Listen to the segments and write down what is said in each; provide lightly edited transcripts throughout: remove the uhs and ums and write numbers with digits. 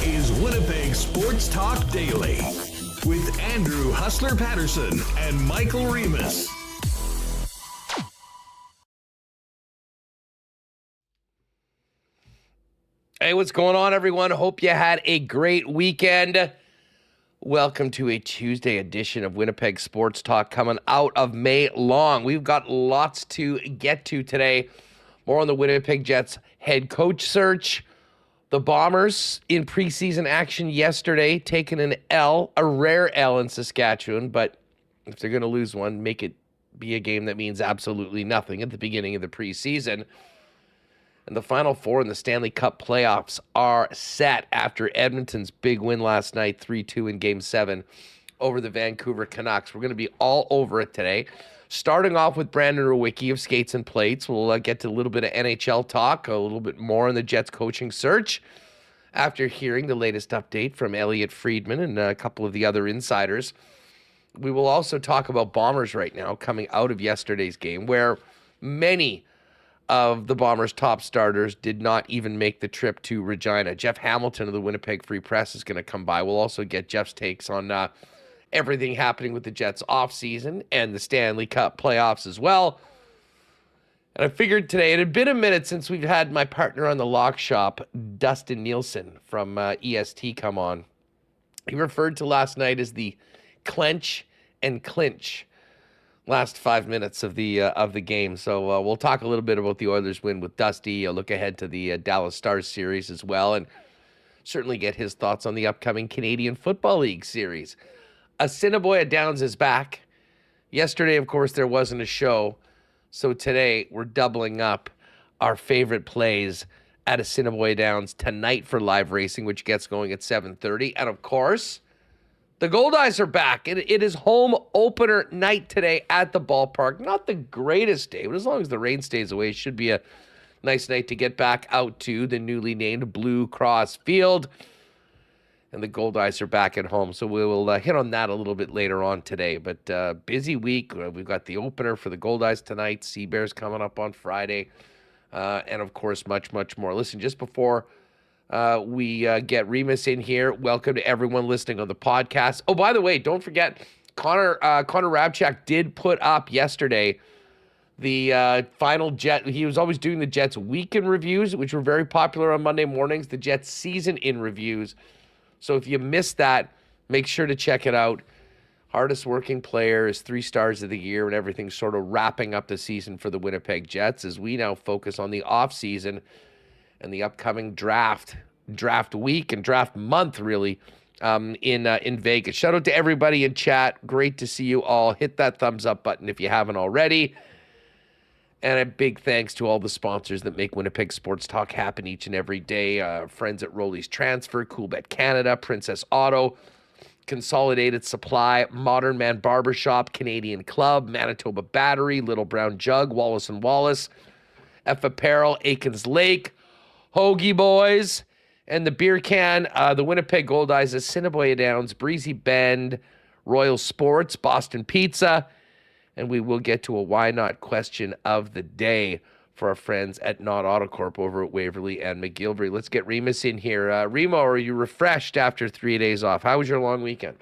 is Winnipeg Sports Talk Daily with Andrew Hustler Paterson and Michael Remis. Hey, what's going on, everyone? Hope you had a great weekend. Welcome to a Tuesday edition of Winnipeg Sports Talk coming out of May Long. We've got lots to get to today. More on the Winnipeg Jets head coach search. The Bombers in preseason action yesterday, taking an L, a rare L in Saskatchewan, but if they're going to lose one, make it be a game that means absolutely nothing at the beginning of the preseason. And the Final Four in the Stanley Cup Playoffs are set after Edmonton's big win last night, 3-2 in Game 7 over the Vancouver Canucks. We're going to be all over it today. Starting off with Brandon Rewucki of Skates and Plates. We'll get to a little bit of NHL talk, a little bit more on the Jets coaching search after hearing the latest update from Elliot Friedman and a couple of the other insiders. We will also talk about Bombers right now coming out of yesterday's game, where many of the Bombers' top starters did not even make the trip to Regina. Jeff Hamilton of the Winnipeg Free Press is going to come by. We'll also get Jeff's takes on everything happening with the Jets offseason and the Stanley Cup playoffs as well. And I figured today, it had been a minute since we've had my partner on the lock shop, Dustin Nielson from EST, come on. He referred to last night as the clench and clinch last 5 minutes of the game. So we'll talk a little bit about the Oilers win with Dusty. A look ahead to the Dallas Stars series as well, and certainly get his thoughts on the upcoming Canadian Football League series. Assiniboia Downs is back. Yesterday, of course, there wasn't a show, so today we're doubling up our favorite plays at Assiniboia Downs tonight for live racing, which gets going at 7:30. And of course, the Goldeyes are back. It is home opener night today at the ballpark. Not the greatest day, but as long as the rain stays away, it should be a nice night to get back out to the newly named Blue Cross Field. And the Goldeyes are back at home, so we will hit on that a little bit later on today. But busy week. We've got the opener for the Goldeyes tonight. Sea Bears coming up on Friday. And, of course, much, much more. Listen, just before we get Remis in here, welcome to everyone listening on the podcast. Oh, by the way, don't forget, Connor Rabchak did put up yesterday the final Jet. He was always doing the Jets weekend reviews, which were very popular on Monday mornings, the Jets season in reviews. So if you missed that, make sure to check it out. Hardest working player is 3 stars of the year, and everything's sort of wrapping up the season for the Winnipeg Jets as we now focus on the offseason and the upcoming draft week and draft month, really, in Vegas. Shout out to everybody in chat. Great to see you all. Hit that thumbs up button if you haven't already. And a big thanks to all the sponsors that make Winnipeg Sports Talk happen each and every day. Friends at Rolly's Transfer, Coolbet Canada, Princess Auto, Consolidated Supply, Modern Man Barbershop, Canadian Club, Manitoba Battery, Little Brown Jug, Wallace & Wallace, F Apparel, Aikens Lake, Hoagie Boys, and the beer can, the Winnipeg Goldeyes, Assiniboia Downs, Breezy Bend, Royal Sports, Boston Pizza, and we will get to a why not question of the day for our friends at Not Autocorp over at Waverly and McGillivray. Let's get Remis in here. Remo, are you refreshed after 3 days off? How was your long weekend?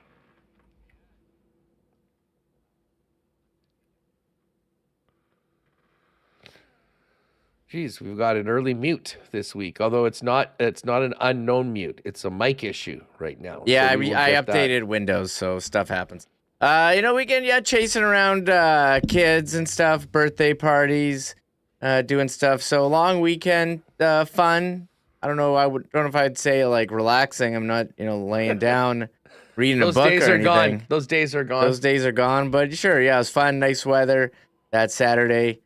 Geez, we've got an early mute this week, although it's not an unknown mute. It's a mic issue right now. Yeah, so I updated Windows, so stuff happens. Weekend, chasing around kids and stuff, birthday parties, doing stuff. So long weekend, fun. I don't know. Don't know if I'd say like relaxing. I'm not, laying down, reading a book or anything. Those days are gone. Those days are gone. Those days are gone. But sure, yeah, it was fun. Nice weather that Saturday.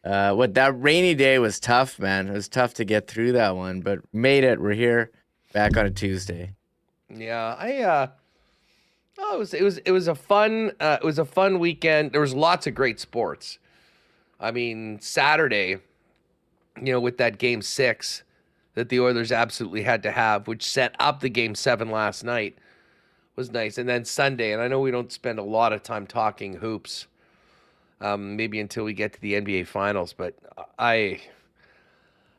That rainy day was tough, man. It was tough to get through that one, but made it. We're here, back on a Tuesday. Yeah, it was a fun weekend. There was lots of great sports. I mean, Saturday, with that Game 6 that the Oilers absolutely had to have, which set up the Game 7 last night, was nice. And then Sunday, and I know we don't spend a lot of time talking hoops, maybe until we get to the NBA Finals, but I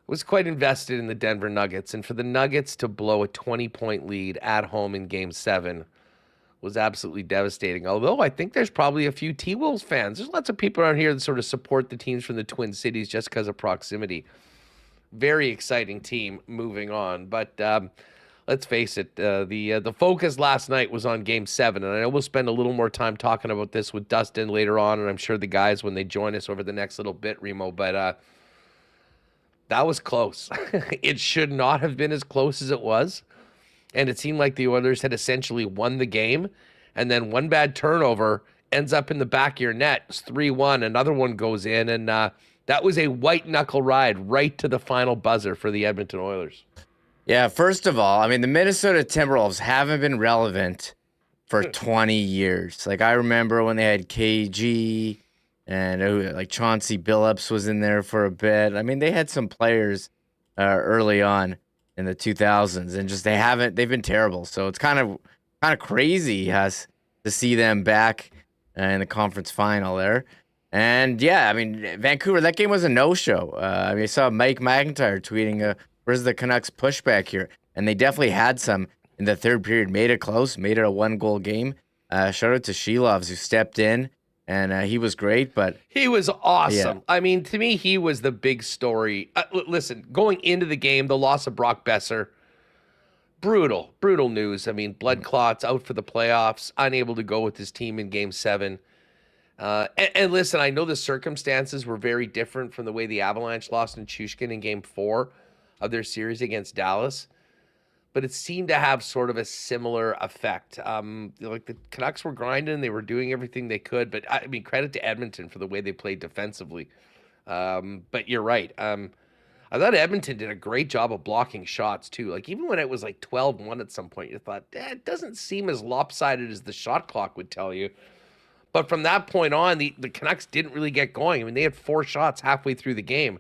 was quite invested in the Denver Nuggets, and for the Nuggets to blow a 20-point lead at home in Game 7 was absolutely devastating. Although I think there's probably a few T-Wolves fans. There's lots of people around here that sort of support the teams from the Twin Cities just because of proximity. Very exciting team moving on. But let's face it, the focus last night was on Game 7, and I know we'll spend a little more time talking about this with Dustin later on, and I'm sure the guys when they join us over the next little bit, Remo, but that was close. It should not have been as close as it was. And it seemed like the Oilers had essentially won the game. And then one bad turnover ends up in the back of your net. It's 3-1. Another one goes in. And that was a white-knuckle ride right to the final buzzer for the Edmonton Oilers. Yeah, first of all, I mean, the Minnesota Timberwolves haven't been relevant for 20 years. Like, I remember when they had KG and like Chauncey Billups was in there for a bit. I mean, they had some players early on in the 2000s, and just they've been terrible. So it's kind of crazy to see them back in the conference final there. And yeah, I mean, Vancouver, that game was a no-show. I mean, I saw Mike McIntyre tweeting, where's the Canucks pushback here? And they definitely had some in the third period, made it close, made it a 1-goal game. Shout out to Shelovs who stepped in, and he was great, but he was awesome. Yeah. I mean, to me, he was the big story. Listen, going into the game, the loss of Brock Besser, brutal news. I mean, blood clots, out for the playoffs, unable to go with his team in Game 7. And listen, I know the circumstances were very different from the way the Avalanche lost in Chushkin in Game 4 of their series against Dallas, but it seemed to have sort of a similar effect. Like the Canucks were grinding, they were doing everything they could, but I mean, credit to Edmonton for the way they played defensively. But you're right. I thought Edmonton did a great job of blocking shots too. Like even when it was like 12-1 at some point, you thought, it doesn't seem as lopsided as the shot clock would tell you. But from that point on, the Canucks didn't really get going. I mean, they had 4 shots halfway through the game.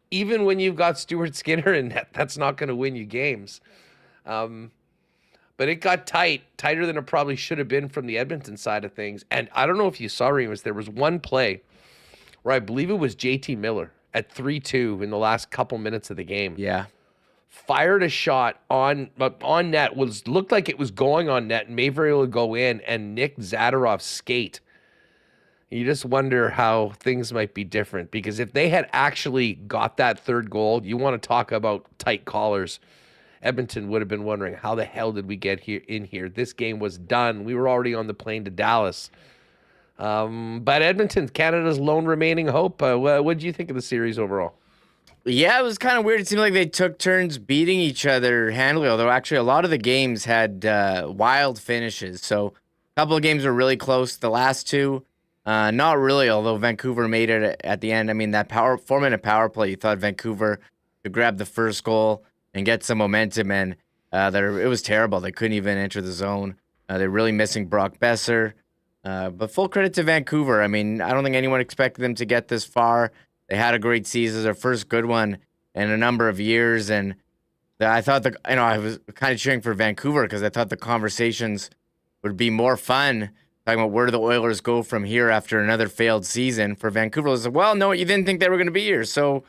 Even when you've got Stuart Skinner in net, that's not going to win you games. But it got tighter than it probably should have been from the Edmonton side of things. And I don't know if you saw, Remis, there was one play where I believe it was JT Miller at 3-2 in the last couple minutes of the game. yeah. Fired a shot on net, looked like it was going on net, may very well go in, and Nick Zadarov's skate. You just wonder how things might be different, because if they had actually got that third goal, you want to talk about tight collars. Edmonton would have been wondering, how the hell did we get here? This game was done. We were already on the plane to Dallas. But Edmonton, Canada's lone remaining hope. What did you think of the series overall? Yeah, it was kind of weird. It seemed like they took turns beating each other handily, although actually a lot of the games had wild finishes. So a couple of games were really close. The last two, not really, although Vancouver made it at the end. I mean, that 4-minute power play, you thought Vancouver could grab the first goal and get some momentum, and it was terrible. They couldn't even enter the zone. They're really missing Brock Besser. But full credit to Vancouver. I mean, I don't think anyone expected them to get this far. They had a great season, their first good one in a number of years, and I thought I was kind of cheering for Vancouver because I thought the conversations would be more fun, talking about where do the Oilers go from here after another failed season. For Vancouver, it was like, well, no, you didn't think they were going to be here, so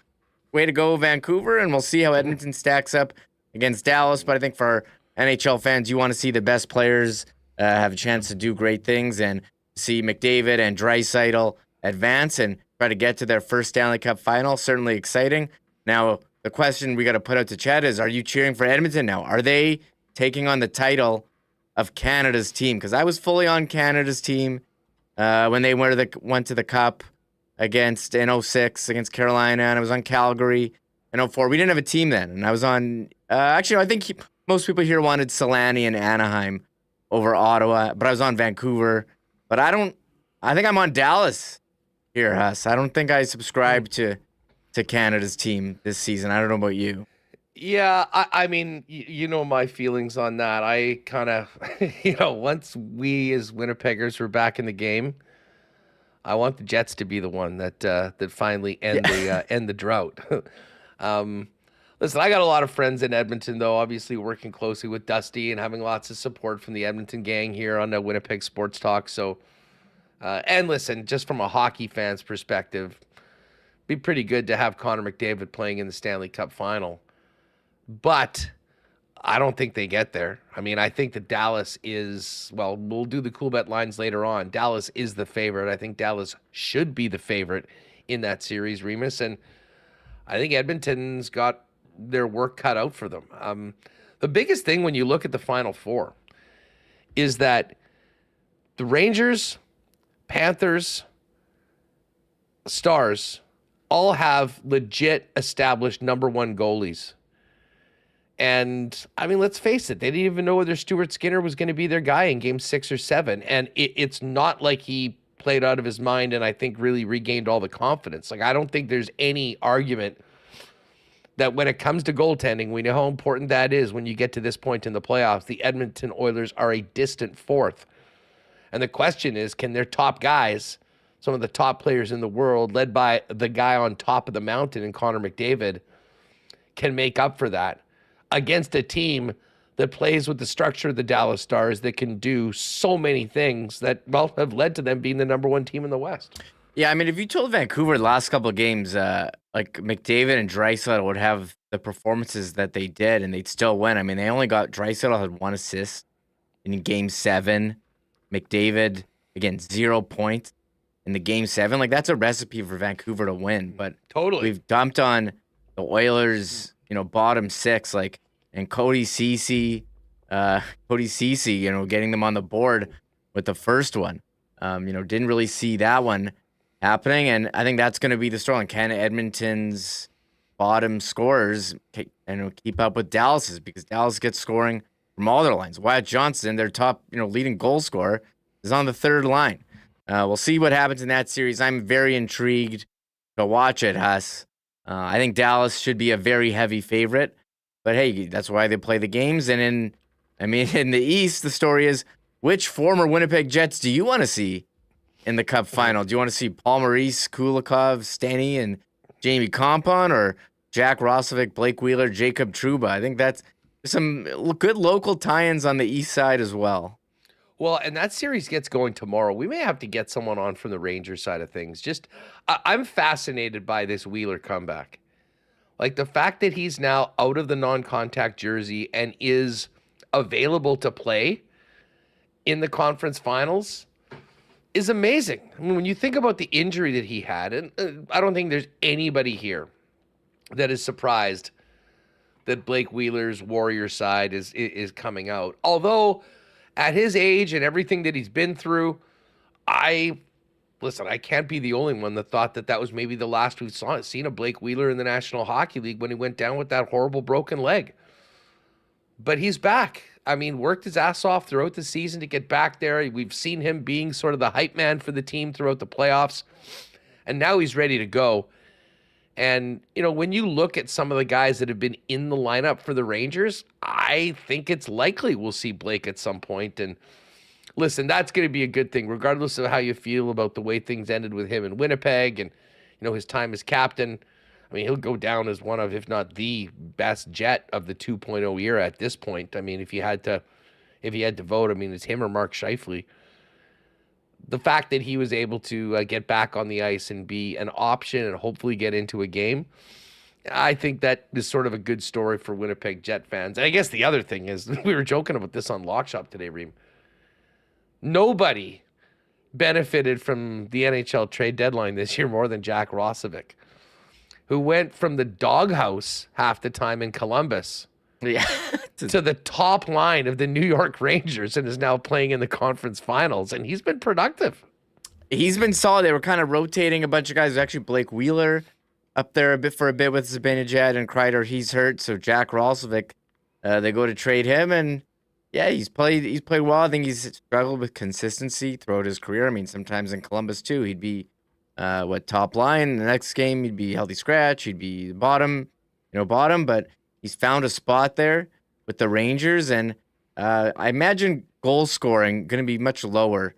way to go, Vancouver, and we'll see how Edmonton stacks up against Dallas. But I think for NHL fans, you want to see the best players have a chance to do great things and see McDavid and Draisaitl advance and try to get to their first Stanley Cup final. Certainly exciting. Now, the question we got to put out to Chad is, are you cheering for Edmonton now? Are they taking on the title of Canada's team? Because I was fully on Canada's team when they went to the Cup against in 06 against Carolina, and I was on Calgary in 04. We didn't have a team then, and I was on actually I think most people here wanted Solani and Anaheim over Ottawa, but I was on Vancouver. But I think I'm on Dallas here, Huss. I don't think I subscribe to Canada's team this season. I don't know about you. Yeah, I mean, you know my feelings on that. I kind of, once we as Winnipeggers were back in the game, I want the Jets to be the one that finally end the drought. Listen, I got a lot of friends in Edmonton, though, obviously working closely with Dusty and having lots of support from the Edmonton gang here on Winnipeg Sports Talk. So, and listen, just from a hockey fan's perspective, Be pretty good to have Connor McDavid playing in the Stanley Cup final. But I don't think they get there. I mean, I think that Dallas is, well, we'll do the Coolbet lines later on. Dallas is the favorite. I think Dallas should be the favorite in that series, Remis. And I think Edmonton's got their work cut out for them. The biggest thing when you look at the Final Four is that the Rangers, Panthers, Stars all have legit established number one goalies. And, I mean, let's face it, they didn't even know whether Stuart Skinner was going to be their guy in game 6 or 7. And it's not like he played out of his mind and I think really regained all the confidence. Like, I don't think there's any argument that when it comes to goaltending, we know how important that is when you get to this point in the playoffs. The Edmonton Oilers are a distant fourth. And the question is, can their top guys, some of the top players in the world, led by the guy on top of the mountain in Connor McDavid, can make up for that against a team that plays with the structure of the Dallas Stars that can do so many things that, well, have led to them being the number one team in the West. Yeah, I mean, if you told Vancouver the last couple of games, like McDavid and Draisaitl would have the performances that they did and they'd still win. I mean, they only got Draisaitl had 1 assist in game 7. McDavid, again, 0 points in the game 7. Like, that's a recipe for Vancouver to win. But totally, we've dumped on the Oilers, bottom 6, like, and Cody Ceci, getting them on the board with the first one. Didn't really see that one happening, and I think that's going to be the story. Can Edmonton's bottom scorers keep up with Dallas's? Because Dallas gets scoring from all their lines. Wyatt Johnston, their top leading goal scorer, is on the third line. We'll see what happens in that series. I'm very intrigued to watch it, Huss. I think Dallas should be a very heavy favorite, but hey, that's why they play the games. And in the East, the story is, which former Winnipeg Jets do you want to see in the Cup final? Do you want to see Paul Maurice, Kulikov, Stanny, and Jamie Compon, or Jack Roslovic, Blake Wheeler, Jacob Trouba? I think that's some good local tie-ins on the East side as well. Well, and that series gets going tomorrow. We may have to get someone on from the Rangers side of things. I'm fascinated by this Wheeler comeback. Like, the fact that he's now out of the non-contact jersey and is available to play in the conference finals is amazing. I mean, when you think about the injury that he had, and I don't think there's anybody here that is surprised that Blake Wheeler's Warrior side is coming out. Although, at his age and everything that he's been through, I can't be the only one that thought that was maybe the last we've seen of Blake Wheeler in the National Hockey League when he went down with that horrible broken leg. But he's back. I mean, worked his ass off throughout the season to get back there. We've seen him being sort of the hype man for the team throughout the playoffs. And now he's ready to go. And, when you look at some of the guys that have been in the lineup for the Rangers, I think it's likely we'll see Blake at some point. And listen, that's going to be a good thing, regardless of how you feel about the way things ended with him in Winnipeg and, his time as captain. I mean, he'll go down as one of, if not the best Jet of the 2.0 era at this point. I mean, if he had to vote, I mean, it's him or Mark Scheifele. The fact that he was able to get back on the ice and be an option and hopefully get into a game, I think that is sort of a good story for Winnipeg Jet fans. And I guess the other thing is, we were joking about this on Lock Shop today, Reem. Nobody benefited from the NHL trade deadline this year more than Jack Roslovic, who went from the doghouse half the time in Columbus to the top line of the New York Rangers and is now playing in the conference finals. And he's been productive. He's been solid. They were kind of rotating a bunch of guys. Actually, Blake Wheeler up there for a bit with Zibanejad and Kreider. He's hurt. So Jack Roslovic, they go to trade him. And yeah, he's played well. I think he's struggled with consistency throughout his career. I mean, sometimes in Columbus too, he'd be top line. The next game, he'd be healthy scratch. He'd be bottom. But he's found a spot there with the Rangers, and I imagine goal scoring going to be much lower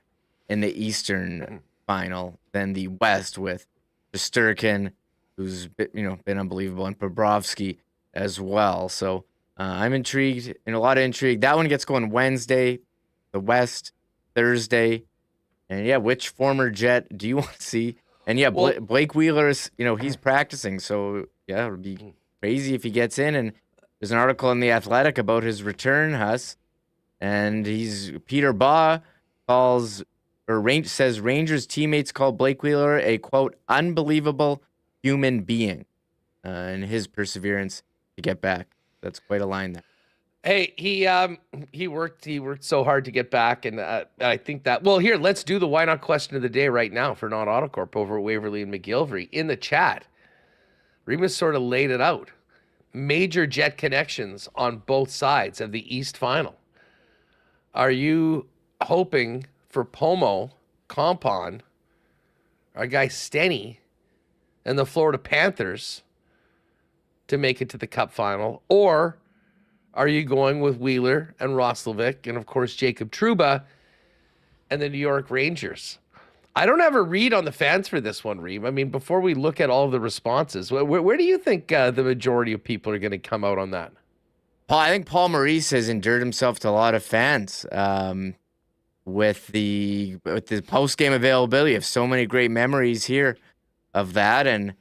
in the Eastern final than the West, with Shesterkin, who's been unbelievable, and Bobrovsky as well. So I'm intrigued, and a lot of intrigue. That one gets going Wednesday, the West Thursday, and yeah, which former Jet do you want to see And yeah, Well- Blake Wheeler's, he's practicing. So yeah, it would be crazy if he gets in. And there's an article in The Athletic about his return, Huss. And Peter Baugh says Rangers teammates called Blake Wheeler a, quote, unbelievable human being in his perseverance to get back. That's quite a line there. Hey, he worked so hard to get back, and I think that. Well, here, let's do the why not question of the day right now for Not Autocorp over at Waverly and McGillivray in the chat. Remis sort of laid it out. Major jet connections on both sides of the East Final. Are you hoping for Pomo, Compon, our guy Stenny, and the Florida Panthers to make it to the Cup Final, or are you going with Wheeler and Roslovic and, of course, Jacob Trouba and the New York Rangers? I don't have a read on the fans for this one, Reem. I mean, before we look at all of the responses, where do you think the majority of people are going to come out on that? I think Paul Maurice has endured himself to a lot of fans with the post-game availability of so many great memories here of that. And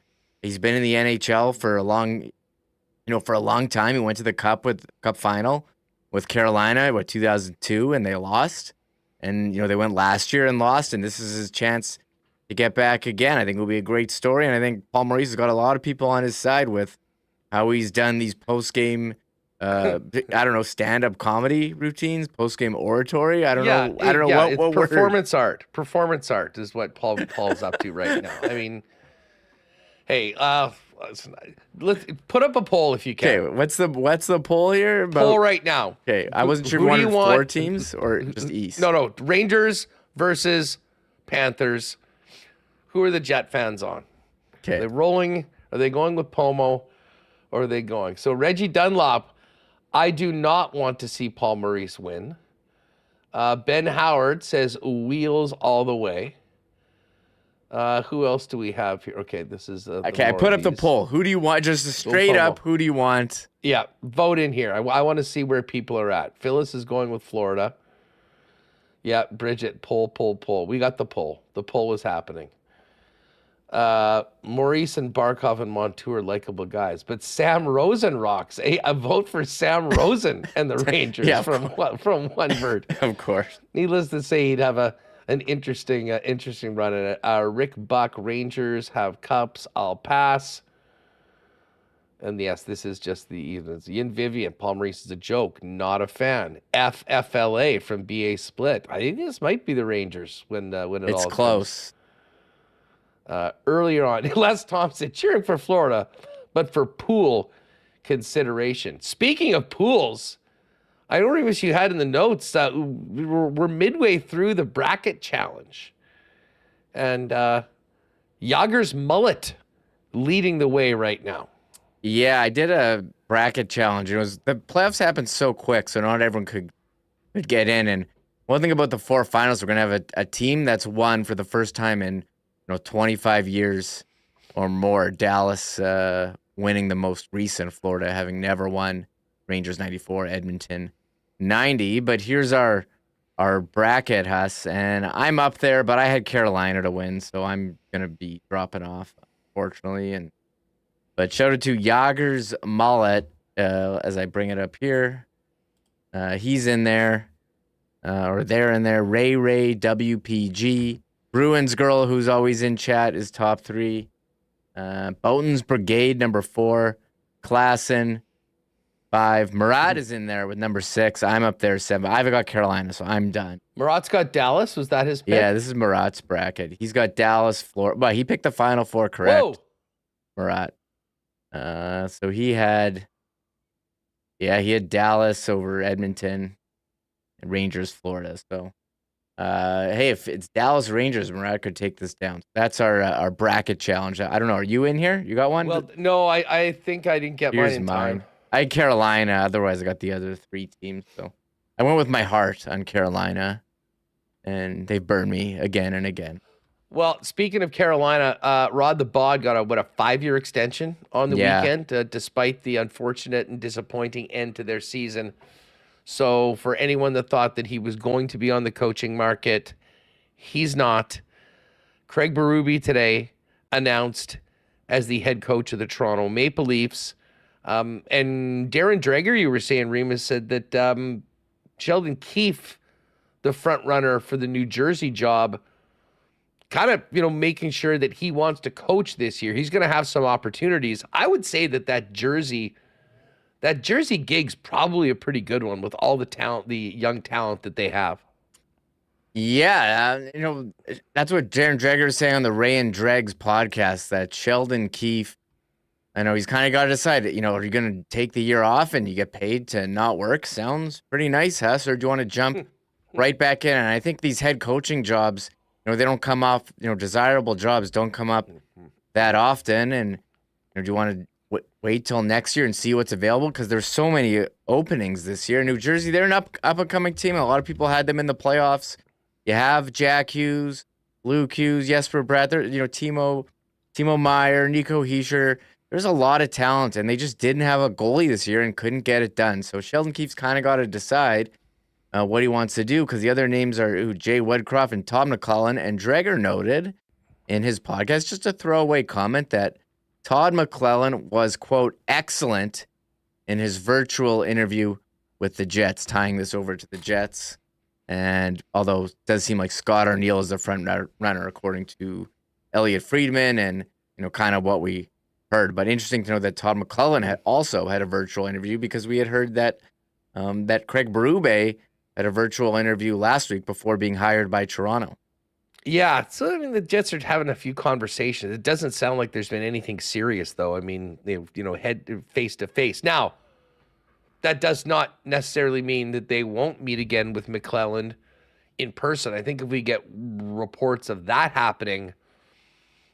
he's been in the NHL for a long time. He went to the Cup final with Carolina, 2002, and they lost. And, they went last year and lost, and this is his chance to get back again. I think it will be a great story, and I think Paul Maurice has got a lot of people on his side with how he's done these post-game, stand-up comedy routines, post-game oratory. I don't know what performance art. Performance art is what Paul's up to right now. I mean, hey, let's put up a poll if you can. Okay, what's the poll here? Poll right now. Okay, I wasn't sure if you wanted 4 teams or just East. No, Rangers versus Panthers. Who are the Jet fans on? Okay. Are they rolling? Are they going with Pomo? Or are they going? So Reggie Dunlop, I do not want to see Paul Maurice win. Ben Howard says wheels all the way. Who else do we have here? Okay, this is okay. I put up the poll. Who do you want? Just straight up, who do you want? Yeah, vote in here. I want to see where people are at. Phyllis is going with Florida. Yeah, Bridget, poll. We got the poll. The poll is happening. Maurice and Barkov and Montour, likable guys, but Sam Rosen rocks. A vote for Sam Rosen and the Rangers from one bird. Of course. Needless to say, he'd have an interesting run at it. Rick Buck, Rangers have cups. I'll pass. And yes, this is just the evens. Ian Vivian, Paul Maurice is a joke. Not a fan. FFLA from BA Split. I think this might be the Rangers when it it's all close. Earlier on, Les Thompson cheering for Florida, but for pool consideration. Speaking of pools, I don't know if you had in the notes, we're midway through the bracket challenge. And Yager's mullet leading the way right now. Yeah, I did a bracket challenge. The playoffs happened so quick, so not everyone could get in. And one thing about the 4 finals, we're going to have a team that's won for the first time in 25 years or more. Dallas winning the most recent, Florida having never won. Rangers 94, Edmonton 90. But here's our bracket, Huss, and I'm up there, but I had Carolina to win, so I'm gonna be dropping off, unfortunately. But shout out to Yager's mullet as I bring it up here. He's in there, or they're in there. Ray WPG. Bruins girl, who's always in chat, is top 3. Boughton's Brigade, number 4. Klassen, 5. Murat is in there with number 6. I'm up there, 7. I've got Carolina, so I'm done. Murat's got Dallas. Was that his pick? Yeah, this is Murat's bracket. He's got Dallas, Florida. But he picked the final 4 correct. Whoa. Murat. So he had Dallas over Edmonton and Rangers, Florida. So hey, if it's Dallas Rangers, Murat could take this down. That's our bracket challenge. I don't know. Are you in here? You got one? Well, no, I think I didn't get mine in time. I had Carolina. Otherwise, I got the other 3 teams. So I went with my heart on Carolina, and they've burned me again and again. Well, speaking of Carolina, Rod the Bod got a 5-year extension on the weekend, despite the unfortunate and disappointing end to their season. So for anyone that thought that he was going to be on the coaching market, he's not. Craig Berube today announced as the head coach of the Toronto Maple Leafs. And Darren Dreger, you were saying, Remis, said that Sheldon Keefe, the front runner for the New Jersey job, kind of, making sure that he wants to coach this year. He's going to have some opportunities. I would say that Jersey gig's probably a pretty good one with all the talent, the young talent that they have. Yeah, that's what Darren Dreger is saying on the Ray and Dregs podcast, that Sheldon Keefe, I know he's kind of got to decide, are you going to take the year off and you get paid to not work? Sounds pretty nice, Huss, or do you want to jump right back in? And I think these head coaching jobs, they don't come off, desirable jobs don't come up that often. And do you want to wait till next year and see what's available? Because there's so many openings this year. New Jersey, they're an up-and-coming team. A lot of people had them in the playoffs. You have Jack Hughes, Luke Hughes, Jesper Bratt, Timo Meyer, Nico Hischier. There's a lot of talent, and they just didn't have a goalie this year and couldn't get it done. So Sheldon Keefe's kind of got to decide what he wants to do, because the other names are Jay Woodcroft and Todd McLellan. And Dreger noted in his podcast, just a throwaway comment, that Todd McLellan was, quote, excellent in his virtual interview with the Jets, tying this over to the Jets. And although it does seem like Scott Arniel is the front runner, according to Elliot Friedman and, kind of what we heard. But interesting to know that Todd McLellan had a virtual interview, because we had heard that that Craig Berube had a virtual interview last week before being hired by Toronto. Yeah, so the Jets are having a few conversations. It doesn't sound like there's been anything serious, though. Head face to face. Now, that does not necessarily mean that they won't meet again with McLellan in person. I think if we get reports of that happening,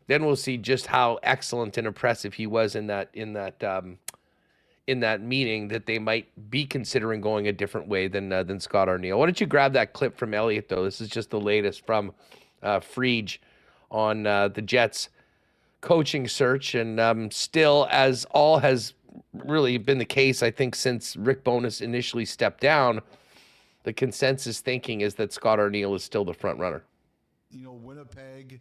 then we'll see just how excellent and impressive he was in that meeting, that they might be considering going a different way than Scott Arniel. Why don't you grab that clip from Elliot, though? This is just the latest from Friedge on the Jets coaching search, and still, as all has really been the case, I think, since Rick Bowness initially stepped down, the consensus thinking is that Scott Arniel is still the front runner. Winnipeg,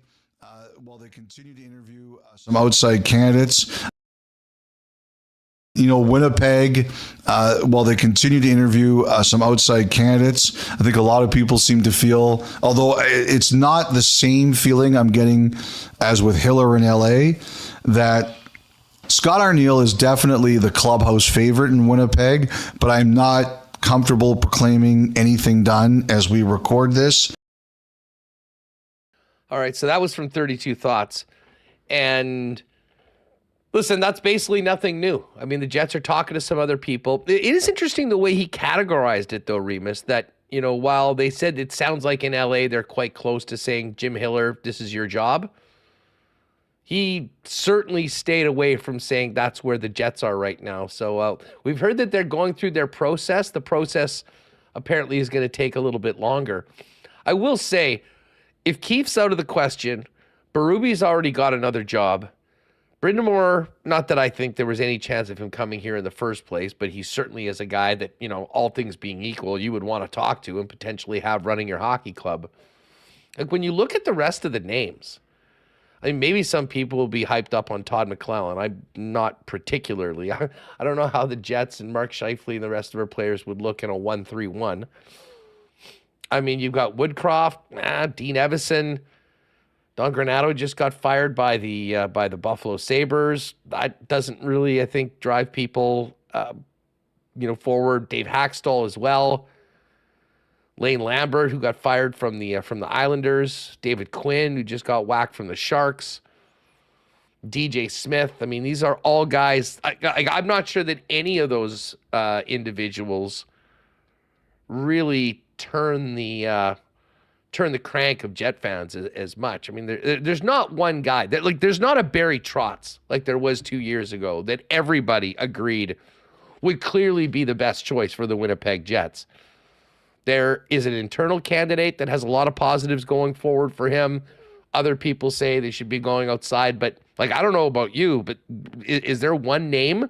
while they continue to interview some outside candidates, Winnipeg, while they continue to interview some outside candidates, I think a lot of people seem to feel, although it's not the same feeling I'm getting as with Hiller in LA, that Scott Arniel is definitely the clubhouse favorite in Winnipeg, but I'm not comfortable proclaiming anything done as we record this. All right, so that was from 32 Thoughts. And listen, that's basically nothing new. The Jets are talking to some other people. It is interesting the way he categorized it, though, Remis, that, while they said it sounds like in LA they're quite close to saying, Jim Hiller, this is your job, he certainly stayed away from saying that's where the Jets are right now. So we've heard that they're going through their process. The process apparently is going to take a little bit longer. I will say, if Keefe's out of the question, Berube's already got another job. Brind'Amour, not that I think there was any chance of him coming here in the first place, but he certainly is a guy that, all things being equal, you would want to talk to and potentially have running your hockey club. Like, when you look at the rest of the names, maybe some people will be hyped up on Todd McLellan. I'm not particularly. I don't know how the Jets and Mark Scheifele and the rest of our players would look in a 1-3-1. You've got Woodcroft, Dean Evison. Don Granato just got fired by the Buffalo Sabres. That doesn't really, I think, drive people forward. Dave Hackstall as well. Lane Lambert, who got fired from the Islanders. David Quinn, who just got whacked from the Sharks. DJ Smith. These are all guys. I'm not sure that any of those individuals really turn the crank of Jet fans as much. There's not one guy that, there's not a Barry Trotz like there was 2 years ago that everybody agreed would clearly be the best choice for the Winnipeg Jets. There is an internal candidate that has a lot of positives going forward for him. Other people say they should be going outside, but I don't know about you, but is there one name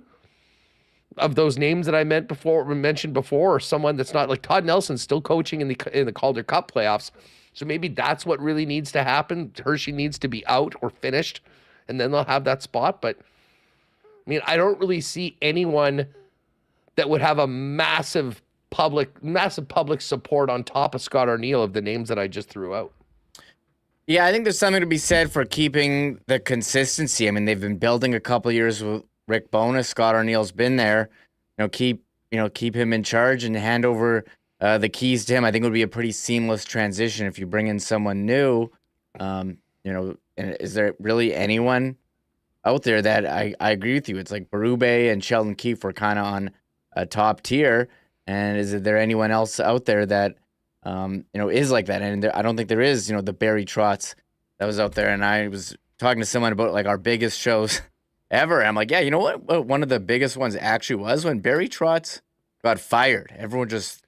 of those names that I mentioned before, or someone that's not, like Todd Nelson's still coaching in the Calder Cup playoffs? So maybe that's what really needs to happen. Hershey needs to be out or finished, and then they'll have that spot. But I mean, I don't really see anyone that would have a massive public support on top of Scott Arniel of the names that I just threw out. Yeah, I think there's something to be said for keeping the consistency. I mean, they've been building a couple of years with Rick Bowness. Scott Arniel's been there. Keep him in charge and hand over the keys to him. I think it would be a pretty seamless transition if you bring in someone new. And is there really anyone out there that I agree with you? It's like Berube and Sheldon Keefe were kind of on a top tier. And is there anyone else out there that is like that? And I don't think there is. The Barry Trotz that was out there. And I was talking to someone about like our biggest shows ever. And I'm like, yeah, you know what? One of the biggest ones actually was when Barry Trotz got fired. Everyone just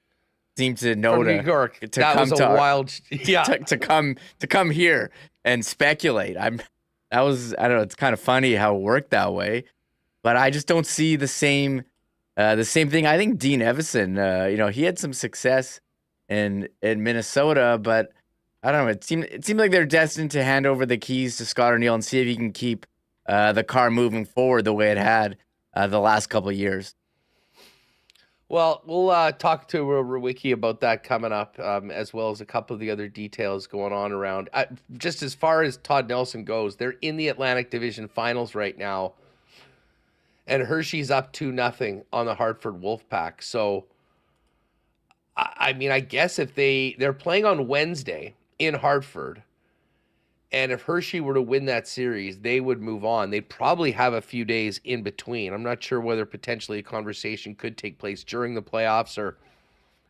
seemed to know From New York. That was a wild, to come here and speculate. I don't know. It's kind of funny how it worked that way, but I just don't see the same thing. I think Dean Evison, he had some success in Minnesota, but I don't know. It seemed like they're destined to hand over the keys to Scott Arniel and see if he can keep the car moving forward the way it had the last couple of years. Well, we'll talk to Rewucki about that coming up, as well as a couple of the other details going on around. Just as far as Todd Nelson goes, they're in the Atlantic Division Finals right now, and Hershey's up 2-0 on the Hartford Wolfpack. So, I mean, I guess if they're playing on Wednesday in Hartford, and if Hershey were to win that series, they would move on. They'd probably have a few days in between. I'm not sure whether potentially a conversation could take place during the playoffs or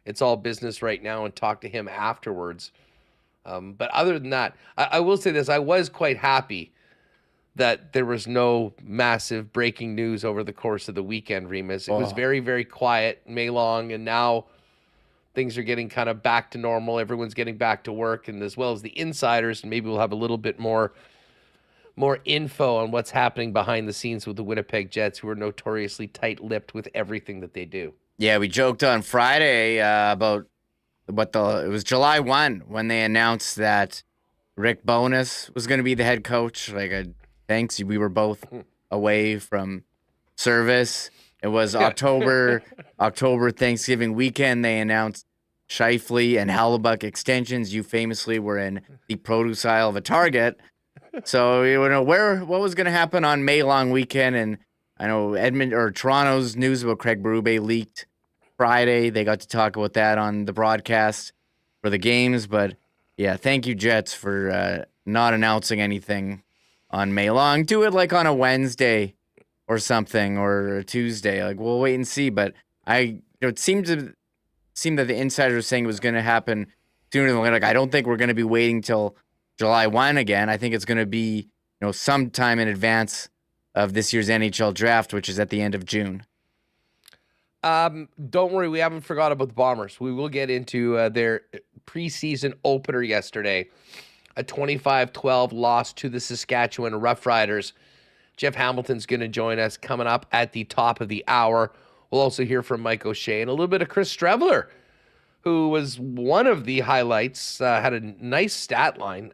it's all business right now and talk to him afterwards. But other than that, I will say this. I was quite happy that there was no massive breaking news over the course of the weekend, Remis. It was very, very quiet, May long, and now things are getting kind of back to normal. Everyone's getting back to work, and as well as the insiders, and maybe we'll have a little bit more info on what's happening behind the scenes with the Winnipeg Jets, who are notoriously tight-lipped with everything that they do. Yeah, we joked on Friday about it was July 1 when they announced that Rick Bowness was going to be the head coach. Thanks, we were both away from service. It was October Thanksgiving weekend. They announced Scheifele and Hellebuck extensions. You famously were in the produce aisle of a Target. So what was going to happen on May long weekend, and I know Toronto's news about Craig Berube leaked Friday. They got to talk about that on the broadcast for the games. But yeah, thank you, Jets, for not announcing anything on May long. Do it like on a Wednesday or something, or a Tuesday. We'll wait and see. But it seemed that the insiders were saying it was going to happen sooner than later. I don't think we're going to be waiting till July 1 again. I think it's going to be, sometime in advance of this year's NHL draft, which is at the end of June. Don't worry, we haven't forgot about the Bombers. We will get into their preseason opener yesterday, a 25-12 loss to the Saskatchewan Roughriders. Jeff Hamilton's going to join us coming up at the top of the hour. We'll also hear from Mike O'Shea and a little bit of Chris Streveler, who was one of the highlights, had a nice stat line,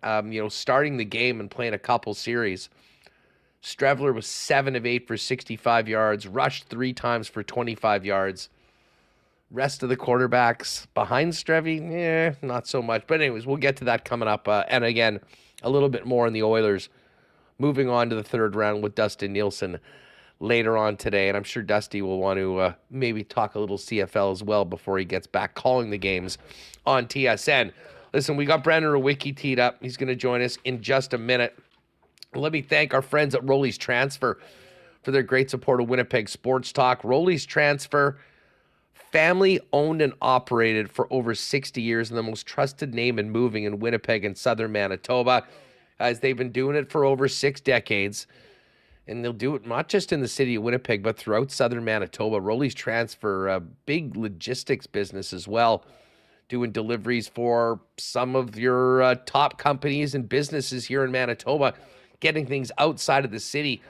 starting the game and playing a couple series. Streveler was 7 of 8 for 65 yards, rushed 3 times for 25 yards. Rest of the quarterbacks behind Strevy, not so much. But anyways, we'll get to that coming up. And again, a little bit more on the Oilers moving on to the third round with Dustin Nielson later on today. And I'm sure Dusty will want to maybe talk a little CFL as well before he gets back calling the games on TSN. Listen, we got Brandon Rewucki teed up. He's going to join us in just a minute. Let me thank our friends at Rolly's Transfer for their great support of Winnipeg Sports Talk. Rolly's Transfer, family owned and operated for over 60 years, and the most trusted name in moving in Winnipeg and southern Manitoba, as they've been doing it for over 6 decades. And they'll do it not just in the city of Winnipeg, but throughout southern Manitoba. Rolly's Transfer, a big logistics business as well, doing deliveries for some of your top companies and businesses here in Manitoba, getting things outside of the city,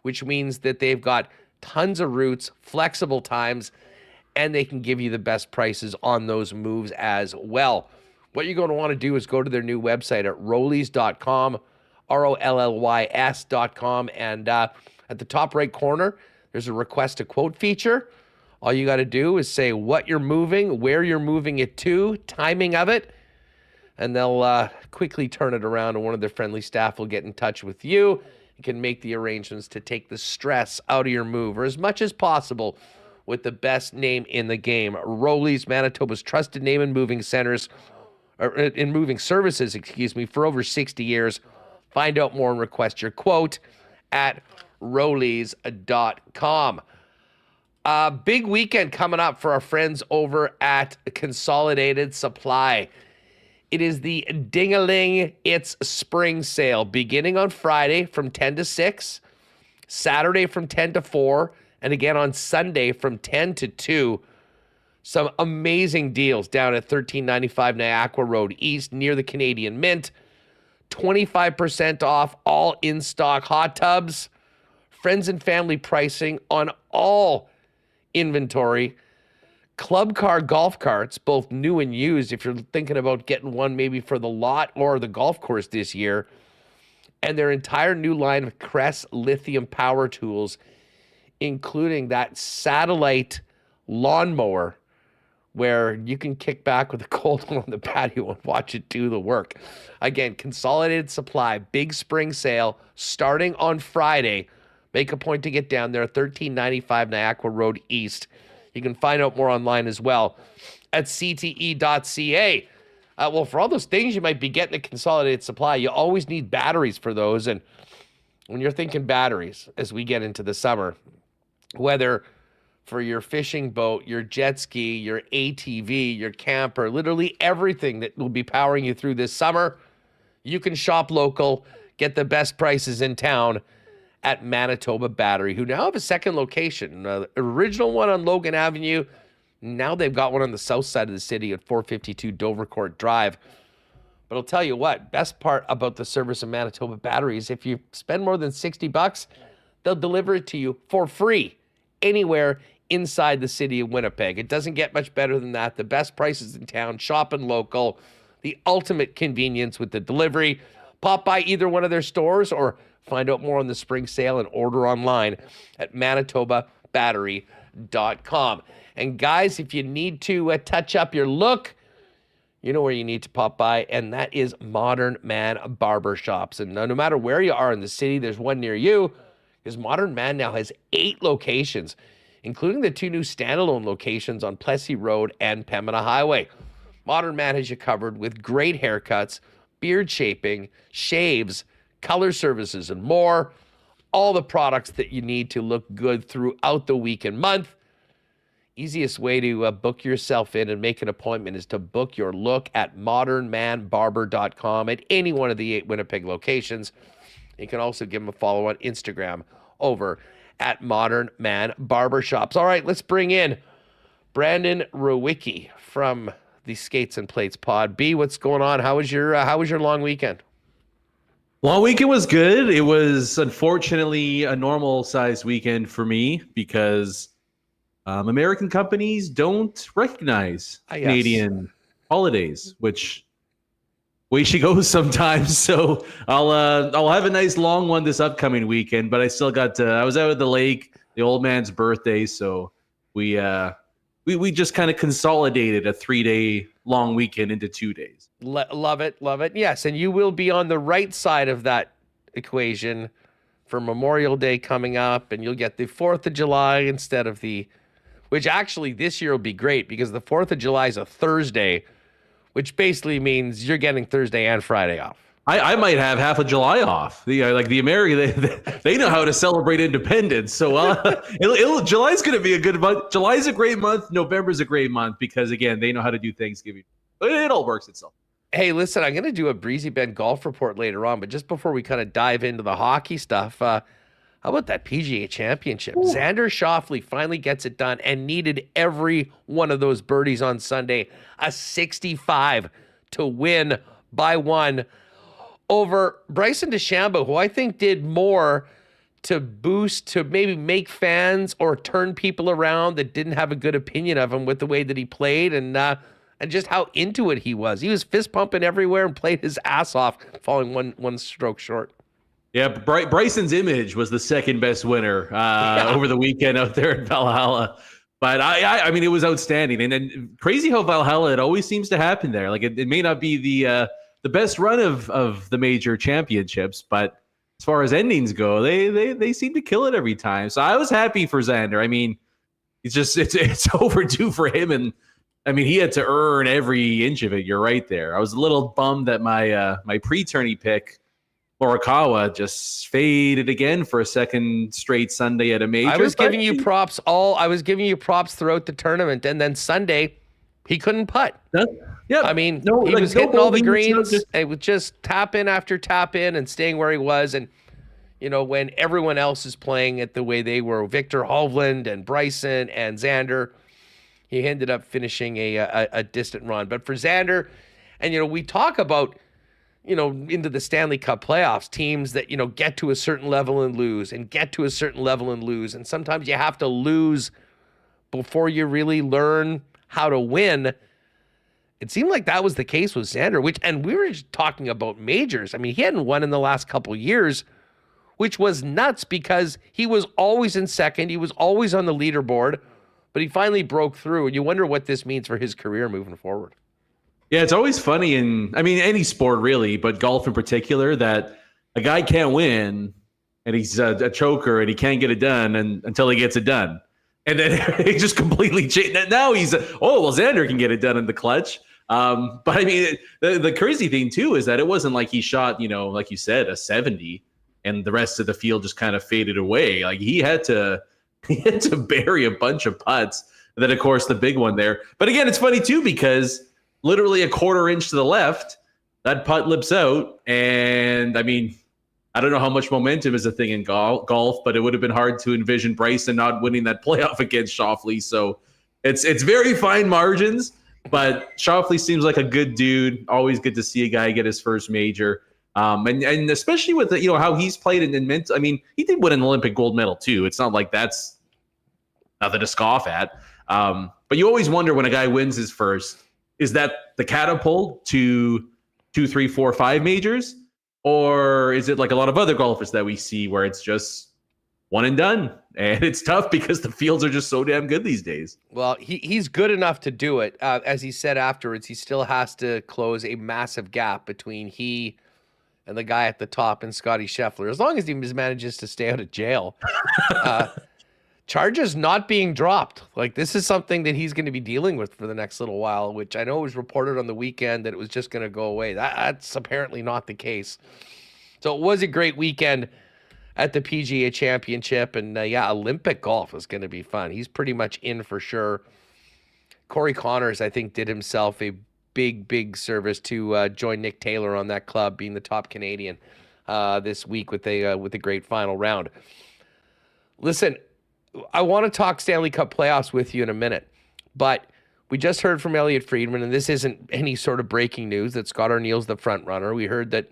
which means that they've got tons of routes, flexible times, and they can give you the best prices on those moves as well. What you're going to want to do is go to their new website at rollies.com, ROLLYS.com. And at the top right corner, there's a request a quote feature. All you got to do is say what you're moving, where you're moving it to, timing of it, and they'll quickly turn it around, and one of their friendly staff will get in touch with you. You can make the arrangements to take the stress out of your move, or as much as possible, with the best name in the game. Rolly's, Manitoba's trusted name in moving centers, or in moving services, for over 60 years. Find out more and request your quote at Rollies.com. Big weekend coming up for our friends over at Consolidated Supply. It is the Ding-a-Ling It's Spring Sale, beginning on Friday from 10 to 6, Saturday from 10 to 4, and again on Sunday from 10 to 2. Some amazing deals down at 1395 Niagara Road East near the Canadian Mint. 25% off all in-stock hot tubs. Friends and family pricing on all inventory. Club car golf carts, both new and used, if you're thinking about getting one maybe for the lot or the golf course this year. And their entire new line of Crest lithium power tools, including that satellite lawnmower where you can kick back with a cold one on the patio and watch it do the work. Again, Consolidated Supply, big spring sale starting on Friday. Make a point to get down there, 1395 Niagara Road East. You can find out more online as well at cte.ca. Well, for all those things you might be getting at Consolidated Supply, you always need batteries for those. And when you're thinking batteries, as we get into the summer, whether for your fishing boat, your jet ski, your ATV, your camper, literally everything that will be powering you through this summer, you can shop local, get the best prices in town at Manitoba Battery, who now have a second location. The original one on Logan Avenue. Now they've got one on the south side of the city at 452 Dovercourt Drive. But I'll tell you what, best part about the service of Manitoba Battery is if you spend more than $60, they'll deliver it to you for free anywhere inside the city of Winnipeg. It doesn't get much better than that. The best prices in town, shopping local, the ultimate convenience with the delivery. Pop by either one of their stores or find out more on the spring sale and order online at manitobabattery.com. And guys, if you need to touch up your look, you know where you need to pop by, and that is Modern Man Barber Shops. And no matter where you are in the city, there's one near you, because Modern Man now has 8 locations, including the 2 new standalone locations on Plessis Road and Pembina Highway. Modern Man has you covered with great haircuts, beard shaping, shaves, color services, and more. All the products that you need to look good throughout the week and month. Easiest way to book yourself in and make an appointment is to book your look at modernmanbarber.com at any one of the 8 Winnipeg locations. You can also give them a follow on Instagram over at Modern Man Barbershops. All right, let's bring in Brandon Rewucki from the Skates and Plates pod. B, what's going on? How was your long weekend? Long weekend was good. It was unfortunately a normal sized weekend for me because American companies don't recognize Canadian holidays, which way she goes sometimes. So I'll have a nice long one this upcoming weekend, but I still got I was out at the lake, the old man's birthday, so we just kind of consolidated a 3-day long weekend into 2 days. Love it. Yes, and you will be on the right side of that equation for Memorial Day coming up, and you'll get the 4th of July instead of which actually this year will be great because the 4th of July is a Thursday, which basically means you're getting Thursday and Friday off. I might have half of July off. Like the American, they know how to celebrate independence. So July's going to be a good month. July's a great month. November's a great month because, again, they know how to do Thanksgiving. It all works itself. Hey, listen, I'm going to do a Breezy Bend golf report later on, but just before we kind of dive into the hockey stuff, how about that PGA Championship? Ooh. Xander Schauffele finally gets it done and needed every one of those birdies on Sunday. A 65 to win by 1 over Bryson DeChambeau, who I think did more to boost, to maybe make fans or turn people around that didn't have a good opinion of him with the way that he played and just how into it he was. He was fist pumping everywhere and played his ass off, falling one stroke short. Yeah, Bryson's image was the second best winner over the weekend out there at Valhalla. But I mean, it was outstanding, and then crazy how Valhalla, it always seems to happen there. Like it may not be the best run of the major championships, but as far as endings go, they seem to kill it every time. So I was happy for Xander. I mean, it's overdue for him, and I mean, he had to earn every inch of it. You're right there. I was a little bummed that my pre-tourney pick, Morikawa, just faded again for a second straight Sunday at a major. I was giving you props throughout the tournament, and then Sunday, he couldn't putt. Yeah, I mean, he was hitting all the greens. It was just tap in after tap in and staying where he was. And when everyone else is playing it the way they were, Victor Hovland and Bryson and Xander, he ended up finishing a distant run. But for Xander, and we talk about, into the Stanley Cup playoffs, teams that, get to a certain level and lose and get to a certain level and lose. And sometimes you have to lose before you really learn how to win. It seemed like that was the case with Xander, and we were just talking about majors. I mean, he hadn't won in the last couple years, which was nuts because he was always in second. He was always on the leaderboard, but he finally broke through. And you wonder what this means for his career moving forward. Yeah, it's always funny any sport really, but golf in particular, that a guy can't win and he's a choker and he can't get it done until he gets it done. And then he just completely changed. Now he's, Xander can get it done in the clutch. But I mean, the crazy thing too is that it wasn't like he shot, like you said, a 70 and the rest of the field just kind of faded away. Like he had to bury a bunch of putts. And then of course the big one there. But again, it's funny too, because literally a quarter inch to the left, that putt lips out. And I mean, I don't know how much momentum is a thing in golf, but it would have been hard to envision Bryson not winning that playoff against Schauffele. So it's very fine margins, but Schauffele seems like a good dude. Always good to see a guy get his first major. And especially with how he's played in mental. I mean, he did win an Olympic gold medal too. It's not like that's nothing to scoff at. But you always wonder when a guy wins his first, is that the catapult to 2, 3, 4, 5 majors? Or is it like a lot of other golfers that we see where it's just one and done? And it's tough because the fields are just so damn good these days. Well, he's good enough to do it. As he said afterwards, he still has to close a massive gap between he and the guy at the top and Scotty Scheffler. As long as he manages to stay out of jail. Charges not being dropped. Like, this is something that he's going to be dealing with for the next little while, which I know was reported on the weekend that it was just going to go away. That's apparently not the case. So it was a great weekend at the PGA Championship. And Olympic golf is going to be fun. He's pretty much in for sure. Corey Connors, I think, did himself a big service to join Nick Taylor on that club, being the top Canadian this week with a great final round. Listen, I want to talk Stanley Cup playoffs with you in a minute, but we just heard from Elliot Friedman, and this isn't any sort of breaking news, that Scott Arniel's the front runner. We heard that,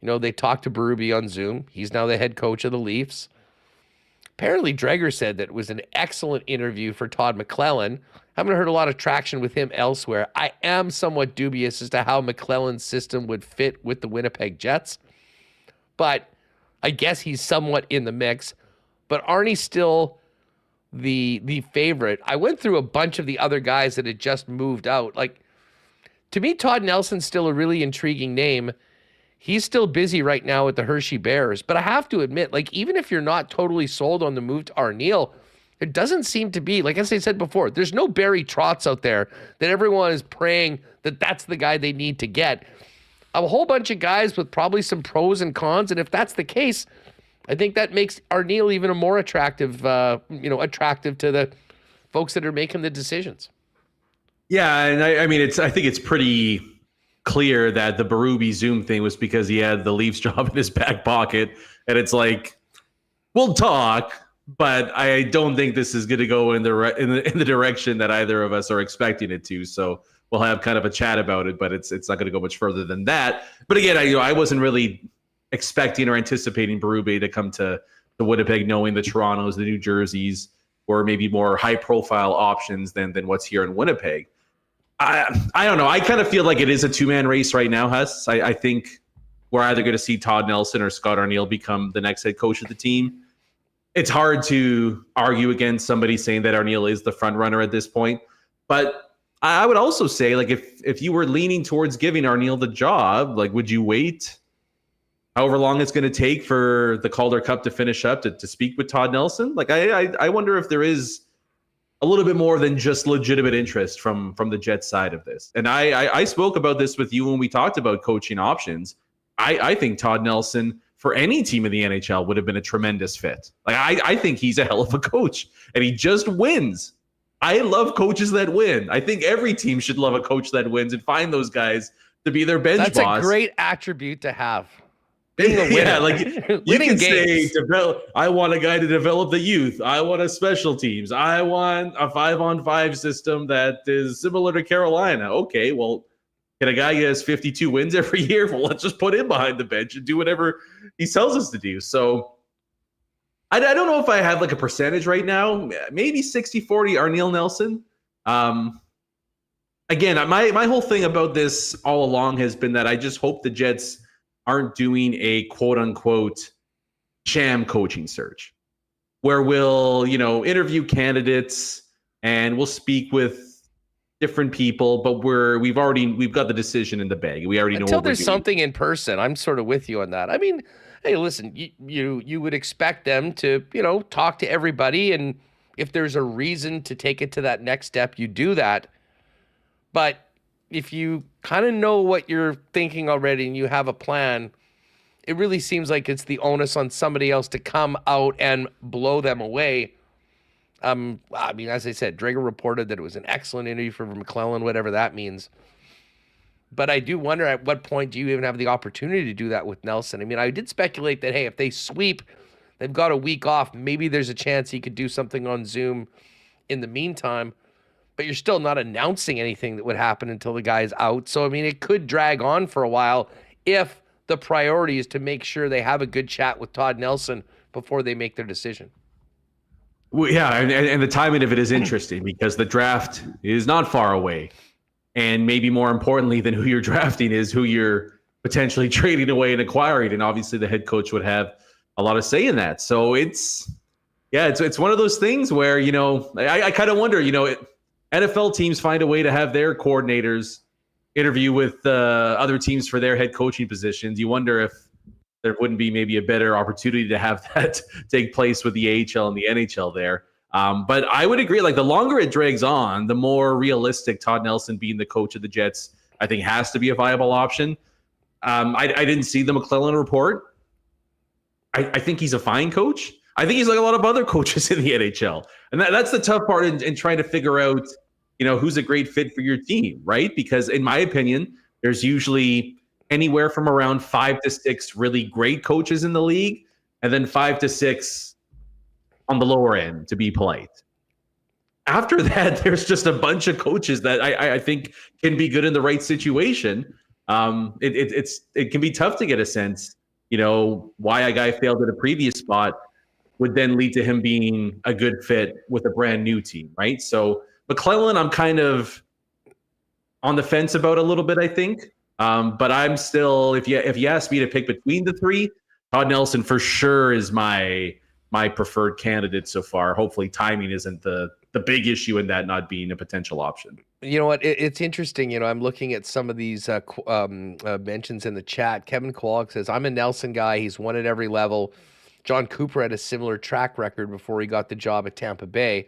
they talked to Berube on Zoom. He's now the head coach of the Leafs. Apparently, Dreger said that it was an excellent interview for Todd McClellan. Haven't heard a lot of traction with him elsewhere. I am somewhat dubious as to how McClellan's system would fit with the Winnipeg Jets, but I guess he's somewhat in the mix. But Arnie's still the favorite. I went through a bunch of the other guys that had just moved out. Like, to me, Todd Nelson's still a really intriguing name. He's still busy right now with the Hershey Bears. But I have to admit, like, even if you're not totally sold on the move to Arniel, it doesn't seem to be, like as I said before, there's no Barry Trotz out there that everyone is praying that that's the guy they need to get. A whole bunch of guys with probably some pros and cons. And if that's the case, I think that makes Arniel even a more attractive, attractive to the folks that are making the decisions. Yeah, and I mean, I think it's pretty clear that the Berube Zoom thing was because he had the Leafs job in his back pocket, and it's like, we'll talk, but I don't think this is going to go in the direction that either of us are expecting it to. So we'll have kind of a chat about it, but it's not going to go much further than that. But again, I wasn't really expecting or anticipating Berube to come to Winnipeg, knowing the Torontos, the New Jerseys, or maybe more high-profile options than what's here in Winnipeg. I don't know. I kind of feel like it is a two-man race right now, Huss. I think we're either going to see Todd Nelson or Scott Arniel become the next head coach of the team. It's hard to argue against somebody saying that Arniel is the front runner at this point. But I would also say, like, if you were leaning towards giving Arniel the job, like, would you wait however long it's going to take for the Calder Cup to finish up to speak with Todd Nelson? Like, I wonder if there is a little bit more than just legitimate interest from the Jets side of this. And I spoke about this with you when we talked about coaching options. I think Todd Nelson for any team in the NHL would have been a tremendous fit. Like, I think he's a hell of a coach, and he just wins. I love coaches that win. I think every team should love a coach that wins and find those guys to be their bench boss. That's a great attribute to have. Being a winner. Yeah, like you can say, I want a guy to develop the youth. I want a special teams. I want a 5-on-5 system that is similar to Carolina. Okay, well, can a guy get us 52 wins every year? Well, let's just put him behind the bench and do whatever he tells us to do. So I don't know if I have like a percentage right now. Maybe 60-40 Arniel Nelson. Again, my whole thing about this all along has been that I just hope the Jets aren't doing a quote-unquote sham coaching search where we'll, interview candidates and we'll speak with different people, but we've got the decision in the bag. We already know until what there's we're doing. Something in person. I'm sort of with you on that. I mean, hey, listen, you would expect them to, talk to everybody, and if there's a reason to take it to that next step, you do that. But if you kind of know what you're thinking already and you have a plan, it really seems like it's the onus on somebody else to come out and blow them away. I mean, as I said, Drager reported that it was an excellent interview for McClellan, whatever that means. But I do wonder, at what point do you even have the opportunity to do that with Nelson? I mean, I did speculate that, hey, if they sweep, they've got a week off. Maybe there's a chance he could do something on Zoom in the meantime. But you're still not announcing anything that would happen until the guy's out. So, I mean, it could drag on for a while if the priority is to make sure they have a good chat with Todd Nelson before they make their decision. Well, yeah, and the timing of it is interesting because the draft is not far away. And maybe more importantly than who you're drafting is who you're potentially trading away and acquiring. And obviously the head coach would have a lot of say in that. So it's one of those things where, I kind of wonder, NFL teams find a way to have their coordinators interview with other teams for their head coaching positions. You wonder if there wouldn't be maybe a better opportunity to have that take place with the AHL and the NHL there. But I would agree, like the longer it drags on, the more realistic Todd Nelson being the coach of the Jets, I think has to be a viable option. I didn't see the McClellan report. I think he's a fine coach. I think he's like a lot of other coaches in the NHL. And that's the tough part in trying to figure out, who's a great fit for your team, right? Because in my opinion, there's usually anywhere from around 5 to 6 really great coaches in the league, and then 5 to 6 on the lower end, to be polite. After that, there's just a bunch of coaches that I think can be good in the right situation. It can be tough to get a sense, why a guy failed at a previous spot would then lead to him being a good fit with a brand new team, right? So McClellan, I'm kind of on the fence about a little bit, I think. But I'm still, if you ask me to pick between the three, Todd Nelson for sure is my preferred candidate so far. Hopefully timing isn't the big issue in that not being a potential option. You know what? It's interesting. I'm looking at some of these mentions in the chat. Kevin Kowalik says, I'm a Nelson guy. He's won at every level. John Cooper had a similar track record before he got the job at Tampa Bay.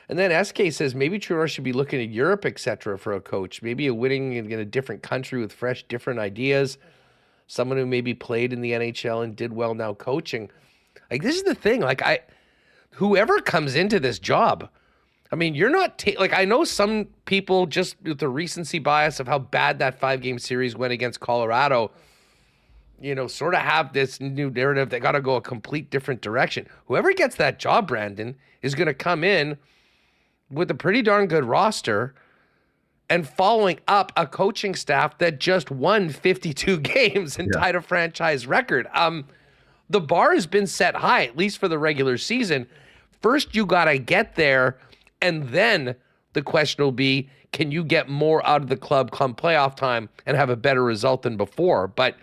And then SK says, maybe Trudeau should be looking at Europe, etc. for a coach. Maybe a winning in a different country with fresh, different ideas. Someone who maybe played in the NHL and did well now coaching. Like, this is the thing. Like, whoever comes into this job, I mean, you're not I know some people just with the recency bias of how bad that 5-game series went against Colorado, sort of have this new narrative. They got to go a complete different direction. Whoever gets that job, Brandon, is going to come in with a pretty darn good roster and following up a coaching staff that just won 52 games and tied a franchise record. The bar has been set high, at least for the regular season. First, you got to get there, and then the question will be, can you get more out of the club come playoff time and have a better result than before? But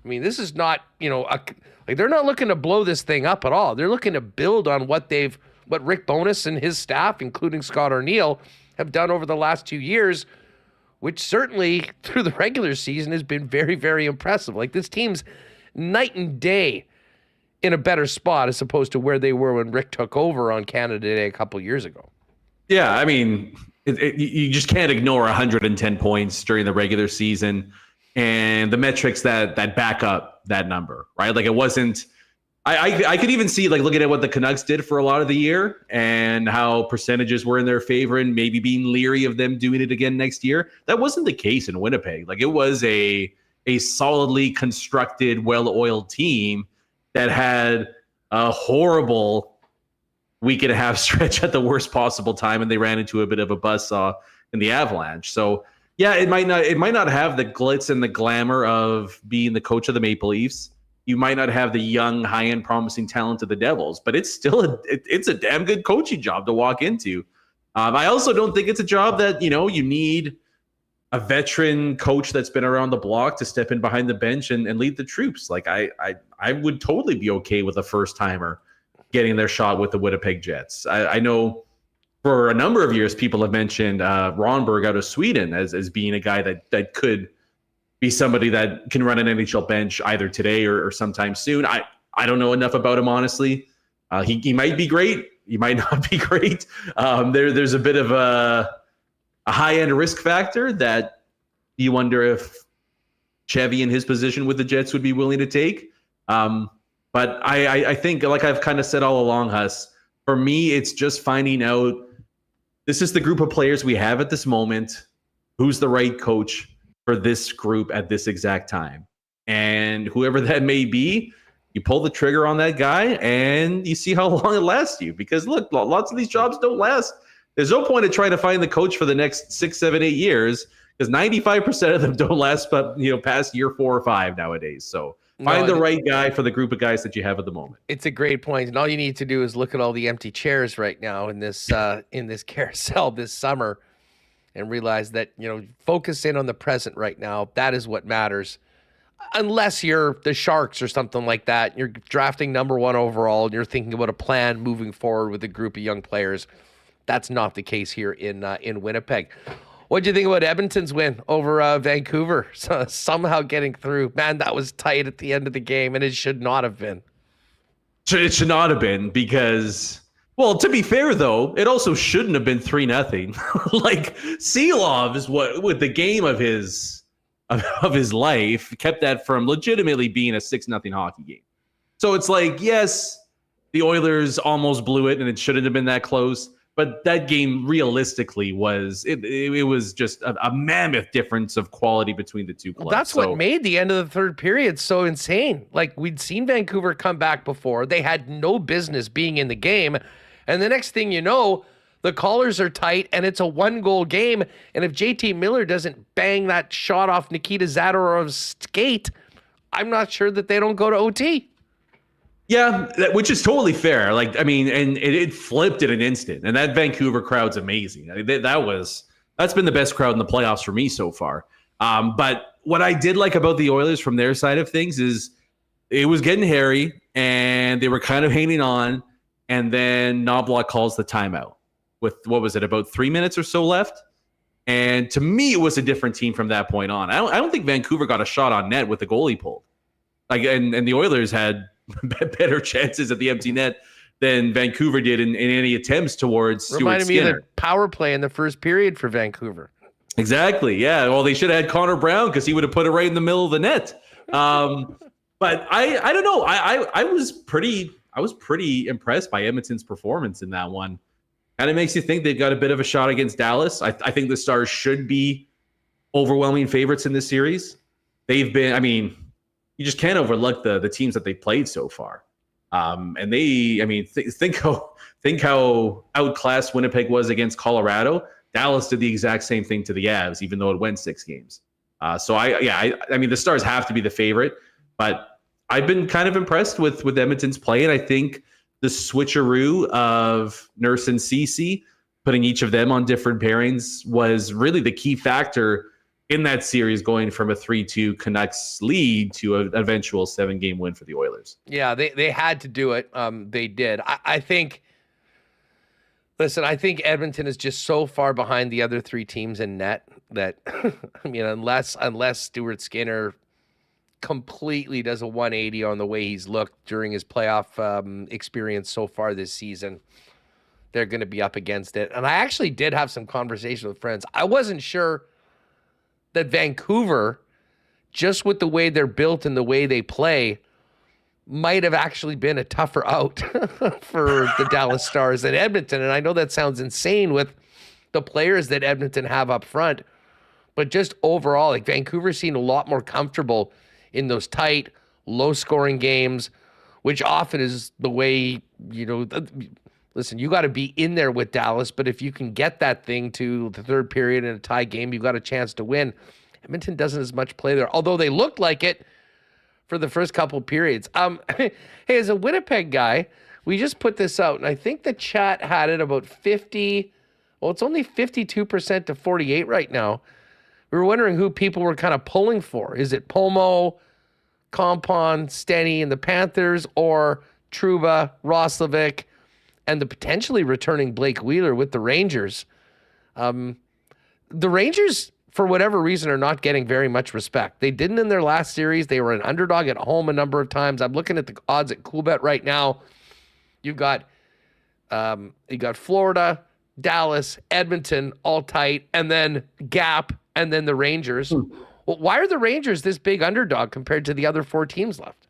I mean, this is not, like they're not looking to blow this thing up at all. They're looking to build on what Rick Bowness and his staff, including Scott Arniel, have done over the last 2 years, which certainly through the regular season has been very, very impressive. Like this team's night and day in a better spot as opposed to where they were when Rick took over on Canada Day a couple years ago. Yeah, I mean, you just can't ignore 110 points during the regular season and the metrics that back up that number, right? Like it wasn't. I could even see, like, looking at what the Canucks did for a lot of the year and how percentages were in their favor and maybe being leery of them doing it again next year. That wasn't the case in Winnipeg. Like it was a solidly constructed, well-oiled team that had a horrible week and a half stretch at the worst possible time, and they ran into a bit of a buzzsaw in the Avalanche. So yeah, it might not have the glitz and the glamour of being the coach of the Maple Leafs. You might not have the young, high-end, promising talent of the Devils, but it's still it's a damn good coaching job to walk into. I also don't think it's a job that you need a veteran coach that's been around the block to step in behind the bench and lead the troops. Like I would totally be okay with a first-timer getting their shot with the Winnipeg Jets. I know for a number of years people have mentioned Ronberg out of Sweden as being a guy that could be somebody that can run an NHL bench either today or sometime soon. I don't know enough about him, honestly. He might be great. He might not be great. There's a bit of a high-end risk factor that you wonder if Chevy in his position with the Jets would be willing to take. But I think, like I've kind of said all along, Huss, for me, it's just finding out this is the group of players we have at this moment. Who's the right coach for this group at this exact time? And whoever that may be, you pull the trigger on that guy and you see how long it lasts you. Because look, lots of these jobs don't last. There's no point in trying to find the coach for the next 6, 7, 8 years because 95% of them don't last but past year 4 or 5 nowadays. So find the right guy for the group of guys that you have at the moment. It's a great point. And all you need to do is look at all the empty chairs right now in this carousel this summer and realize that, focus in on the present right now. That is what matters. Unless you're the Sharks or something like that, you're drafting number 1 overall and you're thinking about a plan moving forward with a group of young players. That's not the case here in Winnipeg. What do you think about Edmonton's win over Vancouver? Somehow getting through. Man, that was tight at the end of the game, and it should not have been. It should not have been because, well, to be fair, though, it also shouldn't have been 3-0. Like, Seelov is with the game of his life, kept that from legitimately being a 6-0 hockey game. So it's like, yes, the Oilers almost blew it, and it shouldn't have been that close. But that game realistically was it was just a mammoth difference of quality between the two clubs. Well, that's what made the end of the third period so insane. Like, we'd seen Vancouver come back before. They had no business being in the game. And the next thing you know, the collars are tight and it's a 1-goal game. And if JT Miller doesn't bang that shot off Nikita Zadorov's skate, I'm not sure that they don't go to OT. Yeah, which is totally fair. Like, I mean, and it flipped in an instant. And that Vancouver crowd's amazing. I mean, that's been the best crowd in the playoffs for me so far. But what I did like about the Oilers from their side of things is it was getting hairy and they were kind of hanging on. And then Knobloch calls the timeout with, what was it, about 3 minutes or so left? And to me, it was a different team from that point on. I don't think Vancouver got a shot on net with the goalie pulled. Like, and the Oilers had better chances at the empty net than Vancouver did in any attempts towards Stuart Reminded Skinner. me of the power play in the first period for Vancouver. Exactly. Yeah. Well, they should have had Connor Brown because he would have put it right in the middle of the net. But I don't know. I was pretty impressed by Edmonton's performance in that one. Kind of makes you think they've got a bit of a shot against Dallas. I think the Stars should be overwhelming favorites in this series. They've been, I mean, you just can't overlook the teams that they played so far. And they, I mean, think how outclassed Winnipeg was against Colorado. Dallas did the exact same thing to the Avs, even though it went 6 games. So I mean, the Stars have to be the favorite, but I've been kind of impressed with Edmonton's play. And I think the switcheroo of Nurse and Ceci, putting each of them on different pairings, was really the key factor in that series, going from a 3-2 Canucks lead to an eventual 7-game win for the Oilers. Yeah, they had to do it. They did. I think. Listen, I think Edmonton is just so far behind the other 3 teams in net that I mean, unless Stuart Skinner completely does a 180 on the way he's looked during his playoff experience so far this season, they're going to be up against it. And I actually did have some conversation with friends. I wasn't sure that Vancouver, just with the way they're built and the way they play, might have actually been a tougher out for the Dallas Stars than Edmonton. And I know that sounds insane with the players that Edmonton have up front, but just overall, like, Vancouver seemed a lot more comfortable in those tight, low-scoring games, which often is the way, listen, you got to be in there with Dallas, but if you can get that thing to the third period in a tie game, you've got a chance to win. Edmonton doesn't as much play there, although they looked like it for the first couple periods. Hey, as a Winnipeg guy, we just put this out, and I think the chat had it about 50. Well, it's only 52% to 48 right now. We were wondering who people were kind of pulling for. Is it Pomo, Kompon, Stenny, and the Panthers, or Trouba, Roslovic, and the potentially returning Blake Wheeler with the Rangers? The Rangers, for whatever reason, are not getting very much respect. They didn't in their last series. They were an underdog at home a number of times. I'm looking at the odds at Coolbet right now. You got Florida, Dallas, Edmonton, all tight, and then Gap, and then the Rangers. Well, why are the Rangers this big underdog compared to the other 4 teams left?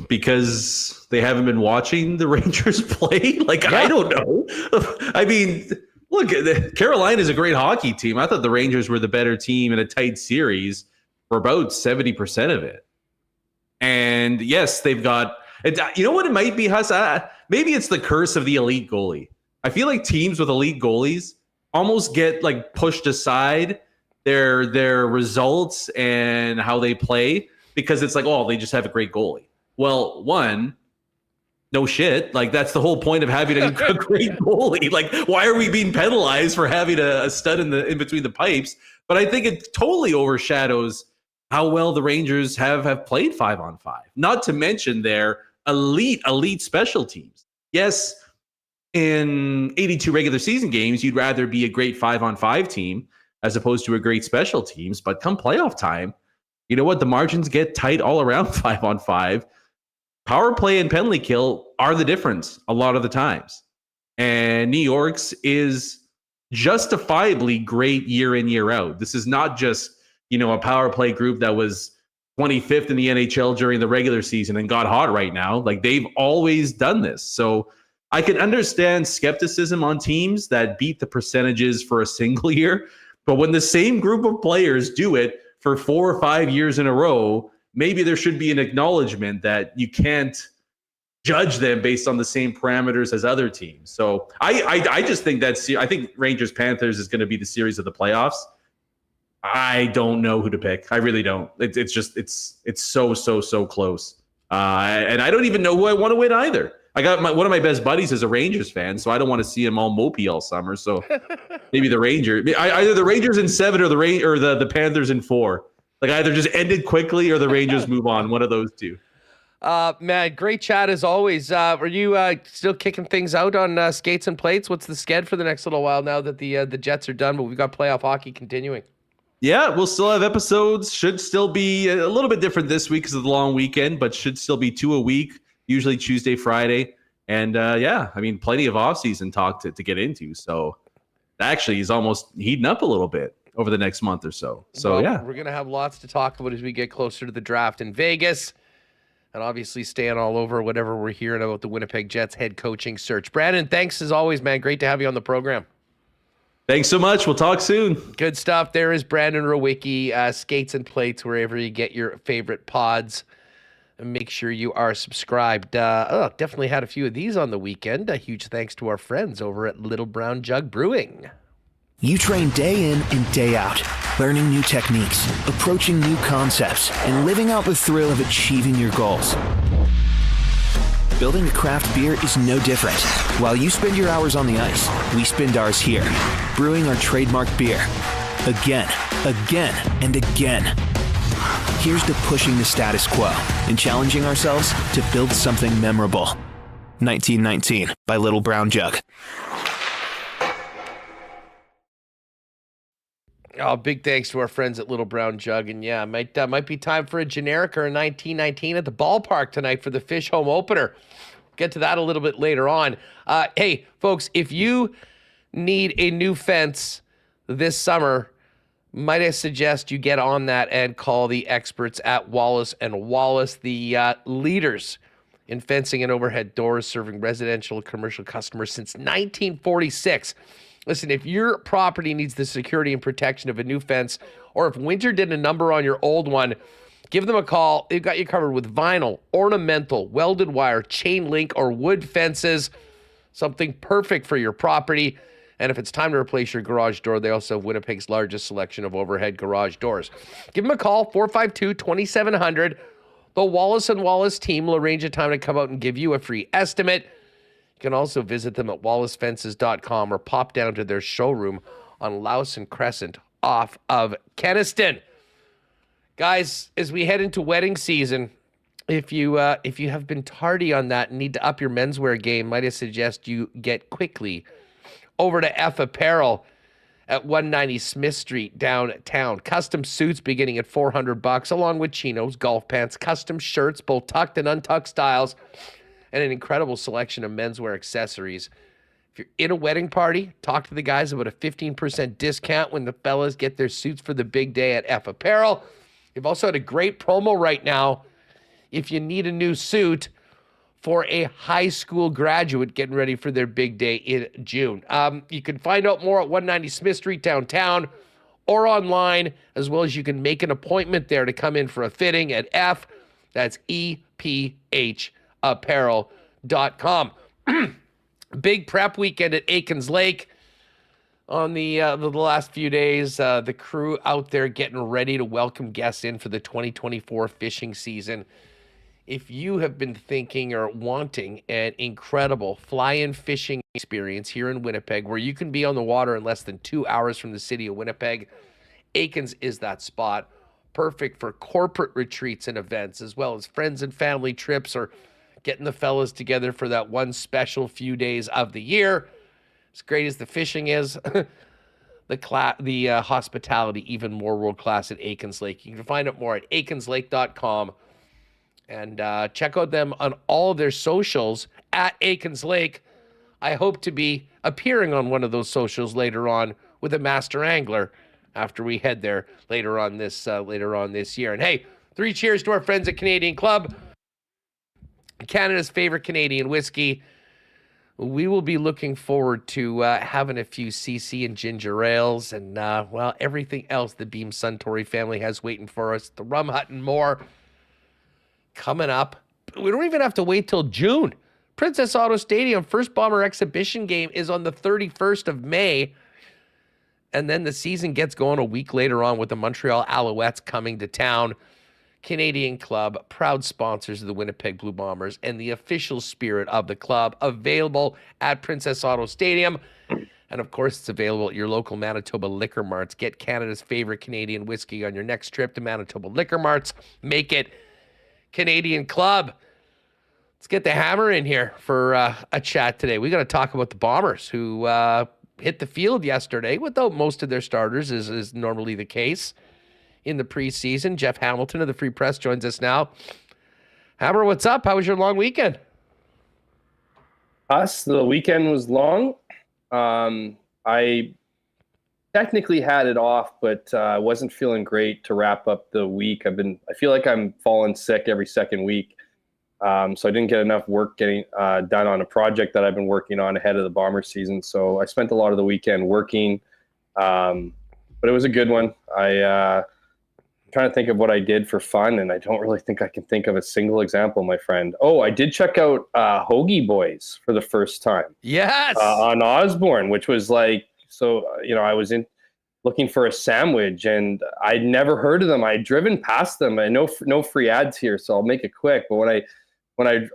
Because they haven't been watching the Rangers play. I don't know. I mean, look, Carolina is a great hockey team. I thought the Rangers were the better team in a tight series for about 70% of it. And yes, they've got. You know what it might be, Huss? Maybe it's the curse of the elite goalie. I feel like teams with elite goalies almost get pushed aside their results and how they play because it's they just have a great goalie. Well, one, no shit. That's the whole point of having a great goalie. Why are we being penalized for having a stud in between the pipes? But I think it totally overshadows how well the Rangers have played 5-on-5. Not to mention their elite special teams. Yes, in 82 regular season games, you'd rather be a great 5-on-5 team as opposed to a great special teams. But come playoff time, you know what? The margins get tight all around 5-on-5. Power play and penalty kill are the difference a lot of the times. And New York's is justifiably great year in, year out. This is not just, a power play group that was 25th in the NHL during the regular season and got hot right now. They've always done this. So I can understand skepticism on teams that beat the percentages for a single year. But when the same group of players do it for 4 or 5 years in a row, maybe there should be an acknowledgement that you can't judge them based on the same parameters as other teams. So I just think I think Rangers Panthers is going to be the series of the playoffs. I don't know who to pick. I really don't. It's so close. And I don't even know who I want to win either. I got one of my best buddies is a Rangers fan, so I don't want to see him all mopey all summer. So maybe the Rangers, either the Rangers in 7 or the Panthers in 4. Either just end it quickly or the Rangers move on. One of those two. Man, great chat as always. Are you still kicking things out on skates and plates? What's the sked for the next little while now that the Jets are done, but we've got playoff hockey continuing? Yeah, we'll still have episodes. Should still be a little bit different this week because of the long weekend, but should still be 2 a week, usually Tuesday, Friday. And plenty of off-season talk to get into. So actually, he's almost heating up a little bit over the next month or so. So, yeah. We're going to have lots to talk about as we get closer to the draft in Vegas. And obviously staying all over whatever we're hearing about the Winnipeg Jets head coaching search. Brandon, thanks as always, man. Great to have you on the program. Thanks so much. We'll talk soon. Good stuff. There is Brandon Rewucki, skates and plates, wherever you get your favorite pods. And make sure you are subscribed. Definitely had a few of these on the weekend. A huge thanks to our friends over at Little Brown Jug Brewing. You train day in and day out, learning new techniques, approaching new concepts, and living out the thrill of achieving your goals. Building a craft beer is no different. While you spend your hours on the ice, we spend ours here. brewing our trademark beer. Again, and again. Here's to pushing the status quo and challenging ourselves to build something memorable. 1919 by Little Brown Jug. Oh, big thanks to our friends at Little Brown Jug. And yeah, might be time for a generic or a 1919 at the ballpark tonight for the Fish home opener. Get to that a little bit later on. Hey, folks, if you need a new fence this summer, might I suggest you get on that and call the experts at Wallace & Wallace, the leaders in fencing and overhead doors, serving residential and commercial customers since 1946. Listen, if your property needs the security and protection of a new fence, or if winter did a number on your old one, give them a call. They've got you covered with vinyl, ornamental, welded wire, chain link, or wood fences. Something perfect for your property. And if it's time to replace your garage door, they also have Winnipeg's largest selection of overhead garage doors. Give them a call, 452-2700. The Wallace & Wallace team will arrange a time to come out and give you a free estimate. You can also visit them at wallacefences.com or pop down to their showroom on Lowson Crescent off of Kenaston. Guys, as we head into wedding season, if you have been tardy on that and need to up your menswear game, might I suggest you get quickly over to F Apparel at 190 Smith Street downtown. Custom suits beginning at $400, along with chinos, golf pants, custom shirts, both tucked and untucked styles, and an incredible selection of menswear accessories. If you're in a wedding party, talk to the guys about a 15% discount when the fellas get their suits for the big day at F Apparel. You've also had a great promo right now if you need a new suit for a high school graduate getting ready for their big day in June. You can find out more at 190 Smith Street downtown or online, as well as you can make an appointment there to come in for a fitting at F. That's EPHapparel.com. Big prep weekend at Aikens Lake on the last few days. The crew out there getting ready to welcome guests in for the 2024 fishing season. If you have been thinking or wanting an incredible fly-in fishing experience here in Winnipeg, where you can be on the water in less than 2 hours from the city of Winnipeg, Aikens is that spot. Perfect for corporate retreats and events, as well as friends and family trips, or getting the fellas together for that one special few days of the year. As great as the fishing is, the hospitality even more world-class at Aikens Lake. You can find out more at aikenslake.com. And check out them on all of their socials at Aikens Lake. I hope to be appearing on one of those socials later on with a master angler after we head there later on this year. And hey, 3 cheers to our friends at Canadian Club, Canada's favorite Canadian whiskey. We will be looking forward to having a few CC and ginger ales and, everything else the Beam Suntory family has waiting for us. The Rum Hut and more coming up. We don't even have to wait till June. Princess Auto Stadium first Bomber exhibition game is on the 31st of May. And then the season gets going a week later on with the Montreal Alouettes coming to town. Canadian Club, proud sponsors of the Winnipeg Blue Bombers and the official spirit of the club, available at Princess Auto Stadium. And of course, it's available at your local Manitoba liquor marts. Get Canada's favorite Canadian whiskey on your next trip to Manitoba liquor marts. Make it Canadian Club. Let's get the hammer in here for a chat today. We got to talk about the Bombers, who hit the field yesterday without most of their starters, as is normally the case in the preseason. Jeff Hamilton of the Free Press joins us now. Hammer, what's up? How was your long weekend? The weekend was long. I technically had it off, but I wasn't feeling great to wrap up the week. I feel like I'm falling sick every second week. So I didn't get enough work getting done on a project that I've been working on ahead of the Bomber season. So I spent a lot of the weekend working, but it was a good one. I'm trying to think of what I did for fun, and I don't really think I can think of a single example, my friend. Oh, I did check out Hoagie Boys for the first time. Yes! On Osborne, which was like, so, I was looking for a sandwich, and I'd never heard of them. I'd driven past them. I know no free ads here, so I'll make it quick. But when I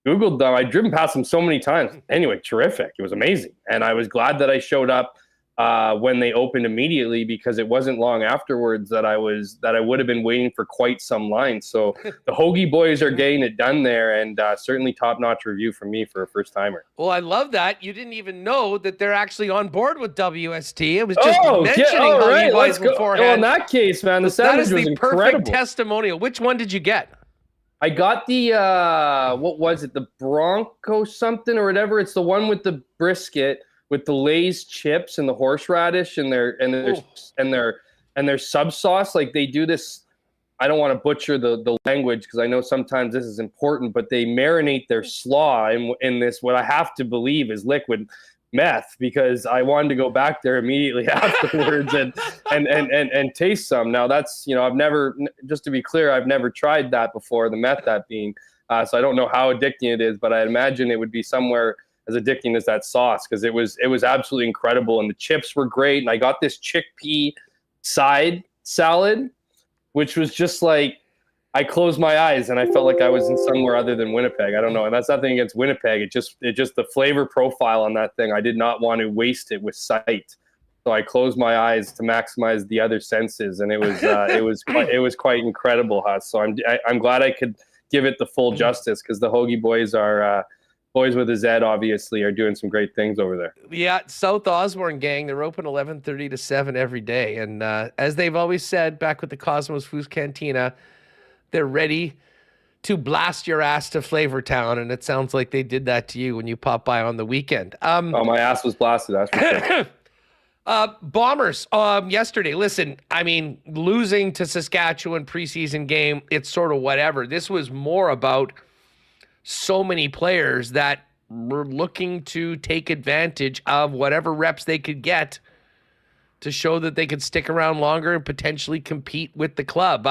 Googled them, I'd driven past them so many times. Anyway, terrific. It was amazing. And I was glad that I showed up. when they opened immediately, because it wasn't long afterwards that I would have been waiting for quite some lines. So the Hoagie boys are getting it done there, and certainly top-notch review from me for a first-timer. Well, I love that. You didn't even know that they're actually on board with WST. It was just mentioning Hoagie boys beforehand. Well, in that case, man, the sandwich was incredible. That is the perfect testimonial. Which one did you get? I got the what was it? The Bronco something or whatever. It's the one with the brisket, with the Lay's chips and the horseradish and their sub sauce. Like, they do this. I don't want to butcher the language, because I know sometimes this is important, but they marinate their slaw in this, what I have to believe is liquid meth, because I wanted to go back there immediately afterwards and taste some. Now, that's, I've never, just to be clear, I've never tried that before, the meth, that being. So I don't know how addicting it is, but I imagine it would be somewhere as addicting as that sauce, because it was absolutely incredible, and the chips were great. And I got this chickpea side salad, which was just like, I closed my eyes and I felt like I was in somewhere other than Winnipeg. I don't know, and that's nothing against Winnipeg. It just the flavor profile on that thing, I did not want to waste it with sight, so I closed my eyes to maximize the other senses, and it was quite incredible, Huss. So I'm glad I could give it the full justice, because the Hoagie boys are. Boys with a Z, obviously, are doing some great things over there. Yeah, South Osborne gang, they're open 11:30 to 7 every day. And as they've always said, back with the Cosmos Foods Cantina, they're ready to blast your ass to Flavortown. And it sounds like they did that to you when you popped by on the weekend. My ass was blasted, that's for sure. Bombers, yesterday, listen, I mean, losing to Saskatchewan preseason game, it's sort of whatever. This was more about so many players that were looking to take advantage of whatever reps they could get to show that they could stick around longer and potentially compete with the club.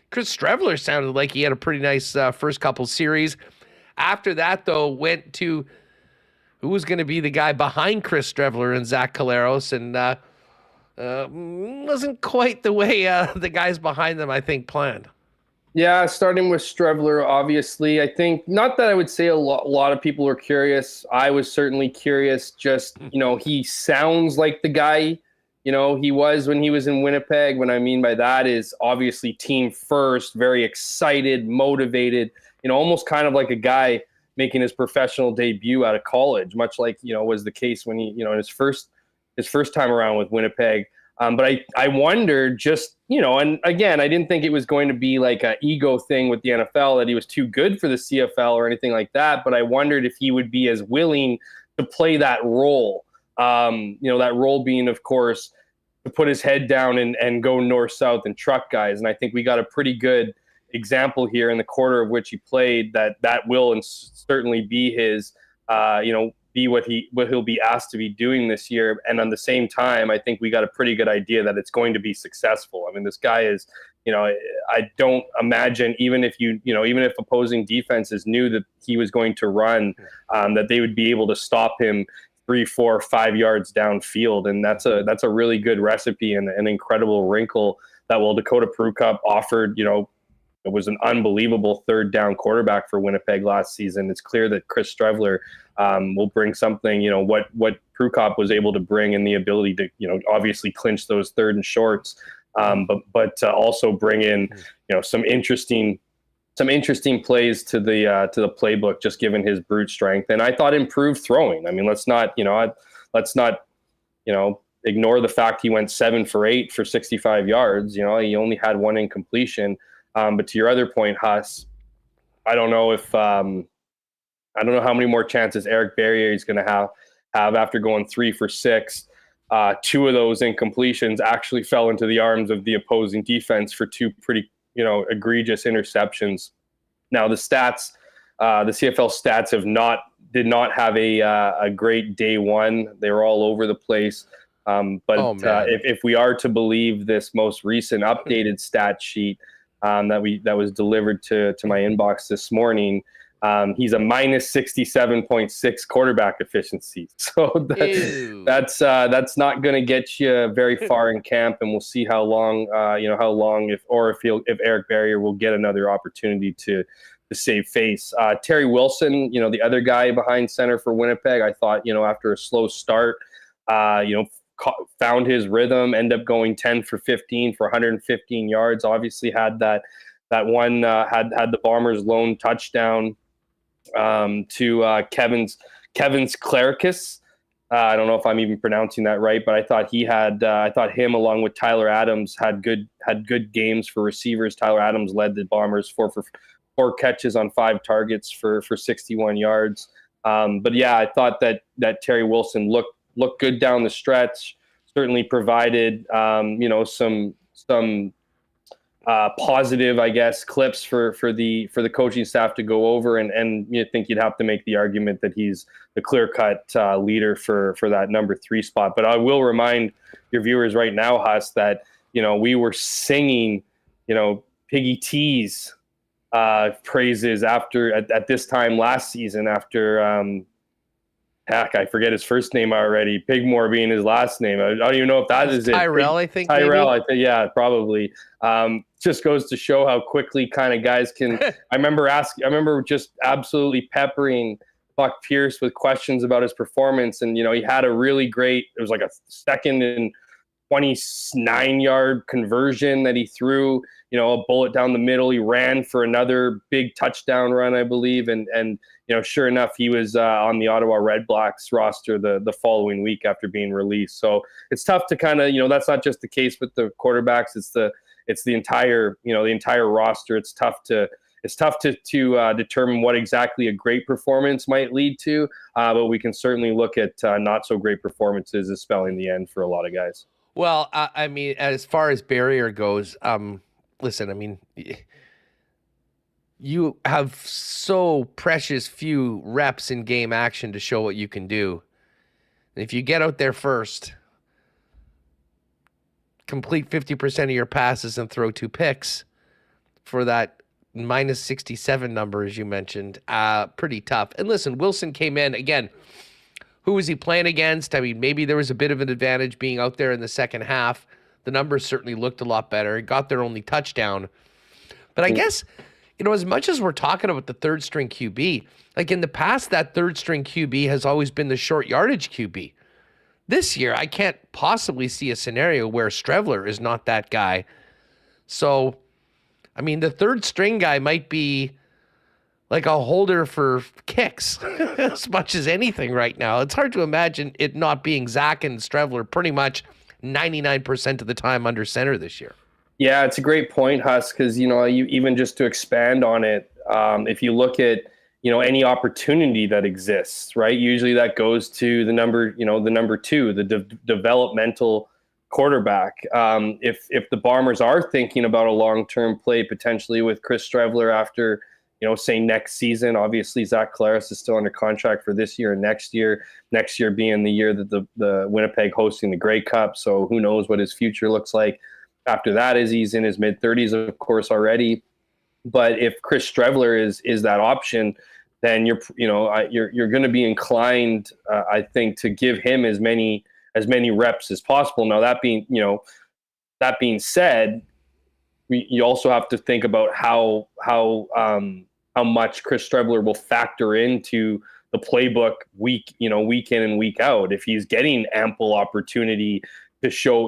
Chris Streveler sounded like he had a pretty nice first couple series. After that, though, went to who was going to be the guy behind Chris Streveler and Zach Caleros, and wasn't quite the way the guys behind them, I think, planned. Yeah, starting with Streveler, obviously. I think, not that I would say a lot of people are curious. I was certainly curious. Just, he sounds like the guy, he was when he was in Winnipeg. What I mean by that is obviously team first, very excited, motivated, almost kind of like a guy making his professional debut out of college, much like, was the case when he, in his first time around with Winnipeg. But I wondered just, and again, I didn't think it was going to be like an ego thing with the NFL, that he was too good for the CFL or anything like that. But I wondered if he would be as willing to play that role. That role being, of course, to put his head down and go north-south and truck guys. And I think we got a pretty good example here in the quarter of which he played that will and certainly be his, be what he'll be asked to be doing this year. And on the same time, I think we got a pretty good idea that it's going to be successful. I mean, this guy is, I don't imagine, even if opposing defenses knew that he was going to run, that they would be able to stop him 3, 4, 5 yards downfield. And that's a really good recipe and an incredible wrinkle that Dakota Prukop offered. It was an unbelievable third down quarterback for Winnipeg last season. It's clear that Chris Streveler will bring something, what Prukop was able to bring, and the ability to, obviously clinch those third and shorts, but also bring in, some interesting plays to the playbook, just given his brute strength. And I thought improved throwing. I mean, let's not ignore the fact he went 7 for 8 for 65 yards. He only had one incompletion. But to your other point, Huss, I don't know how many more chances Eric Barrier is going to have after going 3 for 6. 2 of those incompletions actually fell into the arms of the opposing defense for 2 pretty, egregious interceptions. Now the stats, the CFL stats did not have a great day one. They were all over the place. If we are to believe this most recent updated stat sheet, that was delivered to my inbox this morning, he's a minus 67.6 quarterback efficiency. So that's not going to get you very far in camp, and we'll see how long if Eric Barrier will get another opportunity to save face. Terry Wilson, the other guy behind center for Winnipeg, I thought, after a slow start, found his rhythm, ended up going 10 for 15 for 115 yards. Obviously had that one, had the Bombers' lone touchdown to Kevin's Clericus. I don't know if I'm even pronouncing that right, but I thought I thought him along with Tyler Adams had good games for receivers. Tyler Adams led the Bombers four catches on 5 targets for 61 yards. But yeah, I thought that Terry Wilson looked good down the stretch. Certainly provided some positive, I guess, clips for the coaching staff to go over, and you think you'd have to make the argument that he's the clear-cut leader for that number 3 spot. But I will remind your viewers right now, Huss, that we were singing Piggy T's praises at this time last season after I forget his first name already. Pigmore being his last name. I don't even know if that is it. Tyrell, I think. Tyrell, maybe? I think. Yeah, probably. Just goes to show how quickly kind of guys can. I remember just absolutely peppering Buck Pierce with questions about his performance, and he had a really great. It was like a 2nd and 29-yard conversion that he threw. A bullet down the middle. He ran for another big touchdown run, I believe, and sure enough, he was on the Ottawa Red Blacks roster the following week after being released. So it's tough to kind of that's not just the case with the quarterbacks. It's the entire roster. It's tough to determine what exactly a great performance might lead to, but we can certainly look at not so great performances as spelling the end for a lot of guys. Well, I mean, as far as barrier goes, listen, I mean, you have so precious few reps in game action to show what you can do. And if you get out there first, complete 50% of your passes and throw 2 picks for that minus 67 number, as you mentioned, pretty tough. And listen, Wilson came in again. Who was he playing against? I mean, maybe there was a bit of an advantage being out there in the second half. The numbers certainly looked a lot better. He got their only touchdown. But I guess, as much as we're talking about the third string QB, like in the past, that third string QB has always been the short yardage QB. This year, I can't possibly see a scenario where Strevler is not that guy. So, I mean, the third string guy might be like a holder for kicks as much as anything right now. It's hard to imagine it not being Zach and Strevler pretty much 99% of the time under center this year. Yeah, it's a great point, Huss, because, you even just to expand on it, if you look at, any opportunity that exists, right? Usually that goes to the number 2, the developmental quarterback. If the Bombers are thinking about a long-term play potentially with Chris Strevler after, say next season, obviously Zach Collaros is still under contract for this year and next year being the year that the Winnipeg hosting the Grey Cup. So who knows what his future looks like after that, as he's in his mid-30s, of course, already. But if Chris Strevler is that option, then you're going to be inclined, I think, to give him as many reps as possible. Now that being said, you also have to think about how much Chris Strevler will factor into the playbook week in and week out. If he's getting ample opportunity to show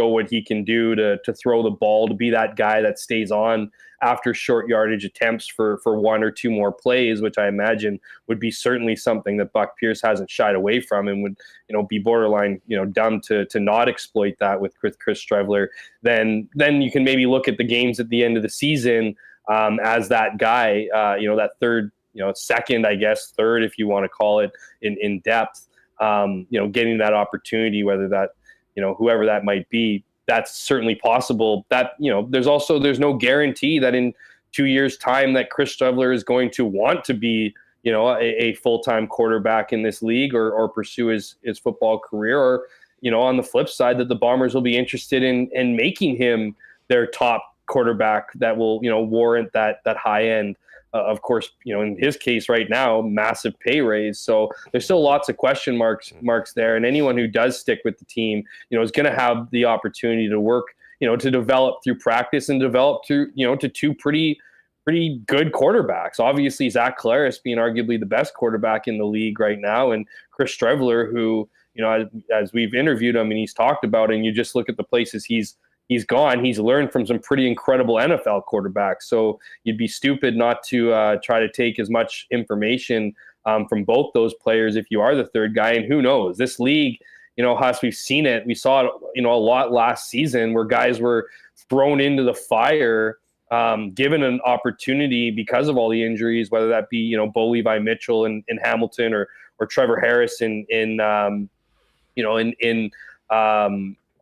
what he can do, to throw the ball, to be that guy that stays on after short yardage attempts for 1 or 2 more plays, which I imagine would be certainly something that Buck Pierce hasn't shied away from, and would be borderline dumb to not exploit that with Chris Strevler. Then you can maybe look at the games at the end of the season as that guy, that third, second, I guess, third, if you want to call it, in depth, getting that opportunity, whether that, whoever that might be. That's certainly possible. That, there's no guarantee that in 2 years' time that Chris Strevler is going to want to be, a full-time quarterback in this league or pursue his football career, or, on the flip side, that the Bombers will be interested in making him their top quarterback that will, warrant that high end. Of course, in his case right now, massive pay raise. So there's still lots of question marks there. And anyone who does stick with the team, is going to have the opportunity to work, to develop through practice and develop to 2 pretty good quarterbacks. Obviously, Zach Collaros being arguably the best quarterback in the league right now, and Chris Strevler, who, as we've interviewed him and he's talked about it, and you just look at the places he's gone, he's learned from some pretty incredible NFL quarterbacks. So you'd be stupid not to try to take as much information from both those players if you are the third guy. And who knows, this league, Huss, we've seen it. We saw it, a lot last season where guys were thrown into the fire, given an opportunity because of all the injuries, whether that be, Bo Levi Mitchell in Hamilton or Trevor Harris in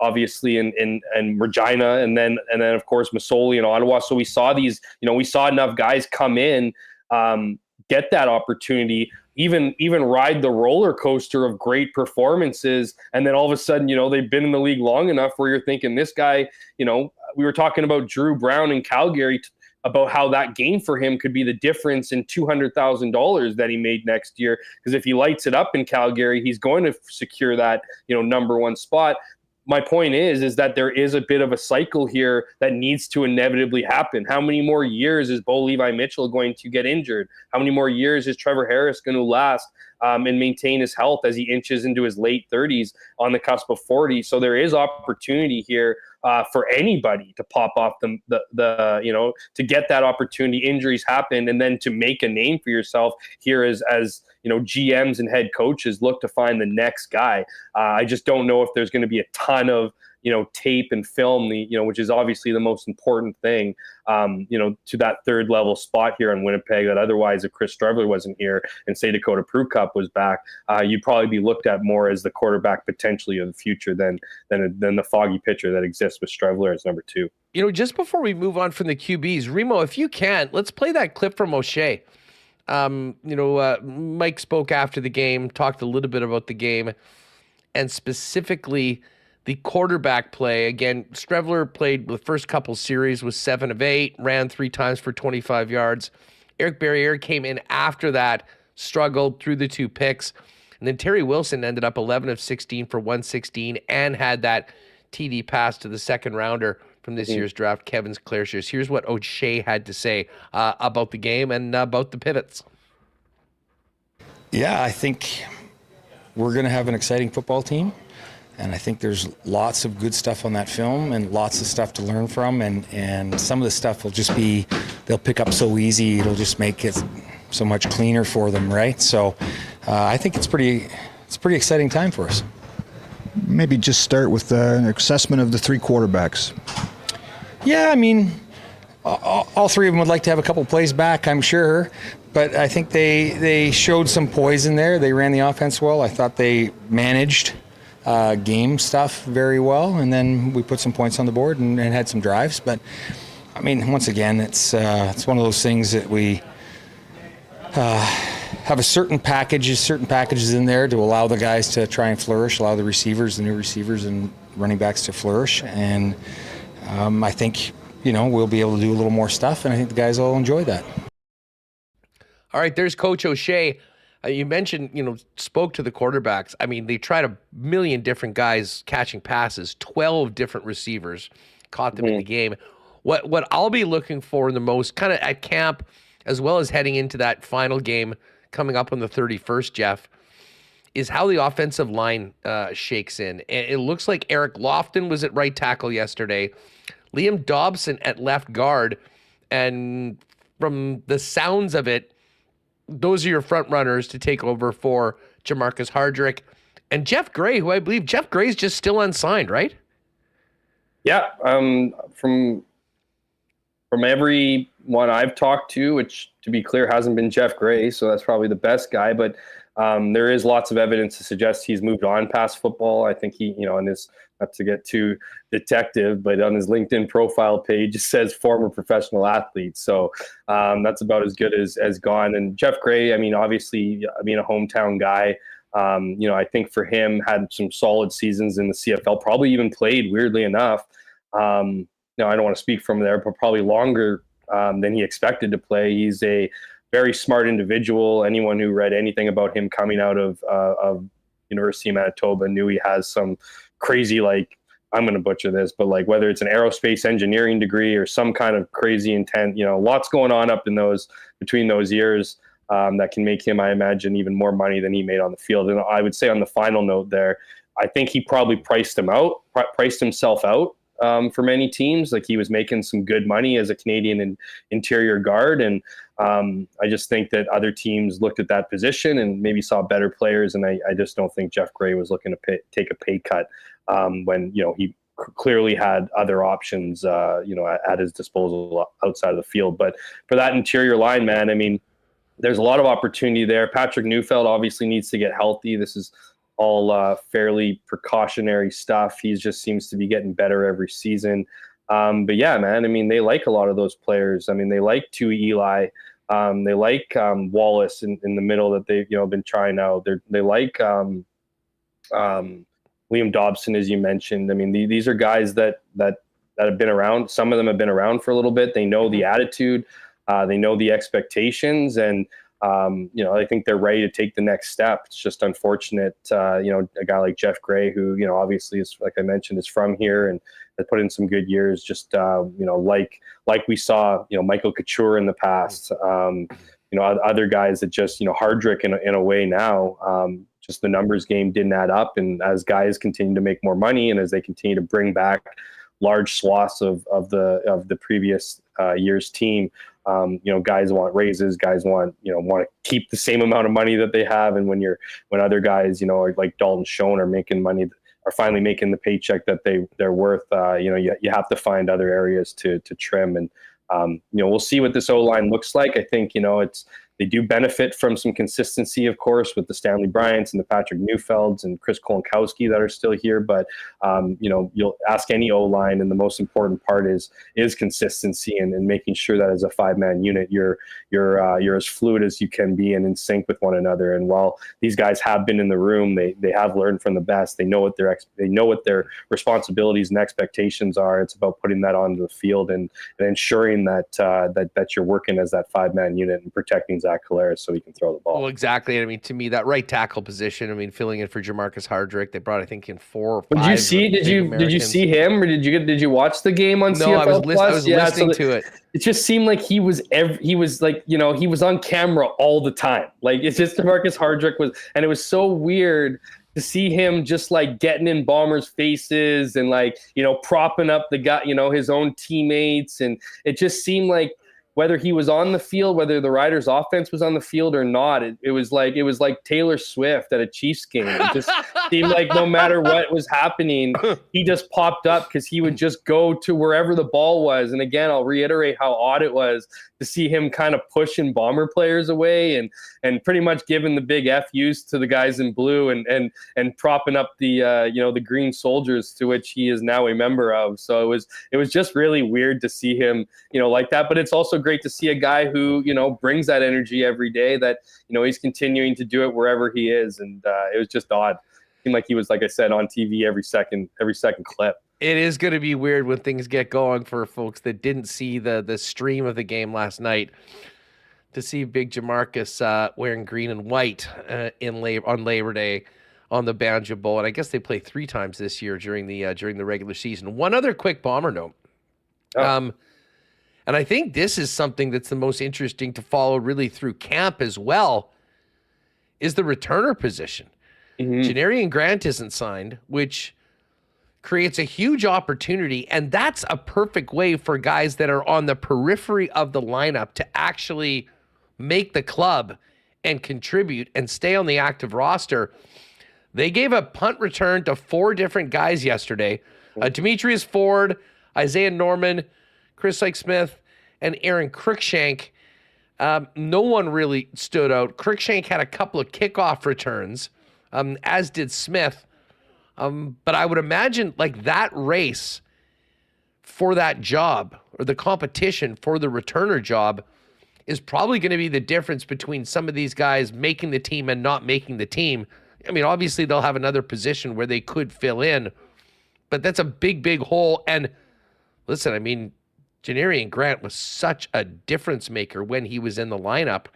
obviously in Regina, and then of course Masoli in Ottawa. So we saw these, we saw enough guys come in, get that opportunity, even ride the roller coaster of great performances, and then all of a sudden, they've been in the league long enough where you're thinking this guy, we were talking about Drew Brown in Calgary about how that game for him could be the difference in $200,000 that he made next year. Because if he lights it up in Calgary, he's going to secure that, number one spot. My point is that there is a bit of a cycle here that needs to inevitably happen. How many more years is Bo Levi Mitchell going to get injured? How many more years is Trevor Harris going to last and maintain his health as he inches into his late 30s on the cusp of 40? So there is opportunity here for anybody to pop off the to get that opportunity. Injuries happen, and then to make a name for yourself here as GMs and head coaches look to find the next guy. I just don't know if there's going to be a ton of tape and film, which is obviously the most important thing, to that third level spot here in Winnipeg, that otherwise if Chris Streveler wasn't here and say Dakota Prukop was back, you'd probably be looked at more as the quarterback potentially of the future than the foggy pitcher that exists with Streveler as number two. Just before we move on from the QBs, Remo, if you can, let's play that clip from O'Shea. Mike spoke after the game, talked a little bit about the game, and specifically the quarterback play. Again, Streveler played the first couple series, was 7 of 8, ran 3 times for 25 yards. Eric Barriere came in after that, struggled through the 2 picks. And then Terry Wilson ended up 11 of 16 for 116 and had that TD pass to the second rounder from this year's draft, Kevin Clearshires. Here's what O'Shea had to say about the game and about the pivots. Yeah, I think we're going to have an exciting football team. And I think there's lots of good stuff on that film and lots of stuff to learn from. And some of the stuff will just be, they'll pick up so easy, it'll just make it so much cleaner for them, right? So I think it's pretty exciting time for us. Maybe just start with an assessment of the 3 quarterbacks. Yeah, I mean, all 3 of them would like to have a couple plays back, I'm sure. But I think they showed some poise in there. They ran the offense well. I thought they managed game stuff very well, and then we put some points on the board and had some drives. But I mean, once again, it's one of those things that we have certain packages in there to allow the guys to try and flourish, allow the new receivers and running backs to flourish. And I think we'll be able to do a little more stuff, and I think the guys will enjoy that. All right, there's Coach O'Shea. You mentioned, spoke to the quarterbacks. I mean, they tried a million different guys catching passes, 12 different receivers caught them in the game. What I'll be looking for the most kind of at camp, as well as heading into that final game coming up on the 31st, Jeff, is how the offensive line shakes in. And it looks like Eric Lofton was at right tackle yesterday, Liam Dobson at left guard, and from the sounds of it, those are your front runners to take over for Jamarcus Hardrick and Jeff Gray, who I believe Jeff Gray's just still unsigned, right? Yeah. From everyone I've talked to, which to be clear hasn't been Jeff Gray, so that's probably the best guy, but there is lots of evidence to suggest he's moved on past football. I think he, on his, not to get too detective, but on his LinkedIn profile page, it says former professional athlete. So that's about as good as gone. And Jeff Gray, I mean, obviously being a hometown guy, I think for him had some solid seasons in the CFL, probably even played, weirdly enough. I don't want to speak from there, but probably longer than he expected to play. He's a very smart individual. Anyone who read anything about him coming out of University of Manitoba knew he has some crazy, like, I'm going to butcher this, but like whether it's an aerospace engineering degree or some kind of crazy intent, lots going on up in between those years. that can make him, I imagine, even more money than he made on the field. And I would say on the final note there, I think he probably priced himself out for many teams. Like, he was making some good money as a Canadian interior guard. And I just think that other teams looked at that position and maybe saw better players. And I just don't think Jeff Gray was looking to take a pay cut when, he clearly had other options, at his disposal outside of the field. But for that interior line, man, I mean, there's a lot of opportunity there. Patrick Neufeld obviously needs to get healthy. This is all fairly precautionary stuff. He just seems to be getting better every season. But yeah, man, I mean, they like a lot of those players. I mean, they like Tui Eli. They like Wallace in the middle that they've been trying out. They like Liam Dobson, as you mentioned. I mean, these are guys that have been around. Some of them have been around for a little bit. They know the attitude. They know the expectations, and I think they're ready to take the next step. It's just unfortunate, a guy like Jeff Gray, who obviously is, like I mentioned, is from here and has put in some good years. Just like we saw, Michael Couture in the past. Other guys that just Hardrick in a way now. Just the numbers game didn't add up, and as guys continue to make more money and as they continue to bring back large swaths of the previous year's team. Guys want raises, guys want to keep the same amount of money that they have. And when other guys, like Dalton Schoen are finally making the paycheck that they're worth, you have to find other areas to trim. And, we'll see what this O-line looks like. I think, they do benefit from some consistency, of course, with the Stanley Bryants and the Patrick Neufelds and Chris Kolonkowski that are still here. But, you'll ask any O-line, and the most important part is consistency and making sure that as a 5-man unit, you're as fluid as you can be and in sync with one another. And while these guys have been in the room, they have learned from the best. They know what their responsibilities and expectations are. It's about putting that onto the field and ensuring that you're working as that 5-man unit and protecting Zach Collaros so he can throw the ball. Well, exactly. I mean, to me, that right tackle position, I mean, filling in for Jamarcus Hardrick, they brought, I think, in 4 or 5. Did you see him, or did you watch the game on CFL Plus? I was listening to it. It just seemed like he was on camera all the time. Like, it's just Jamarcus Hardrick was, and it was so weird to see him just like getting in Bombers' faces and propping up the guy, his own teammates. And it just seemed like, whether he was on the field, whether the Riders' offense was on the field or not, it was like Taylor Swift at a Chiefs game. It just seemed like no matter what was happening, he just popped up because he would just go to wherever the ball was. And again, I'll reiterate how odd it was to see him kind of pushing Bomber players away and pretty much giving the big FUs to the guys in blue and propping up the green soldiers, to which he is now a member of. So it was just really weird to see him like that. But it's also great to see a guy who brings that energy every day, that he's continuing to do it wherever he is. And it was just odd. It seemed like he was, like I said, on TV every second clip. It is going to be weird when things get going for folks that didn't see the stream of the game last night, to see big Jamarcus wearing green and white on Labor Day on the Banjo Bowl. And I guess they play 3 times this year during the regular season. One other quick Bomber note. And I think this is something that's the most interesting to follow really through camp as well, is the returner position. Janarian Grant isn't signed, which creates a huge opportunity, and that's a perfect way for guys that are on the periphery of the lineup to actually make the club and contribute and stay on the active roster. They gave a punt return to 4 different guys yesterday. Demetrius Ford, Isaiah Norman, Chris Sykes-Smith, and Aaron Cruikshank. No one really stood out. Cruikshank had a couple of kickoff returns, as did Smith. But I would imagine like that race for that job, or the competition for the returner job, is probably going to be the difference between some of these guys making the team and not making the team. I mean, obviously they'll have another position where they could fill in, but that's a big, big hole. And listen, I mean, Janarian Grant was such a difference maker when he was in the lineup.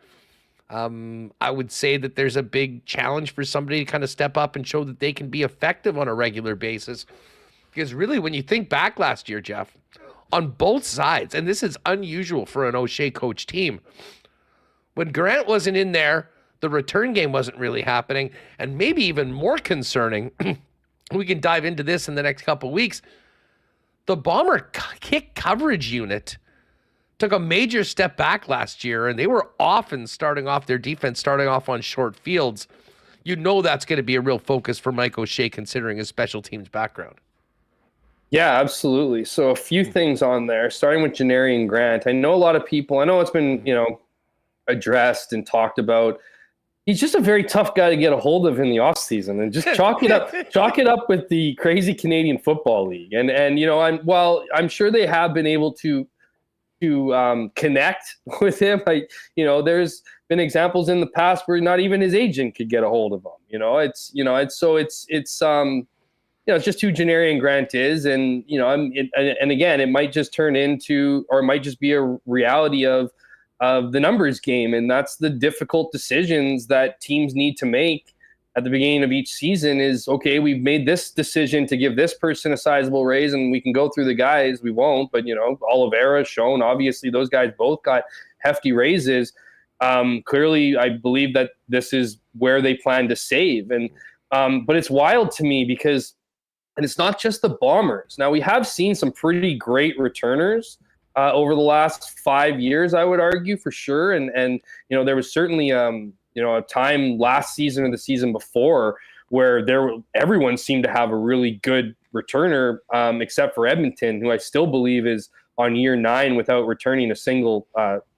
I would say that there's a big challenge for somebody to kind of step up and show that they can be effective on a regular basis. Because really, when you think back last year, Jeff, on both sides, and this is unusual for an O'Shea coach team, When Grant wasn't in there, the return game wasn't really happening. And maybe even more concerning, we can dive into this in the next couple of weeks, the Bomber kick coverage unit took a major step back last year, and they were often starting off their defense, starting off on short fields. You know that's going to be a real focus for Mike O'Shea considering his special teams background. Yeah, absolutely. So a few things on there, starting with Janarian Grant. I know a lot of people, I know it's been, addressed and talked about. He's just a very tough guy to get a hold of in the offseason, and just chalk it up with the crazy Canadian Football League. And I'm sure they have been able to connect with him. There's been examples in the past where not even his agent could get a hold of him. It's just who Janarian Grant is, and again, it might just turn into, or it might just be a reality of the numbers game, and that's the difficult decisions that teams need to make at the beginning of each season. Is, okay, we've made this decision to give this person a sizable raise, and we can go through the guys. We won't, but Oliveira, Schoen, obviously those guys both got hefty raises. Clearly, I believe that this is where they plan to save, and but it's wild to me because. And it's not just the Bombers. Now, we have seen some pretty great returners over the last 5 years, I would argue, for sure. And there was certainly a time last season or the season before where everyone seemed to have a really good returner, except for Edmonton, who I still believe is on year 9 without returning a single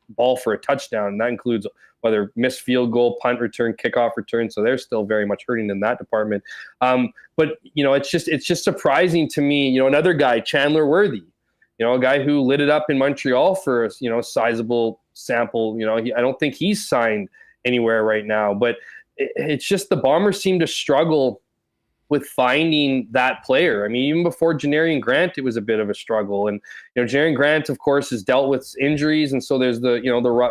ball for a touchdown. And that includes whether missed field goal, punt return, kickoff return. So they're still very much hurting in that department. But it's just surprising to me. Another guy, Chandler Worthy, a guy who lit it up in Montreal for a sizable sample. I don't think he's signed anywhere right now. But it's just the Bombers seem to struggle with finding that player. I mean, even before Janarian Grant, it was a bit of a struggle. And, Janarian Grant, of course, has dealt with injuries. And so there's the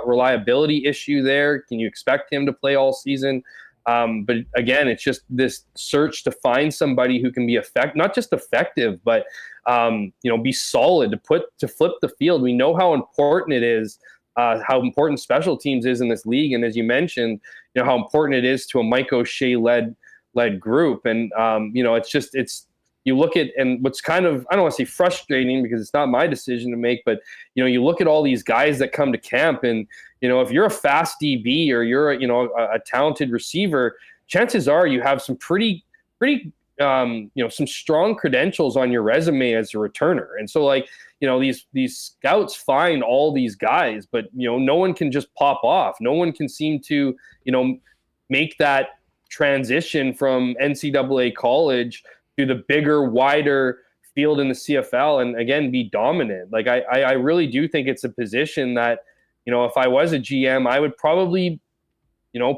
reliability issue there. Can you expect him to play all season? But again, it's just this search to find somebody who can be not just effective, but, be solid to flip the field. We know how important it is, how important special teams is in this league. And as you mentioned, how important it is to a Mike O'Shea led group. And, you look at, and what's kind of, I don't want to say frustrating because it's not my decision to make, but, you look at all these guys that come to camp and, if you're a fast DB or you're, a talented receiver, chances are you have some pretty, some strong credentials on your resume as a returner. And so these scouts find all these guys, but, no one can just pop off. No one can seem to, make that transition from NCAA college to the bigger, wider field in the CFL and again be dominant. I really do think it's a position that, if I was a GM, I would probably,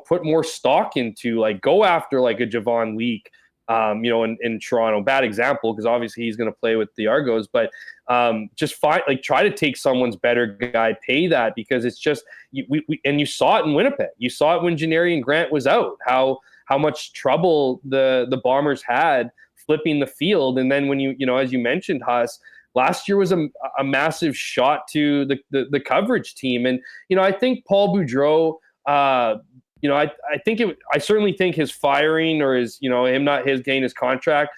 put more stock into, go after a Javon Leake, in Toronto. Bad example because obviously he's going to play with the Argos, but just try to take someone's better guy, pay that, because it's just and you saw it in Winnipeg. You saw it when Janarian Grant was out, how much trouble the Bombers had flipping the field. And then when as you mentioned, Huss, last year was a massive shot to the coverage team. And, I think Paul Boudreau, I certainly think his firing or his getting his contract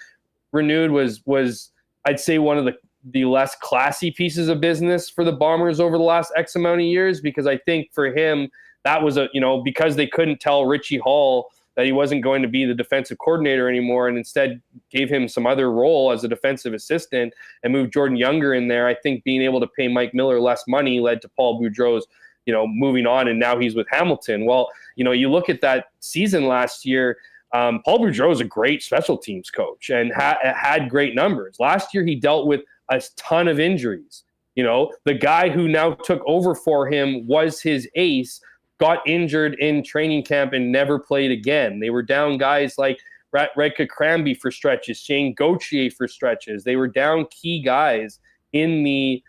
renewed was I'd say one of the less classy pieces of business for the Bombers over the last X amount of years, because I think for him, that was because they couldn't tell Richie Hall that he wasn't going to be the defensive coordinator anymore and instead gave him some other role as a defensive assistant and moved Jordan Younger in there. I think being able to pay Mike Miller less money led to Paul Boudreau's, moving on, and now he's with Hamilton. Well, you look at that season last year, Paul Boudreau is a great special teams coach and had great numbers. Last year, he dealt with a ton of injuries. The guy who now took over for him was his ace, got injured in training camp and never played again. They were down guys like Redka Cranby for stretches, Shane Gauthier for stretches. They were down key guys in the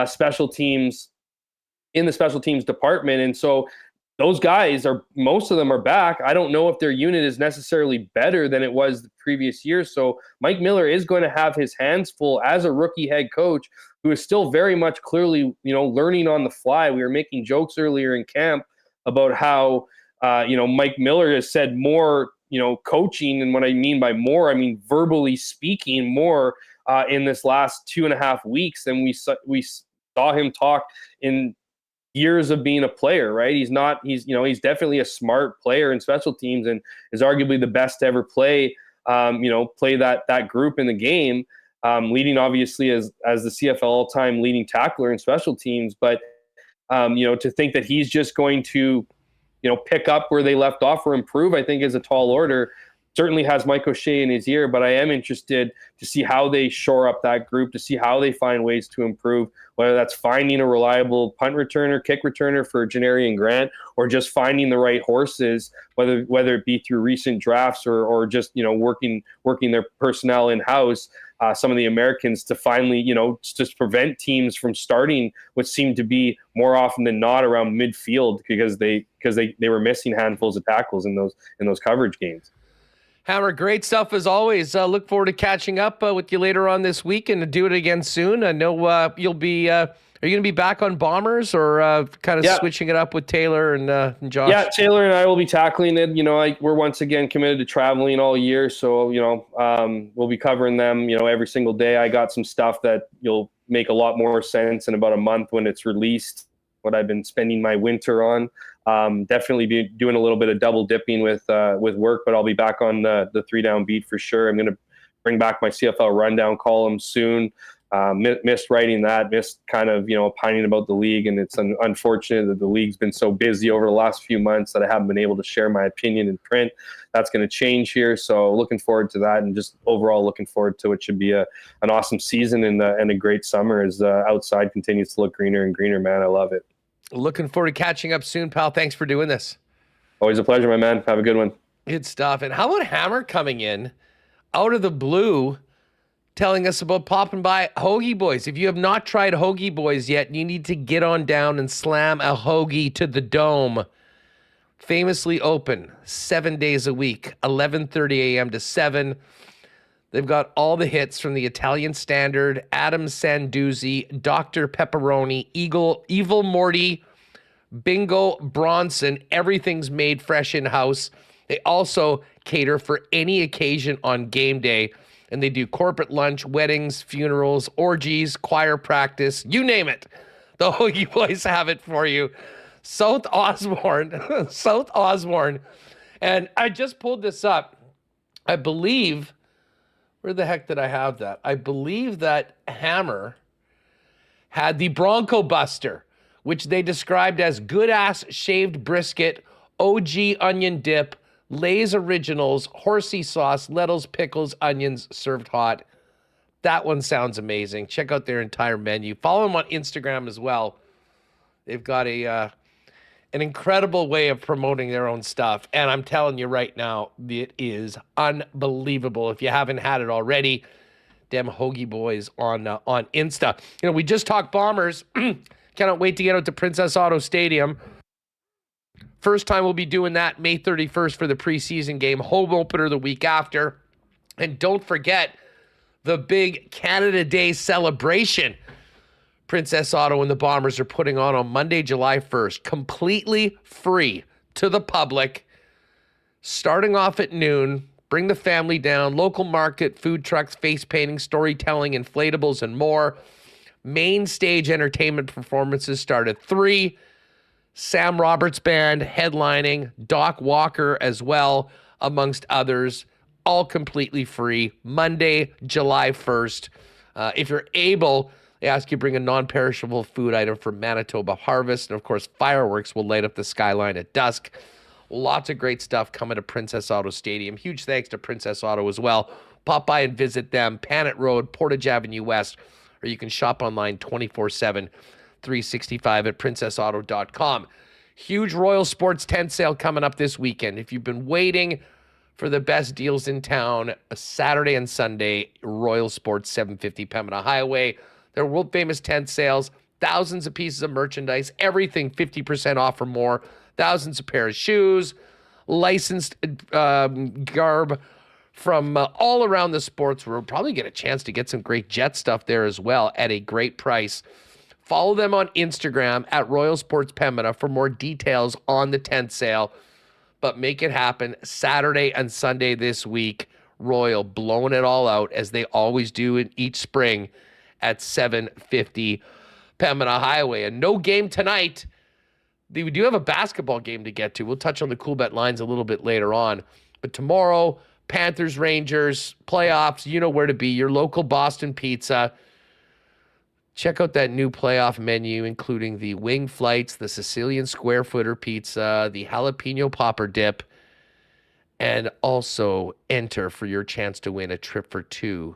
special teams department. And so those guys most of them are back. I don't know if their unit is necessarily better than it was the previous year. So Mike Miller is going to have his hands full as a rookie head coach who is still very much clearly, learning on the fly. We were making jokes earlier in camp about how, Mike Miller has said more, coaching. And what I mean by more, I mean verbally speaking more in this last 2.5 weeks than we saw him talk in years of being a player, right? He's definitely a smart player in special teams and is arguably the best to ever play that group in the game, leading obviously as the CFL all-time leading tackler in special teams. But, to think that he's just going to, pick up where they left off or improve, I think is a tall order. Certainly has Mike O'Shea in his ear, but I am interested to see how they shore up that group, to see how they find ways to improve, whether that's finding a reliable punt returner, kick returner for Janarian Grant, or just finding the right horses, whether it be through recent drafts or just, working their personnel in-house, some of the Americans to finally, just prevent teams from starting what seemed to be more often than not around midfield because they were missing handfuls of tackles in those coverage games. Hammer, great stuff as always. Look forward to catching up with you later on this week and to do it again soon. I know you'll be. Are you going to be back on Bombers or kind of switching it up with Taylor and Josh? Yeah, Taylor and I will be tackling it. We're once again committed to traveling all year, so we'll be covering them. Every single day. I got some stuff that you'll make a lot more sense in about a month when it's released. What I've been spending my winter on. Definitely be doing a little bit of double dipping with work, but I'll be back on the 3 Down Beat for sure. I'm going to bring back my CFL rundown column soon. Missed writing that, missed kind of, opining about the league. And it's unfortunate that the league's been so busy over the last few months that I haven't been able to share my opinion in print. That's going to change here. So looking forward to that, and just overall looking forward to what should be an awesome season and a great summer as outside continues to look greener and greener, man. I love it. Looking forward to catching up soon, pal. Thanks for doing this. Always a pleasure, my man. Have a good one. Good stuff. And how about Hammer coming in out of the blue, telling us about popping by Hoagie Boys? If you have not tried Hoagie Boys yet, you need to get on down and slam a hoagie to the dome. Famously open 7 days a week, 11:30 a.m. to 7. They've got all the hits from the Italian Standard, Adam Sanduzzi, Dr. Pepperoni, Evil Morty, Bingo Bronson. Everything's made fresh in-house. They also cater for any occasion on game day. And they do corporate lunch, weddings, funerals, orgies, choir practice, you name it. The Hoagie Boys have it for you. South Osborne. And I just pulled this up. I believe... Where the heck did I have that? I believe that Hammer had the Bronco Buster, which they described as good-ass shaved brisket, OG onion dip, Lay's Originals, horsey sauce, Lettles, pickles, onions, served hot. That one sounds amazing. Check out their entire menu. Follow them on Instagram as well. They've got an incredible way of promoting their own stuff. And I'm telling you right now, it is unbelievable. If you haven't had it already, them Hoagie Boys on Insta. We just talked Bombers. Cannot wait to get out to Princess Auto Stadium. First time we'll be doing that May 31st for the preseason game. Home opener the week after. And don't forget the big Canada Day celebration Princess Auto and the Bombers are putting on Monday, July 1st, completely free to the public, starting off at noon. Bring the family down, local market, food trucks, face painting, storytelling, inflatables, and more. Main stage entertainment performances start at 3. Sam Roberts Band headlining, Doc Walker as well, amongst others, all completely free, Monday, July 1st. If you're able... They ask you to bring a non-perishable food item from Manitoba Harvest. And, of course, fireworks will light up the skyline at dusk. Lots of great stuff coming to Princess Auto Stadium. Huge thanks to Princess Auto as well. Pop by and visit them. Panet Road, Portage Avenue West. Or you can shop online 24/7, 365 at princessauto.com. Huge Royal Sports tent sale coming up this weekend. If you've been waiting for the best deals in town, Saturday and Sunday, Royal Sports 750 Pembina Highway. Their world-famous tent sales, thousands of pieces of merchandise, everything 50% off or more, thousands of pairs of shoes, licensed garb from all around the sports world. Probably get a chance to get some great Jet stuff there as well at a great price. Follow them on Instagram at Royal Sports Pembina for more details on the tent sale. But make it happen Saturday and Sunday this week. Royal blowing it all out as they always do in each spring at 750 Pembina Highway. And no game tonight. We do have a basketball game to get to. We'll touch on the Coolbet lines a little bit later on. But tomorrow, Panthers, Rangers, playoffs, you know where to be. Your local Boston Pizza. Check out that new playoff menu, including the wing flights, the Sicilian square footer pizza, the jalapeno popper dip, and also enter for your chance to win a trip for two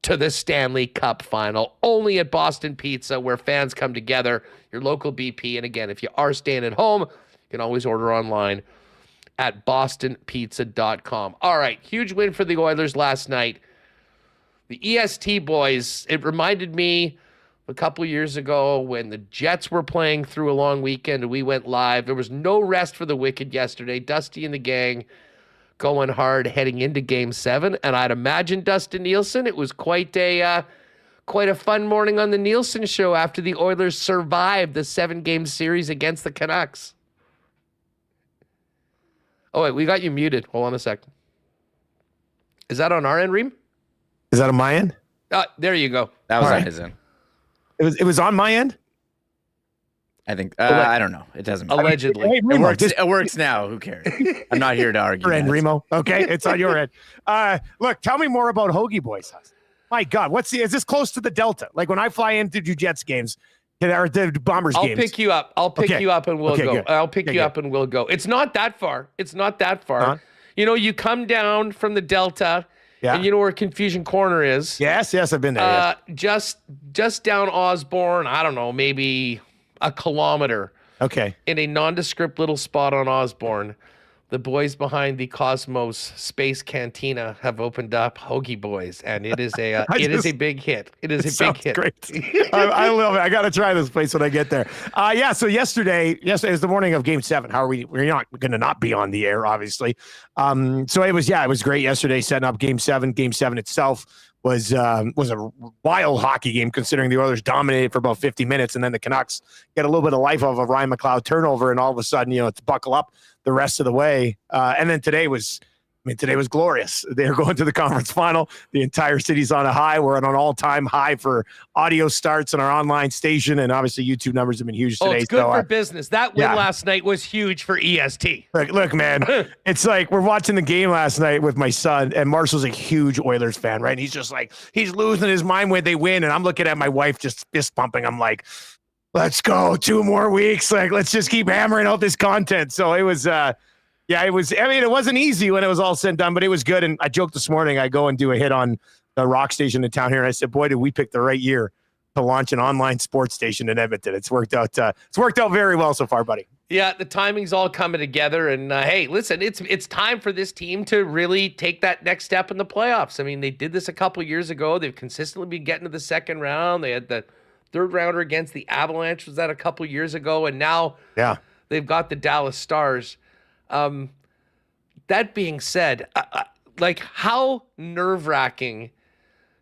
to the Stanley Cup final, only at Boston Pizza, where fans come together, your local BP. And again, if you are staying at home, you can always order online at bostonpizza.com. All right, huge win for the Oilers last night. The EST boys, it reminded me a couple years ago when the Jets were playing through a long weekend and we went live. There was no rest for the Wicked yesterday. Dusty and the gang going hard heading into Game 7. And I'd imagine, Dustin Nielson, it was quite a fun morning on the Nielson show after the Oilers survived the 7-game series against the Canucks. Oh, wait, we got you muted. Hold on a second. Is that on our end, Reem? Is that on my end? There you go. That was All on right. his end. It was on my end? I think. I don't know. It doesn't matter. Allegedly. Hey, It Remo, works. It works now. Who cares? I'm not here to argue. Your end, that. Remo. Okay, it's on your end. Look, tell me more about Hoagie Boys. My God, is this close to the Delta? Like when I fly into Jets games or the Bombers I'll games? pick you up. I'll pick you up and we'll go. Good. I'll pick Okay, you good. up and we'll go. It's not that far. Huh? You know, you come down from the Delta, Yeah. and you know where Confusion Corner is. Yes, I've been there. Yes. Just down Osborne, I don't know, maybe a kilometer Okay. in a nondescript little spot on Osborne. The boys behind the Cosmos Space Cantina have opened up Hoagie Boys, and it is a is a big hit. It is a big hit. Great. I love it. I got to try this place when I get there. So yesterday is the morning of Game 7. How are we? We're not going to not be on the air, obviously. So it was great yesterday setting up Game 7. Game 7 itself was a wild hockey game, considering the Oilers dominated for about 50 minutes, and then the Canucks get a little bit of life of a Ryan McLeod turnover, and all of a sudden, it's buckle up the rest of the way. And then today was glorious. They're going to the conference final. The entire city's on a high. We're on an all-time high for audio starts on our online station, and obviously YouTube numbers have been huge today. Oh, it's good for business. That win last night was huge for EST. Look, man, it's like we're watching the game last night with my son, and Marshall's a huge Oilers fan, right? And he's just like, he's losing his mind when they win, and I'm looking at my wife just fist pumping. I'm like, let's go, 2 more weeks. Like, let's just keep hammering out this content. So it was, it wasn't easy when it was all said and done, but it was good. And I joked this morning, I go and do a hit on the rock station in town here. And I said, boy, did we pick the right year to launch an online sports station in Edmonton. It's worked out very well so far, buddy. Yeah, the timing's all coming together. And hey, listen, it's time for this team to really take that next step in the playoffs. I mean, they did this a couple years ago. They've consistently been getting to the second round. They had the third rounder against the Avalanche. Was that a couple years ago? And now they've got the Dallas Stars. That being said, how nerve-wracking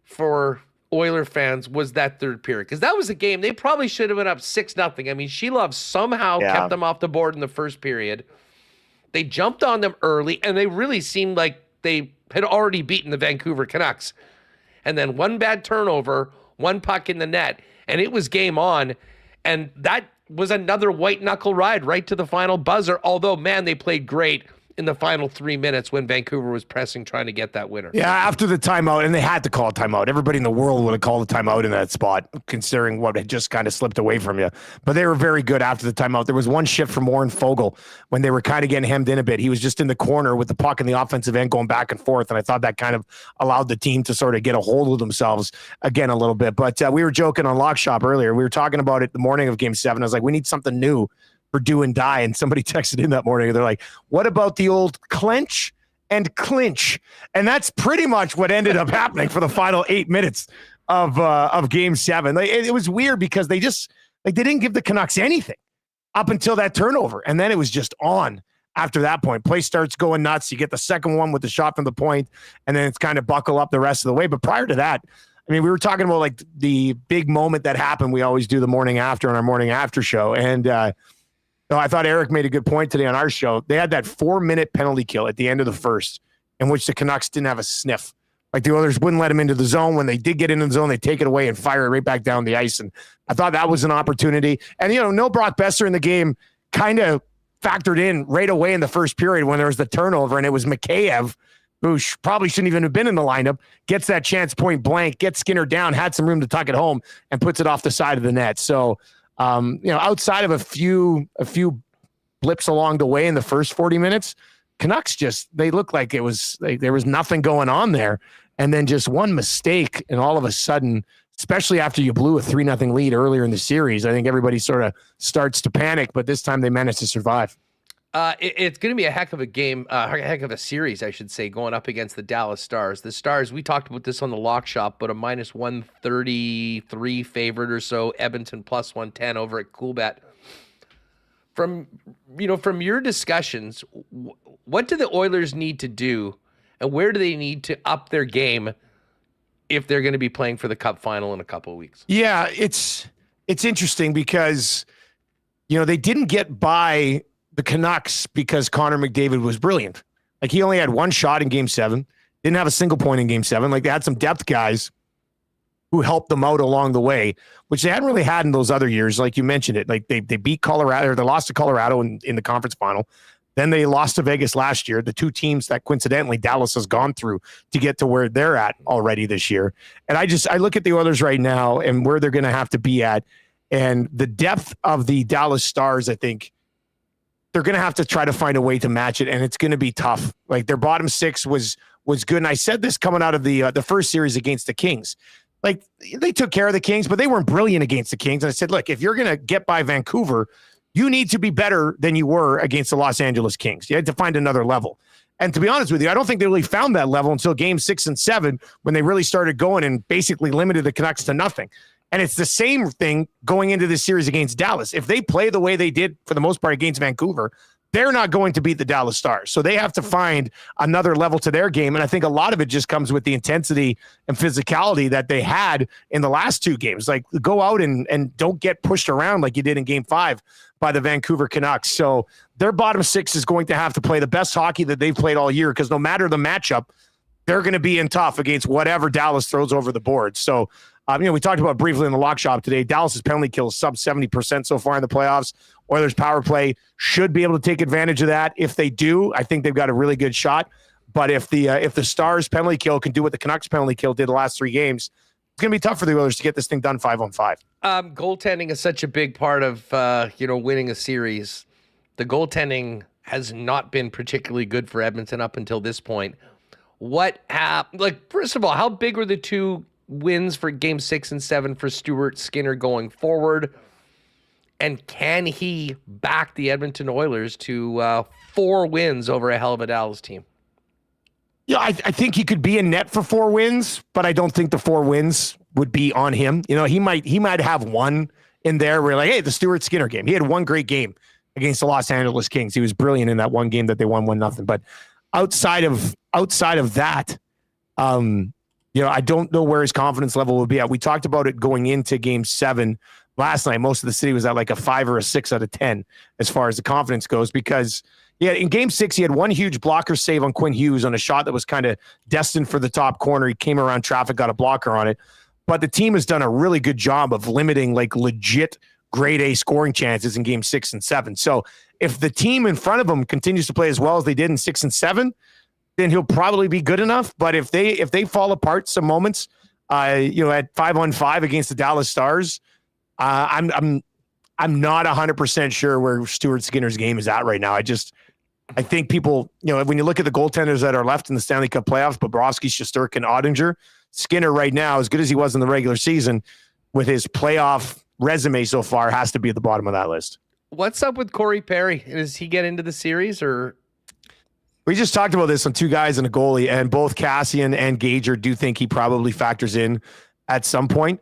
for Oiler fans was that third period? Because that was a game they probably should have been up 6-0. I mean, Shelov somehow kept them off the board in the first period. They jumped on them early, and they really seemed like they had already beaten the Vancouver Canucks. And then one bad turnover, one puck in the net, and it was game on. And that was another white-knuckle ride right to the final buzzer. Although, man, they played great in the final 3 minutes when Vancouver was pressing, trying to get that winner. Yeah, after the timeout, and they had to call a timeout. Everybody in the world would have called a timeout in that spot, considering what had just kind of slipped away from you. But they were very good after the timeout. There was one shift from Warren Fogle when they were kind of getting hemmed in a bit. He was just in the corner with the puck in the offensive end going back and forth, and I thought that kind of allowed the team to sort of get a hold of themselves again a little bit. But we were joking on Lock Shop earlier. We were talking about it the morning of Game 7. I was like, we need something new for do and die. And somebody texted in that morning. They're like, what about the old clench and clinch? And that's pretty much what ended up happening for the final 8 minutes of Game 7. It was weird because they didn't give the Canucks anything up until that turnover. And then it was just on after that point. Play starts going nuts. You get the second one with the shot from the point, and then it's kind of buckle up the rest of the way. But prior to that, I I mean, we were talking about like the big moment that happened. We always do the morning after on our morning after show. And I thought Eric made a good point today on our show. They had that 4-minute penalty kill at the end of the first in which the Canucks didn't have a sniff. Like the Oilers wouldn't let him into the zone. When they did get into the zone, they take it away and fire it right back down the ice. And I thought that was an opportunity. And, no Brock Besser in the game kind of factored in right away in the first period when there was the turnover, and it was Mikheyev, who probably shouldn't even have been in the lineup, gets that chance point blank, gets Skinner down, had some room to tuck it home, and puts it off the side of the net. So, outside of a few blips along the way in the first 40 minutes, Canucks they looked like there was nothing going on there. And then just one mistake, and all of a sudden, especially after you blew a 3-0 lead earlier in the series, I think everybody sort of starts to panic, but this time they managed to survive. It's going to be a heck of a game, a heck of a series, I should say, going up against the Dallas Stars. The Stars, we talked about this on the Lock Shop, but a minus 133 favorite or so, Edmonton plus 110 over at Coolbet. From your discussions, what do the Oilers need to do, and where do they need to up their game if they're going to be playing for the Cup final in a couple of weeks? Yeah, it's interesting because, they didn't get by the Canucks because Connor McDavid was brilliant. Like, he only had one shot in Game 7, didn't have a single point in Game 7. Like, they had some depth guys who helped them out along the way, which they hadn't really had in those other years. Like you mentioned it, like they beat Colorado, or they lost to Colorado in the conference final. Then they lost to Vegas last year, the two teams that coincidentally Dallas has gone through to get to where they're at already this year. And I look at the Oilers right now and where they're going to have to be at, and the depth of the Dallas Stars, I think they're going to have to try to find a way to match it, and it's going to be tough. Like, their bottom six was good, and I said this coming out of the first series against the Kings. Like, they took care of the Kings, but they weren't brilliant against the Kings. And I said, look, if you're going to get by Vancouver, you need to be better than you were against the Los Angeles Kings. You had to find another level. And to be honest with you, I don't think they really found that level until Game 6 and 7 when they really started going and basically limited the Canucks to nothing. And it's the same thing going into this series against Dallas. If they play the way they did for the most part against Vancouver, they're not going to beat the Dallas Stars. So they have to find another level to their game. And I think a lot of it just comes with the intensity and physicality that they had in the last two games. Like, go out and don't get pushed around like you did in Game 5 by the Vancouver Canucks. So their bottom six is going to have to play the best hockey that they've played all year, because no matter the matchup, they're going to be in tough against whatever Dallas throws over the board. So, we talked about briefly in the Lock Shop today, Dallas's penalty kill is sub 70% so far in the playoffs. Oilers power play should be able to take advantage of that. If they do, I think they've got a really good shot. But if the Stars penalty kill can do what the Canucks penalty kill did the last 3 games, it's going to be tough for the Oilers to get this thing done 5-on-5. Goaltending is such a big part of winning a series. The goaltending has not been particularly good for Edmonton up until this point. First of all, how big were the 2 wins for Game 6 and 7 for Stuart Skinner going forward? And can he back the Edmonton Oilers to 4 wins over a hell of a Dallas team? Yeah, I think he could be in net for 4 wins, but I don't think the 4 wins would be on him. He might have one in there where, like, hey, the Stuart Skinner game. He had one great game against the Los Angeles Kings. He was brilliant in that one game that they won 1-0. But outside of that, I don't know where his confidence level will be at. We talked about it going into Game 7 last night. Most of the city was at like a 5 or a 6 out of 10 as far as the confidence goes, because in Game 6, he had one huge blocker save on Quinn Hughes on a shot that was kind of destined for the top corner. He came around traffic, got a blocker on it. But the team has done a really good job of limiting like legit grade A scoring chances in Game 6 and 7. So if the team in front of him continues to play as well as they did in 6 and 7, then he'll probably be good enough. But if they fall apart some moments, at 5-on-5 against the Dallas Stars, I'm not 100% sure where Stuart Skinner's game is at right now. I think people, when you look at the goaltenders that are left in the Stanley Cup playoffs, Bobrovsky, Shesterkin, and Ottinger, Skinner right now, as good as he was in the regular season, with his playoff resume so far, has to be at the bottom of that list. What's up with Corey Perry? Does he get into the series, or? We just talked about this on 2 guys and a goalie, and both Cassian and Gager do think he probably factors in at some point.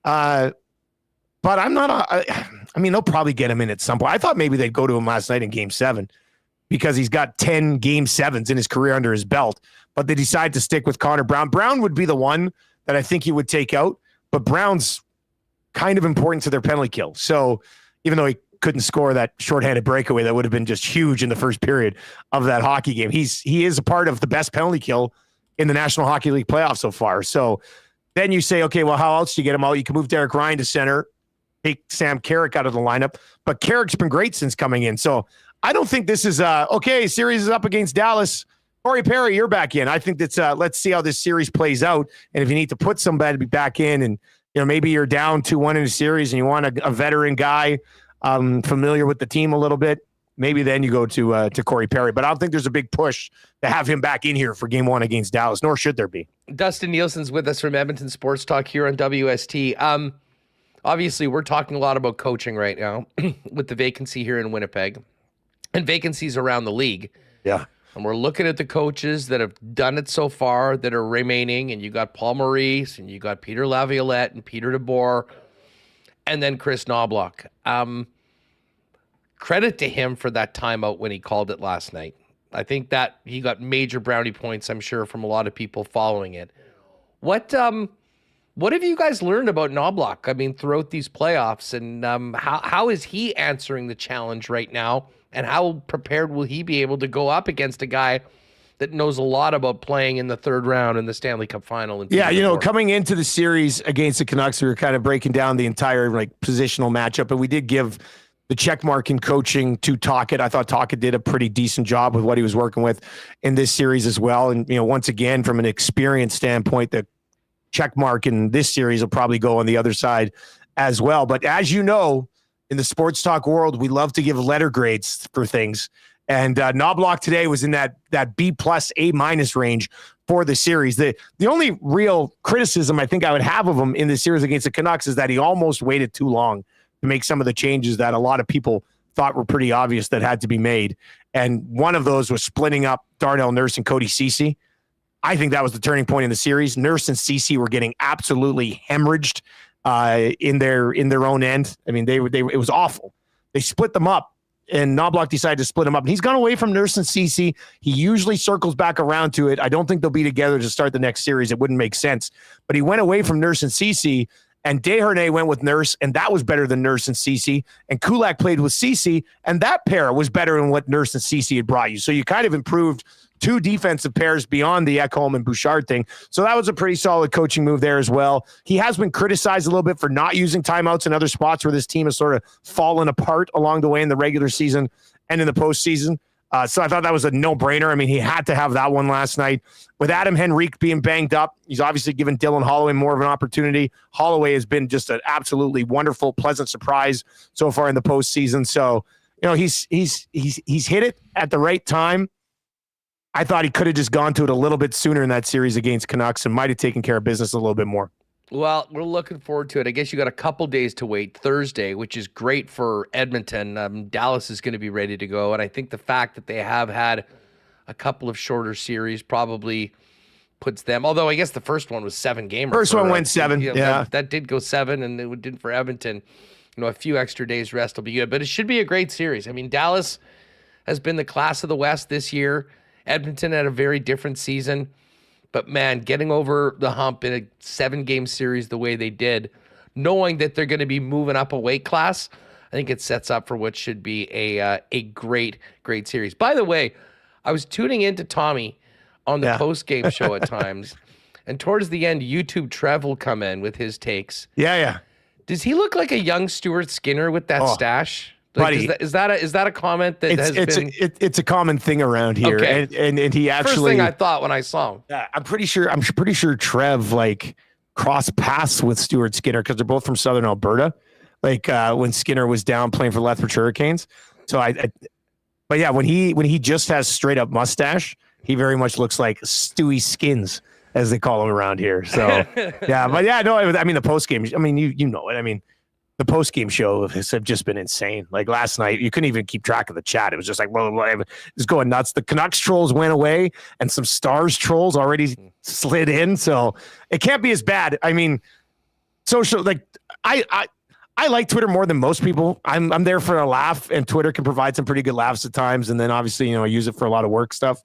But I'm not, they'll probably get him in at some point. I thought maybe they'd go to him last night in Game 7 because he's got 10 Game 7s in his career under his belt, but they decided to stick with Connor Brown. Brown would be the one that I think he would take out. But Brown's kind of important to their penalty kill. So even though he couldn't score that shorthanded breakaway that would have been just huge in the first period of that hockey game, he is a part of the best penalty kill in the National Hockey League playoffs so far. So then you say, okay, well, how else do you get him out? You can move Derek Ryan to center, take Sam Carrick out of the lineup. But Carrick's been great since coming in. So I don't think this is, okay, series is up against Dallas. Corey Perry, you're back in. I think that's, let's see how this series plays out. And if you need to put somebody back in and, maybe you're down 2-1 in a series and you want a veteran guy familiar with the team a little bit, maybe then you go to Corey Perry. But I don't think there's a big push to have him back in here for game 1 against Dallas, nor should there be. Dustin Nielson's with us from Edmonton Sports Talk here on WST. Obviously, we're talking a lot about coaching right now with the vacancy here in Winnipeg and vacancies around the league. Yeah. And we're looking at the coaches that have done it so far that are remaining. And you got Paul Maurice, and you got Peter Laviolette and Peter DeBoer, and then Chris Knobloch. Credit to him for that timeout when he called it last night. I think that he got major brownie points, I'm sure, from a lot of people following it. What have you guys learned about Knobloch? I mean, throughout these playoffs, and how is he answering the challenge right now? And how prepared will he be able to go up against a guy that knows a lot about playing in the third round in the Stanley Cup final? Yeah, coming into the series against the Canucks, we were kind of breaking down the entire positional matchup, and we did give the check mark in coaching to Tocchet. I thought Tocchet did a pretty decent job with what he was working with in this series as well. And, once again, from an experience standpoint, the check mark in this series will probably go on the other side as well. But as you know, in the sports talk world, we love to give letter grades for things. And Knobloch today was in that B+, A- range for the series. The only real criticism I think I would have of him in the series against the Canucks is that he almost waited too long to make some of the changes that a lot of people thought were pretty obvious that had to be made. And one of those was splitting up Darnell Nurse and Cody Ceci. I think that was the turning point in the series. Nurse and Ceci were getting absolutely hemorrhaged in their own end. I mean, it was awful. They split them up, and Knobloch decided to split them up. And he's gone away from Nurse and Ceci. He usually circles back around to it. I don't think they'll be together to start the next series. It wouldn't make sense. But he went away from Nurse and Ceci, and Desharnais went with Nurse, and that was better than Nurse and Ceci. And Kulak played with Ceci, and that pair was better than what Nurse and Ceci had brought you. So you kind of improved two defensive pairs beyond the Ekholm and Bouchard thing. So that was a pretty solid coaching move there as well. He has been criticized a little bit for not using timeouts in other spots where this team has sort of fallen apart along the way in the regular season and in the postseason. So I thought that was a no-brainer. I mean, he had to have that one last night. With Adam Henrique being banged up, he's obviously given Dylan Holloway more of an opportunity. Holloway has been just an absolutely wonderful, pleasant surprise so far in the postseason. So, he's hit it at the right time. I thought he could have just gone to it a little bit sooner in that series against Canucks and might have taken care of business a little bit more. Well, we're looking forward to it. I guess you got a couple days to wait. Thursday, which is great for Edmonton. Dallas is going to be ready to go. And I think the fact that they have had a couple of shorter series probably puts them, although I guess the first one was 7-gamer. First one went 7. Yeah. That did go 7, and it didn't for Edmonton. A few extra days rest will be good. But it should be a great series. I mean, Dallas has been the class of the West this year. Edmonton had a very different season. But, man, getting over the hump in a 7-game series the way they did, knowing that they're going to be moving up a weight class, I think it sets up for what should be a great, great series. By the way, I was tuning into Tommy on the post-game show at times, and towards the end, YouTube Trev will come in with his takes. Yeah. Does he look like a young Stuart Skinner with that stash? Buddy, is that a comment that it's a common thing around here, okay. and he actually first thing I thought when I saw him. Yeah, I'm pretty sure Trev crossed paths with Stuart Skinner because they're both from Southern Alberta. When Skinner was down playing for Lethbridge Hurricanes. So but yeah, when he just has straight up mustache, he very much looks like Stewie Skins, as they call him around here. So yeah, but yeah, no, I mean the post game. I mean you know it. I mean. The post-game show has just been insane. Like last night, you couldn't even keep track of the chat. It was just like, well, it was going nuts. The Canucks trolls went away, and some Stars trolls already slid in. So it can't be as bad. I mean, social, I like Twitter more than most people. I'm there for a laugh, and Twitter can provide some pretty good laughs at times. And then obviously, I use it for a lot of work stuff.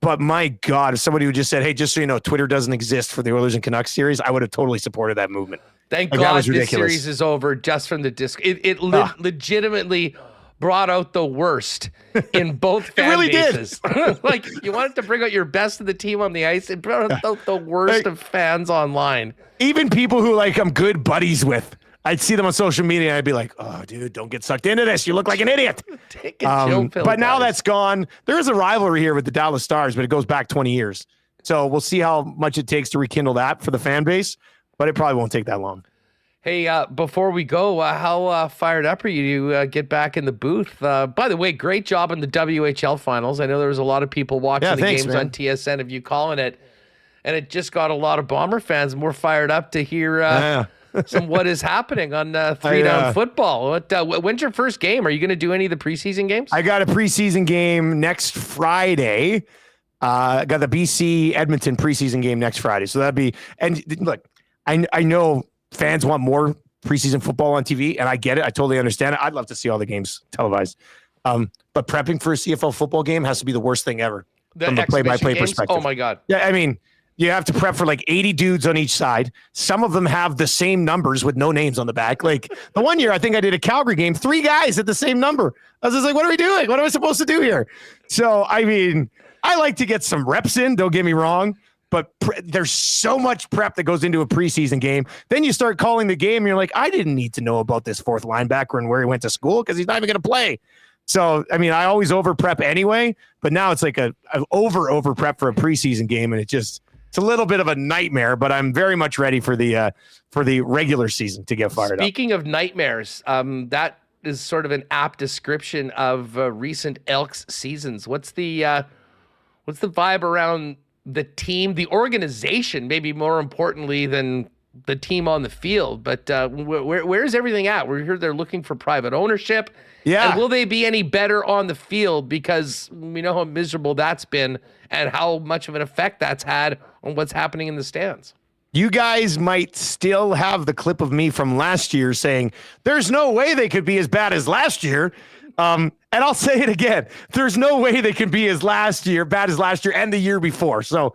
But my God, if somebody who just said, hey, just so you know, Twitter doesn't exist for the Oilers and Canucks series, I would have totally supported that movement. Thank God this series is over just from the disc. It legitimately brought out the worst in both fan really bases. Like, you wanted to bring out your best of the team on the ice. It brought out the worst of fans online. Even people who like I'm good buddies with, I'd see them on social media and I'd be like, oh, dude, don't get sucked into this. You look like an idiot. Take a chill pill, but now guys. that's gone. There is a rivalry here with the Dallas Stars, but it goes back 20 years. So we'll see how much it takes to rekindle that for the fan base, but it probably won't take that long. Hey, before we go, how fired up are you to get back in the booth? By the way, great job in the WHL finals. I know there was a lot of people watching games on TSN of you calling it, and it just got a lot of Bomber fans more fired up to hear some what is happening on 3-down football. When's your first game? Are you going to do any of the preseason games? I got a preseason game next Friday. I got the BC Edmonton preseason game next Friday. So that'd be, and look, I know fans want more preseason football on TV, and I get it. I totally understand it. I'd love to see all the games televised. But prepping for a CFL football game has to be the worst thing ever from a play-by-play perspective. Oh my God. Yeah, I mean, you have to prep for like 80 dudes on each side. Some of them have the same numbers with no names on the back. Like the one year I think I did a Calgary game, 3 guys at the same number. I was just like, what are we doing? What am I supposed to do here? So, I mean, I like to get some reps in, don't get me wrong, but there's so much prep that goes into a preseason game. Then you start calling the game and you're like, I didn't need to know about this fourth linebacker and where he went to school because he's not even going to play. So, I mean, I always over prep anyway, but now it's like an over prep for a preseason game. And it's a little bit of a nightmare, but I'm very much ready for the regular season to get fired up. Speaking of nightmares, that is sort of an apt description of recent Elks seasons. What's the vibe around the team, the organization, maybe more importantly than the team on the field? But where's everything at? We're here. They're looking for private ownership. Yeah. And will they be any better on the field? Because we know how miserable that's been and how much of an effect that's had on what's happening in the stands. You guys might still have the clip of me from last year saying there's no way they could be as bad as last year. And I'll say it again. There's no way they can be bad as last year and the year before. So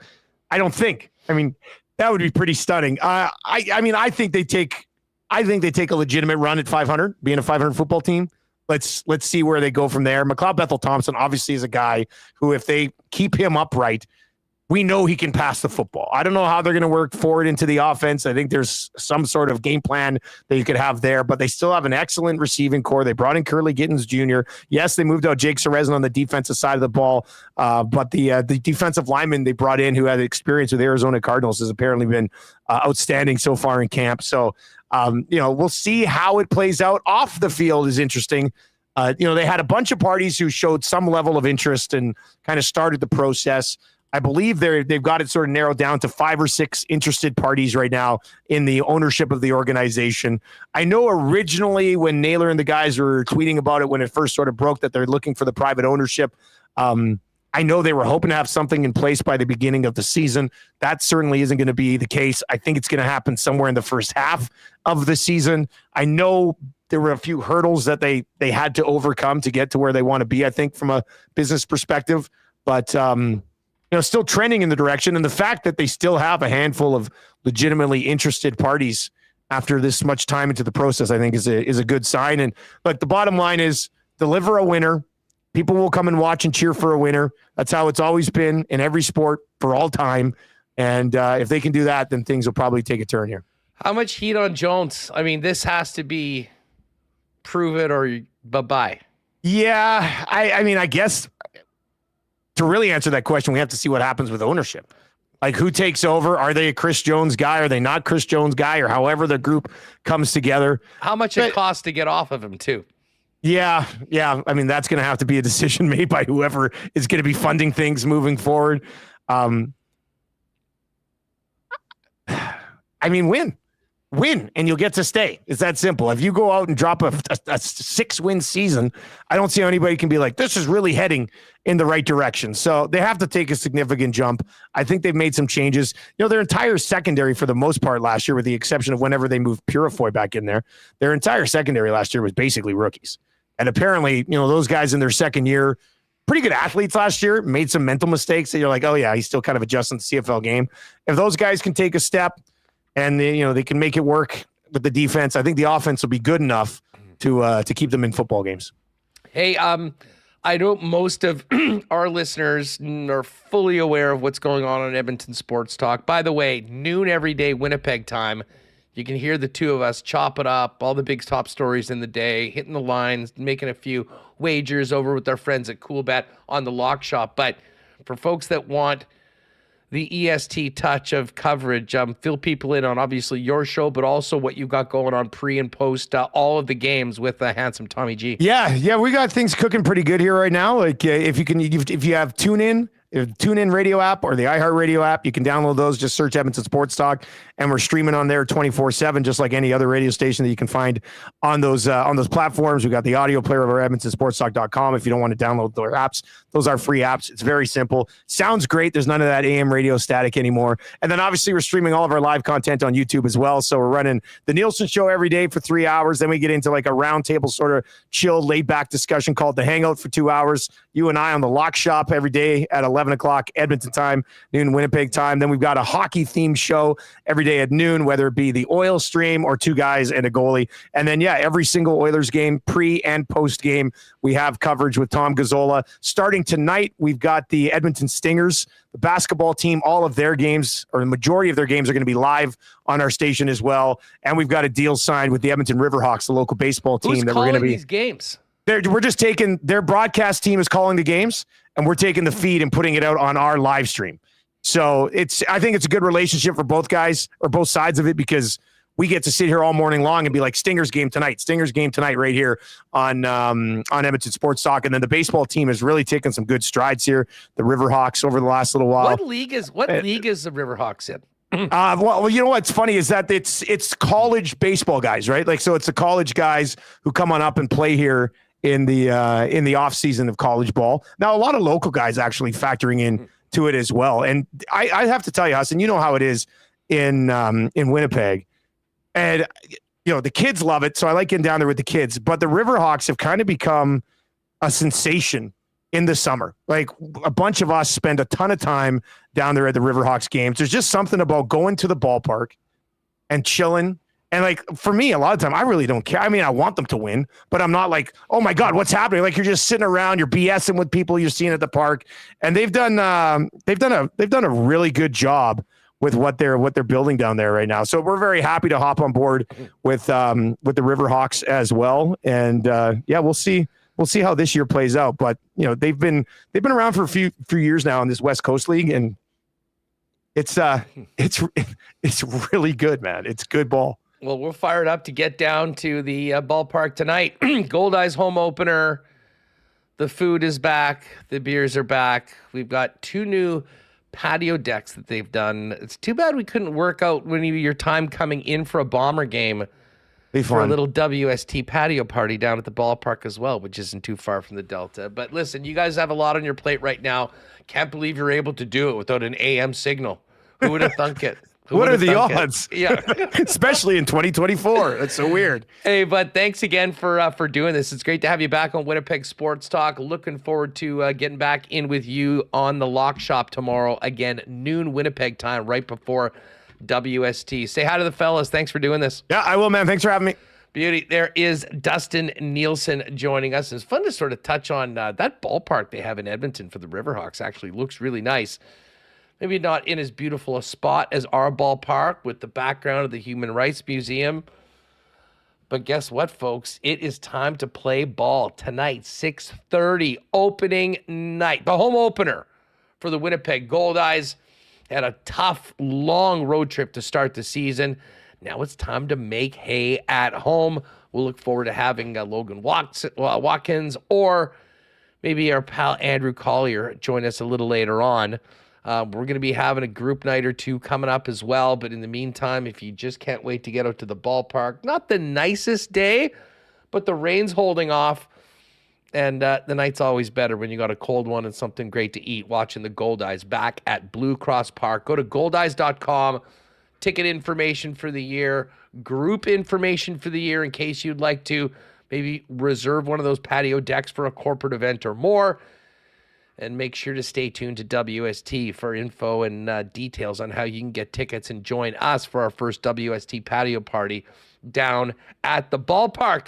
I don't think. I mean, that would be pretty stunning. I think they take a legitimate run at 500, being a 500 football team. Let's see where they go from there. McLeod Bethel-Thompson obviously is a guy who, if they keep him upright, we know he can pass the football. I don't know how they're going to work forward into the offense. I think there's some sort of game plan that you could have there, but they still have an excellent receiving core. They brought in Curly Gittins Jr. Yes, they moved out Jake Serezin on the defensive side of the ball, but the defensive lineman they brought in who had experience with Arizona Cardinals has apparently been outstanding so far in camp. So, we'll see how it plays out. Off the field is interesting. They had a bunch of parties who showed some level of interest and kind of started the process. I believe they've got it sort of narrowed down to 5 or 6 interested parties right now in the ownership of the organization. I know originally when Naylor and the guys were tweeting about it when it first sort of broke that they're looking for the private ownership. I know they were hoping to have something in place by the beginning of the season. That certainly isn't going to be the case. I think it's going to happen somewhere in the first half of the season. I know there were a few hurdles that they had to overcome to get to where they want to be, I think, from a business perspective. But still trending in the direction. And the fact that they still have a handful of legitimately interested parties after this much time into the process, I think is a good sign. And look, the bottom line is deliver a winner. People will come and watch and cheer for a winner. That's how it's always been in every sport for all time. And if they can do that, then things will probably take a turn here. How much heat on Jones? I mean, this has to be prove it or bye-bye. Yeah, I guess to really answer that question, we have to see what happens with ownership. Like, who takes over? Are they a Chris Jones guy? Are they not Chris Jones guy? Or however the group comes together. How much it costs to get off of him, too. Yeah. I mean, that's going to have to be a decision made by whoever is going to be funding things moving forward. Win, and you'll get to stay. It's that simple. If you go out and drop a 6-win season, I don't see how anybody can be like, this is really heading in the right direction. So they have to take a significant jump. I think they've made some changes. Their entire secondary for the most part last year, with the exception of whenever they moved Purifoy back in there, their entire secondary last year was basically rookies. And apparently, those guys in their second year pretty good athletes last year, made some mental mistakes that you're like, oh yeah, he's still kind of adjusting to the CFL game. If those guys can take a step and they can make it work with the defense, I think the offense will be good enough to keep them in football games. Hey, I know most of our listeners are fully aware of what's going on Edmonton Sports Talk. By the way, noon every day, Winnipeg time. You can hear the two of us chop it up, all the big top stories in the day, hitting the lines, making a few wagers over with our friends at Coolbet on the Lock Shop. But for folks that want the EST touch of coverage, fill people in on obviously your show, but also what you got going on pre and post all of the games with handsome Tommy G. Yeah, we got things cooking pretty good here right now. Like if you have TuneIn radio app or the iHeartRadio app, you can download those. Just search Edmonton Sports Talk, and we're streaming on there 24/7, just like any other radio station that you can find on those platforms. We got the audio player over at EdmontonSportsTalk.com. If you don't want to download their apps, those are free apps. It's very simple. Sounds great. There's none of that AM radio static anymore. And then obviously we're streaming all of our live content on YouTube as well. So we're running the Nielson show every day for 3 hours. Then we get into like a roundtable sort of chill, laid back discussion called The Hangout for 2 hours. You and I on the Lock Shop every day at 11 o'clock Edmonton time, noon Winnipeg time. Then we've got a hockey themed show every day at noon, whether it be the Oil Stream or two guys and a goalie. And then, every single Oilers game, pre and post game, we have coverage with Tom Gazzola. Starting tonight, we've got the Edmonton Stingers, the basketball team. All of their games, or the majority of their games, are going to be live on our station as well. And we've got a deal signed with the Edmonton Riverhawks, the local baseball team. Who's that we're going to be these games? We're just taking their broadcast team is calling the games, and we're taking the feed and putting it out on our live stream. So I think it's a good relationship for both guys or both sides of it, because we get to sit here all morning long and be like, Stingers game tonight right here on Edmonton Sports Talk. And then the baseball team has really taken some good strides here, the Riverhawks, over the last little while. What league is the Riverhawks in? Well, you know what's funny is that it's college baseball guys, right? Like, so it's the college guys who come on up and play here in the off season of college ball. Now, a lot of local guys actually factoring in to it as well. And I have to tell you, Hudson, you know how it is in Winnipeg, and the kids love it. So I like getting down there with the kids. But the Riverhawks have kind of become a sensation in the summer. Like, a bunch of us spend a ton of time down there at the Riverhawks games. There's just something about going to the ballpark and chilling. And like, for me, a lot of time, I really don't care. I mean, I want them to win, but I'm not like, oh my God, what's happening? Like, you're just sitting around, you're BSing with people you're seeing at the park. And they've done a really good job with what they're building down there right now. So we're very happy to hop on board with the Riverhawks as well. And we'll see how this year plays out. But they've been around for a few years now in this West Coast League, and it's really good, man. It's good ball. Well, we're fired up to get down to the ballpark tonight. Goldeyes home opener. The food is back. The beers are back. We've got 2 new patio decks that they've done. It's too bad we couldn't work out your time coming in for a Bomber game for a little WST patio party down at the ballpark as well, which isn't too far from the Delta. But listen, you guys have a lot on your plate right now. Can't believe you're able to do it without an AM signal. Who would have thunk it? What are the odds? Yeah. Especially in 2024. That's so weird. Hey, but thanks again for doing this. It's great to have you back on Winnipeg Sports Talk. Looking forward to getting back in with you on the Lock Shop tomorrow. Again, noon Winnipeg time, right before WST. Say hi to the fellas. Thanks for doing this. Yeah, I will, man. Thanks for having me. Beauty. There is Dustin Nielson joining us. It's fun to sort of touch on that ballpark they have in Edmonton for the Riverhawks. Actually looks really nice. Maybe not in as beautiful a spot as our ballpark with the background of the Human Rights Museum. But guess what, folks? It is time to play ball tonight, 6:30, opening night. The home opener for the Winnipeg Goldeyes. Had a tough, long road trip to start the season. Now it's time to make hay at home. We'll look forward to having Logan Watkins or maybe our pal Andrew Collier join us a little later on. We're going to be having a group night or two coming up as well. But in the meantime, if you just can't wait to get out to the ballpark, not the nicest day, but the rain's holding off. And the night's always better when you got a cold one and something great to eat watching the Goldeyes back at Blue Cross Park. Go to goldeyes.com. Ticket information for the year, group information for the year in case you'd like to maybe reserve one of those patio decks for a corporate event or more. And make sure to stay tuned to WST for info and details on how you can get tickets and join us for our first WST patio party down at the ballpark.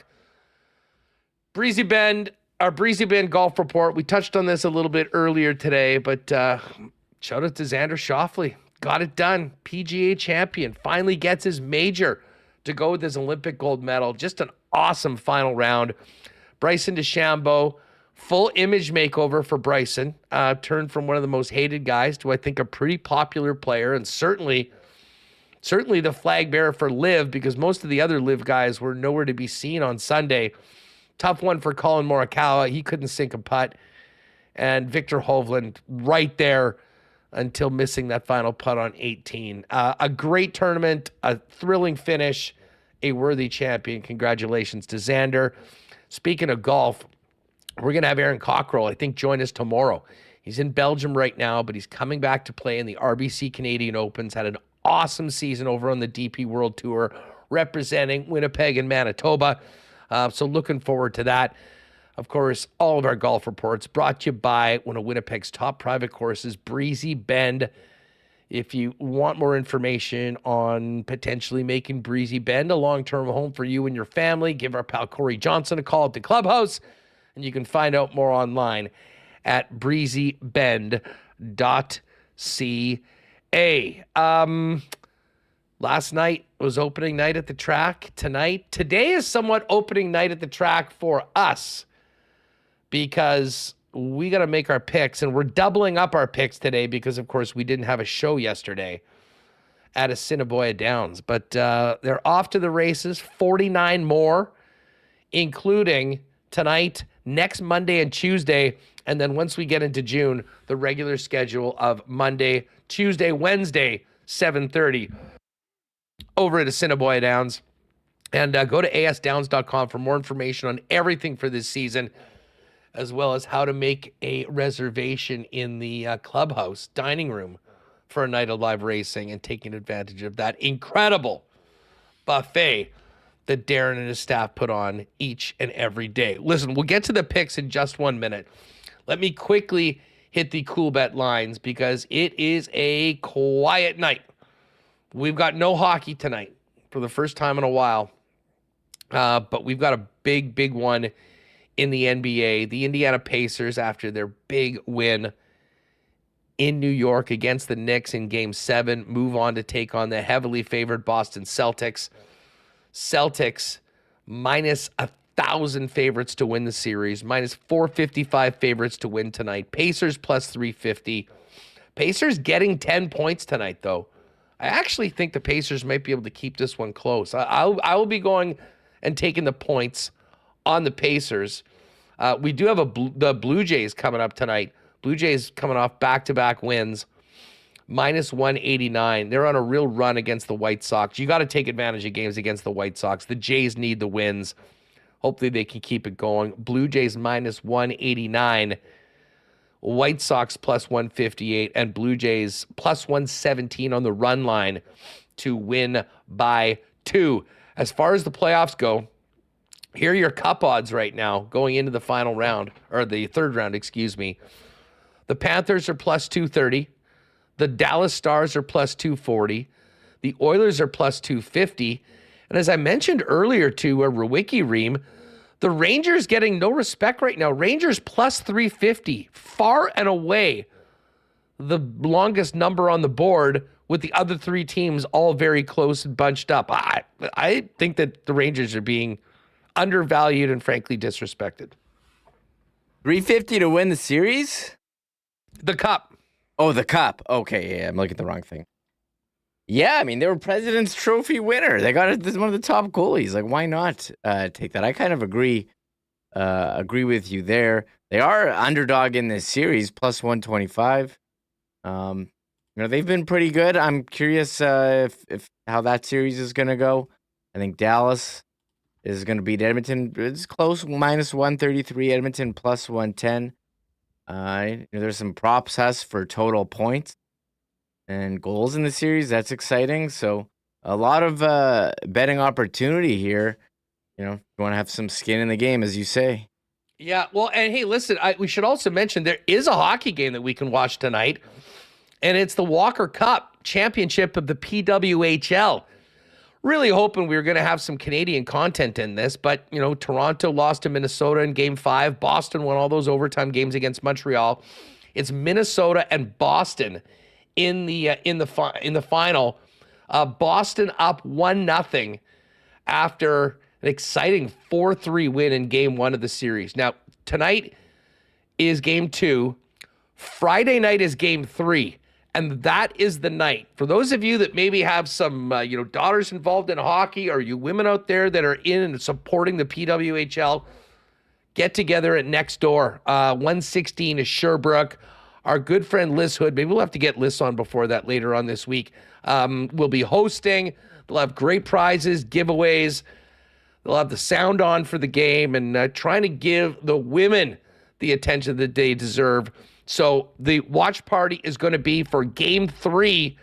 Breezy Bend, our Breezy Bend golf report. We touched on this a little bit earlier today, but shout out to Xander Schauffele. Got it done. PGA champion. Finally gets his major to go with his Olympic gold medal. Just an awesome final round. Bryson DeChambeau, full image makeover for Bryson. Turned from one of the most hated guys to, I think, a pretty popular player, and certainly the flag bearer for LIV, because most of the other LIV guys were nowhere to be seen on Sunday. Tough one for Colin Morikawa. He couldn't sink a putt. And Victor Hovland right there until missing that final putt on 18. A great tournament, a thrilling finish, a worthy champion. Congratulations to Xander. Speaking of golf, we're going to have Aaron Cockrell, I think, join us tomorrow. He's in Belgium right now, but he's coming back to play in the RBC Canadian Opens. Had an awesome season over on the DP World Tour, representing Winnipeg and Manitoba. So looking forward to that. Of course, all of our golf reports brought to you by one of Winnipeg's top private courses, Breezy Bend. If you want more information on potentially making Breezy Bend a long-term home for you and your family, give our pal Corey Johnson a call at the clubhouse. And you can find out more online at breezybend.ca. Last night was opening night at the track. Today is somewhat opening night at the track for us, because we got to make our picks, and we're doubling up our picks today because, of course, we didn't have a show yesterday at Assiniboia Downs. But they're off to the races, 49 more, including tonight, next Monday and Tuesday, and then once we get into June, the regular schedule of Monday, Tuesday, Wednesday, 7:30 over at Assiniboia Downs. And go to asdowns.com for more information on everything for this season, as well as how to make a reservation in the clubhouse dining room for a night of live racing and taking advantage of that incredible buffet that Darren and his staff put on each and every day. Listen, we'll get to the picks in just 1 minute. Let me quickly hit the Coolbet lines because it is a quiet night. We've got no hockey tonight for the first time in a while, but we've got a big one in the NBA. The Indiana Pacers, after their big win in New York against the Knicks in Game 7, move on to take on the heavily favored Boston Celtics. Celtics minus 1,000 favorites to win the series, minus 455 favorites to win tonight. Pacers plus 350. Pacers getting 10 points tonight, though. I actually think the Pacers might be able to keep this one close. I will be going and taking the points on the Pacers. We do have the Blue Jays coming up tonight. Blue Jays coming off back-to-back wins. Minus 189. They're on a real run against the White Sox. You got to take advantage of games against the White Sox. The Jays need the wins. Hopefully they can keep it going. Blue Jays minus 189. White Sox plus 158. And Blue Jays plus 117 on the run line to win by 2. As far as the playoffs go, here are your cup odds right now going into the final round, or the third round, excuse me. The Panthers are plus 230. The Dallas Stars are plus 240. The Oilers are plus 250. And as I mentioned earlier to Rewucki Reem, the Rangers getting no respect right now. Rangers plus 350. Far and away the longest number on the board, with the other three teams all very close and bunched up. I think that the Rangers are being undervalued and frankly disrespected. 350 to win the series? The Cup. Oh, the Cup. Okay, yeah, I'm looking at the wrong thing. Yeah, I mean, they were President's Trophy winner. They got one of the top goalies. Like, why not take that? I kind of agree with you there. They are underdog in this series, plus 125. They've been pretty good. I'm curious if how that series is going to go. I think Dallas is going to beat Edmonton. It's close, minus 133. Edmonton plus 110. There's some props for total points and goals in the series. That's exciting. So a lot of betting opportunity here. You want to have some skin in the game, as you say. Yeah, well, and hey, listen, we should also mention there is a hockey game that we can watch tonight, and it's the Walker Cup Championship of the PWHL. Really hoping we were going to have some Canadian content in this, but, you know, Toronto lost to Minnesota in Game 5. Boston won all those overtime games against Montreal. It's Minnesota and Boston in the final. Boston up 1-0 after an exciting 4-3 win in Game 1 of the series. Now, tonight is Game 2. Friday night is Game 3. And that is the night. For those of you that maybe have some, daughters involved in hockey, or you women out there that are in and supporting the PWHL, get together at Next Door, 116 is Sherbrooke. Our good friend Liz Hood, maybe we'll have to get Liz on before that later on this week, will be hosting. They'll have great prizes, giveaways. They'll have the sound on for the game and trying to give the women the attention that they deserve. So the watch party is going to be for Game 3.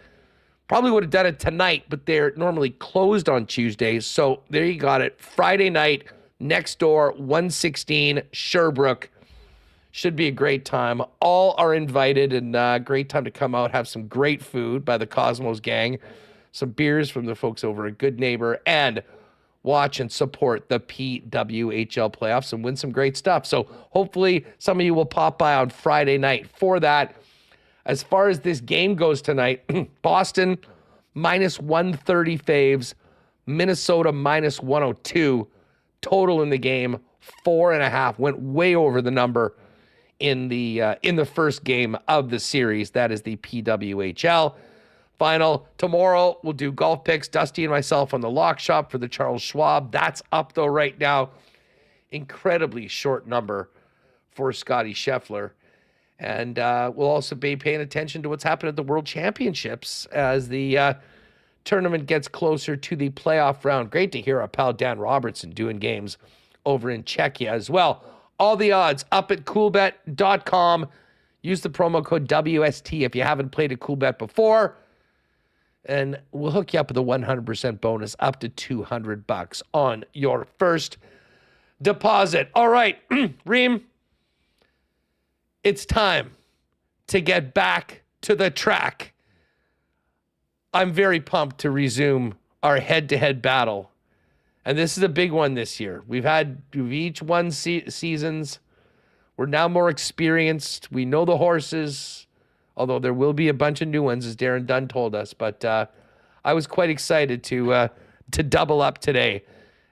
Probably would have done it tonight, but they're normally closed on Tuesdays. So there you got it. Friday night, Next Door, 116, Sherbrooke. Should be a great time. All are invited, and great time to come out, have some great food by the Cosmos gang, some beers from the folks over at Good Neighbor, and watch and support the PWHL playoffs and win some great stuff. So hopefully some of you will pop by on Friday night for that. As far as this game goes tonight, Boston minus 130 faves, Minnesota minus 102. Total in the game, 4.5. Went way over the number in the first game of the series. That is the PWHL. Final tomorrow, we'll do golf picks. Dusty and myself on the lock shop for the Charles Schwab. That's up though right now. Incredibly short number for Scotty Scheffler. And we'll also be paying attention to what's happened at the World Championships as the tournament gets closer to the playoff round. Great to hear our pal Dan Robertson doing games over in Czechia as well. All the odds up at Coolbet.com. Use the promo code WST if you haven't played a Coolbet before. And we'll hook you up with a 100% bonus up to $200 on your first deposit. All right, Reem, it's time to get back to the track. I'm very pumped to resume our head-to-head battle. And this is a big one this year. We've each won seasons. We're now more experienced. We know the horses. Although there will be a bunch of new ones, as Darren Dunn told us. But I was quite excited to double up today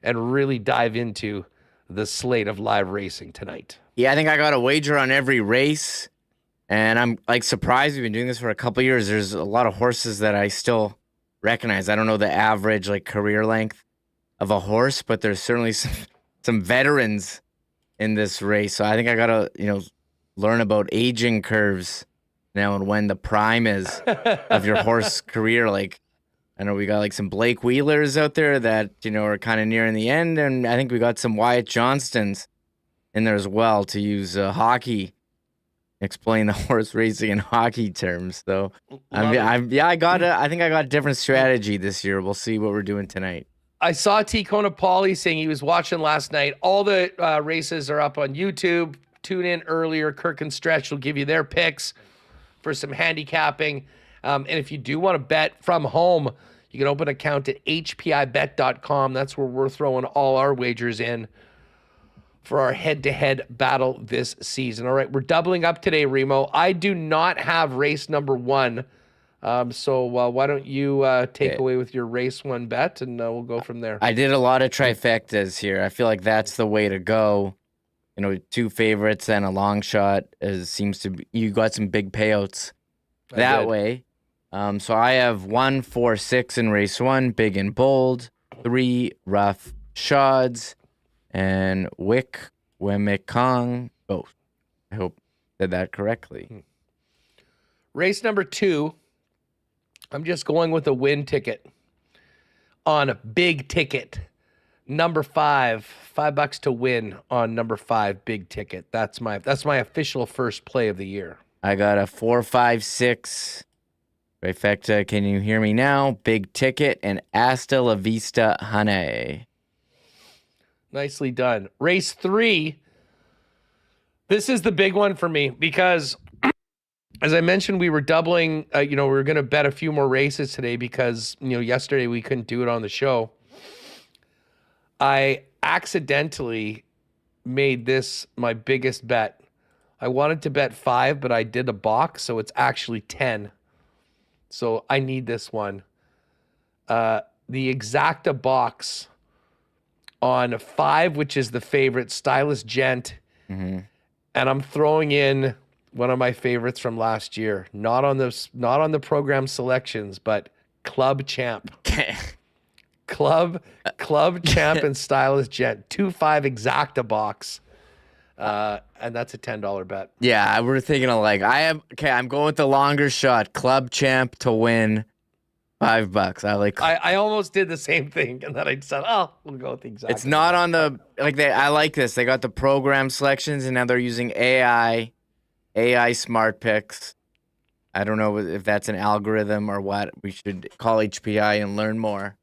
and really dive into the slate of live racing tonight. Yeah, I think I got a wager on every race. And I'm surprised. We've been doing this for a couple of years. There's a lot of horses that I still recognize. I don't know the average career length of a horse, but there's certainly some veterans in this race. So I think I got to, learn about aging curves now and when the prime is of your horse career. I know we got some Blake Wheelers out there that, are kind of nearing the end. And I think we got some Wyatt Johnstons in there as well, to use hockey, explain the horse racing in hockey terms. So I think I got a different strategy this year. We'll see what we're doing tonight. I saw T. Conapoli saying he was watching last night. All the races are up on YouTube. Tune in earlier. Kirk and Stretch will give you their picks for some handicapping. And if you do want to bet from home, you can open an account at hpibet.com. That's where we're throwing all our wagers in for our head-to-head battle this season. All right, we're doubling up today, Remo. I do not have race number 1. So why don't you take away with your race 1 bet, and we'll go from there. I did a lot of trifectas here. I feel like that's the way to go. 2 favorites and a long shot. Seems to be, you got some big payouts that way. So I have 1, 4, 6 in race 1, big and bold. 3 rough shods, and Wick Wemekong. Oh, I hope I said that correctly. Race number 2. I'm just going with a win ticket on big ticket. Number 5, $5 to win on number 5 big ticket. That's my official first play of the year. I got a 4, 5, 6 trifecta. Can you hear me now? Big ticket and Hasta La Vista Honey. Nicely done. Race 3. This is the big one for me because, as I mentioned, we were doubling. We were going to bet a few more races today because yesterday we couldn't do it on the show. I accidentally made this my biggest bet. I wanted to bet 5, but I did a box, so it's actually 10. So I need this one. The exacta box on 5, which is the favorite, Stylist Gent. Mm-hmm. And I'm throwing in one of my favorites from last year. Not on the program selections, but Club Champ. Club Champ and Stylist Gent. 2-5 exacta box. And that's a $10 bet. Yeah, we're thinking of I'm going with the longer shot. Club Champ to win $5. I almost did the same thing, and then I said, we'll go with the exact. It's not on the I like this. They got the program selections, and now they're using AI smart picks. I don't know if that's an algorithm or what. We should call HPI and learn more.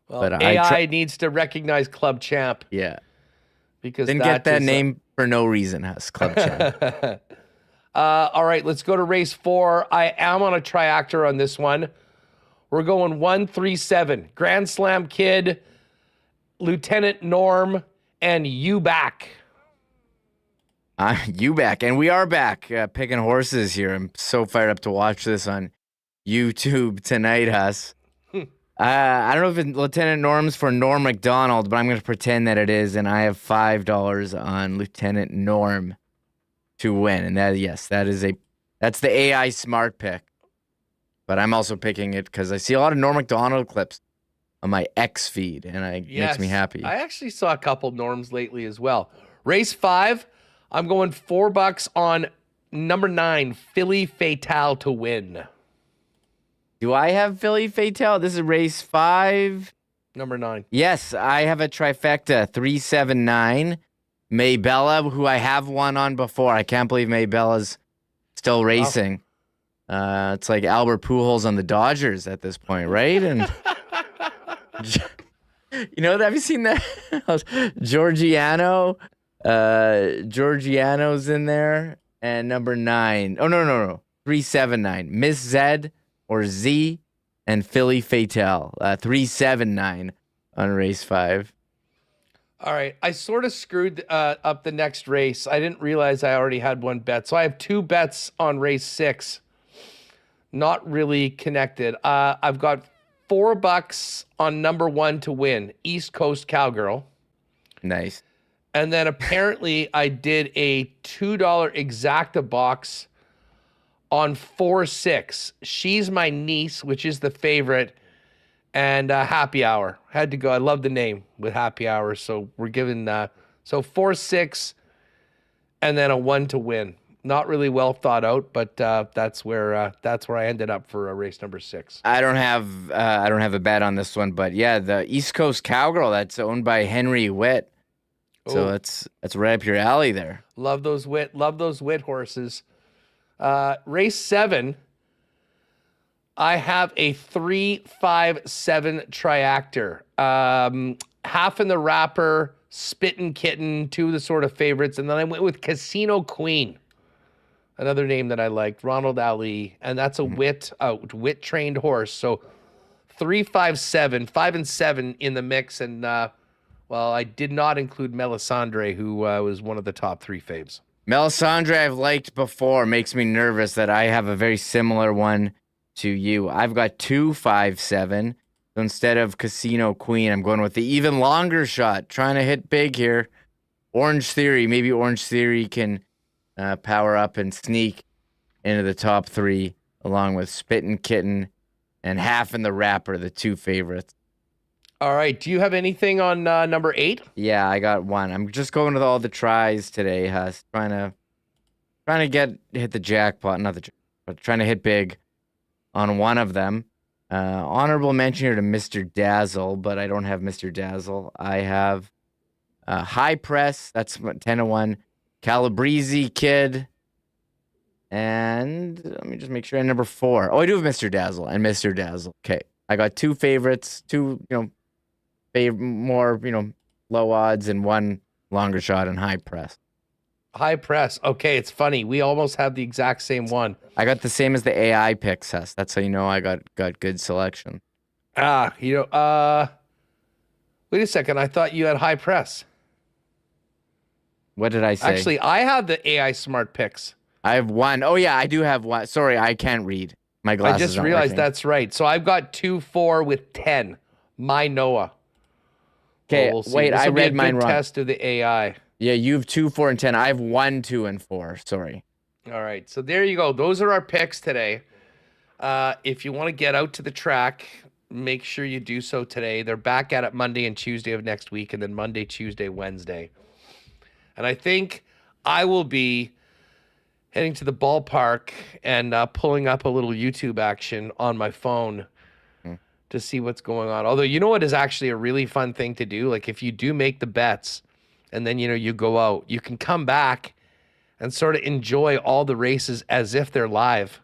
Well, but AI needs to recognize Club Champ. Yeah, because didn't get that name for no reason. Has Club Champ. All right, let's go to race 4. I am on a triactor on this one. We're going 1-3-7. Grand Slam Kid, Lieutenant Norm, and you back. You back, and we are back picking horses here. I'm so fired up to watch this on YouTube tonight, Huss. I don't know if Lieutenant Norm's for Norm McDonald, but I'm going to pretend that it is, and I have $5 on Lieutenant Norm to win, and that's the AI smart pick. But I'm also picking it because I see a lot of Norm McDonald clips on my X feed, and it makes me happy. I actually saw a couple Norms lately as well. Race 5, I'm going $4 on number 9, Philly Fatale to win. Do I have Philly Fatale? This is race 5. Number 9. Yes, I have a trifecta, 379. Maybella, who I have won on before. I can't believe Maybella's still racing. It's like Albert Pujols on the Dodgers at this point, right? And have you seen that? Georgiano's in there, and number 9. Oh no, 379. Miss Zed or Z and Philly Fatale. 379 on race 5. All right, I sort of screwed up the next race. I didn't realize I already had one bet, so I have 2 bets on race 6. Not really connected. I've got $4 on number 1 to win, East Coast Cowgirl. Nice. And then apparently I did a $2 exacta box on 4-6. She's my niece, which is the favorite, and Happy Hour. Had to go. I love the name with Happy Hour, so we're giving 4-6 and then a 1 to win. Not really well thought out, but that's where I ended up for race number 6. I don't have a bet on this one, but yeah, the East Coast Cowgirl that's owned by Henry Witt. So that's right up your alley there. Love those Witt horses. Race 7, I have a 3-5-7 triactor. Half in the wrapper, Spittin' Kitten, 2 of the sort of favorites, and then I went with Casino Queen. Another name that I liked, Ronald Ali, and that's a Witt trained horse. So 3-5-7, 5 and 7 in the mix, and I did not include Melisandre, who was one of the top 3 faves. Melisandre I've liked before. Makes me nervous that I have a very similar one to you. I've got 2-5-7. So instead of Casino Queen, I'm going with the even longer shot, trying to hit big here. Orange Theory. Maybe Orange Theory can power up and sneak into the top 3, along with Spittin' Kitten and Half in the Wrapper, the 2 favorites. All right. Do you have anything on number 8? Yeah, I got 1. I'm just going with all the tries today, Huss. Trying to hit the jackpot, but trying to hit big on one of them. Honorable mention here to Mr. Dazzle, but I don't have Mr. Dazzle. I have High Press. That's 10-1. Calabrese Kid. And let me just make sure. And number 4. Oh, I do have Mr. Dazzle and Mr. Dazzle. Okay. I got 2 favorites, 2, more, low odds, and 1 longer shot and High Press. High press. Okay, it's funny. We almost have the exact same one. I got the same as the AI picks, Hess. That's how you know I got good selection. Wait a second. I thought you had high press. What did I say? Actually, I have the AI smart picks. I have one. Oh, yeah, I do have one. Sorry, I can't read. My glasses I just aren't realized working. that's right. So I've got 2, 4 with 10. My Noah. Okay, we'll see. wait, This I will be a read mine good wrong. Test of the AI. Yeah, you have 2, 4, and 10. I have 1, 2, and 4. Sorry. All right, so there you go. Those are our picks today. If you want to get out to the track, make sure you do so today. They're back at it Monday and Tuesday of next week, and then Monday, Tuesday, Wednesday. And I think I will be heading to the ballpark and pulling up a little YouTube action on my phone to see what's going on. Although, you know what is actually a really fun thing to do? Like, if you do make the bets and then, you go out, you can come back and sort of enjoy all the races as if they're live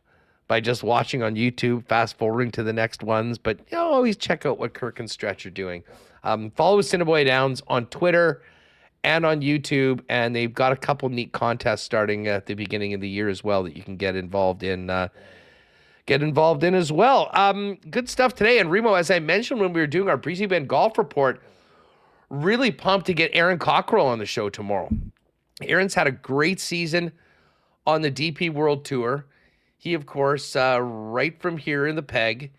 by just watching on YouTube, fast forwarding to the next ones. But always check out what Kirk and Stretch are doing. Follow Assiniboia Downs on Twitter and on YouTube, and they've got a couple neat contests starting at the beginning of the year as well that you can get involved in. As well. Good stuff today. And Remo, as I mentioned when we were doing our preseason golf report, really pumped to get Aaron Cockrell on the show tomorrow. Aaron's had a great season on the DP World Tour. He, of course, right from here in the Peg,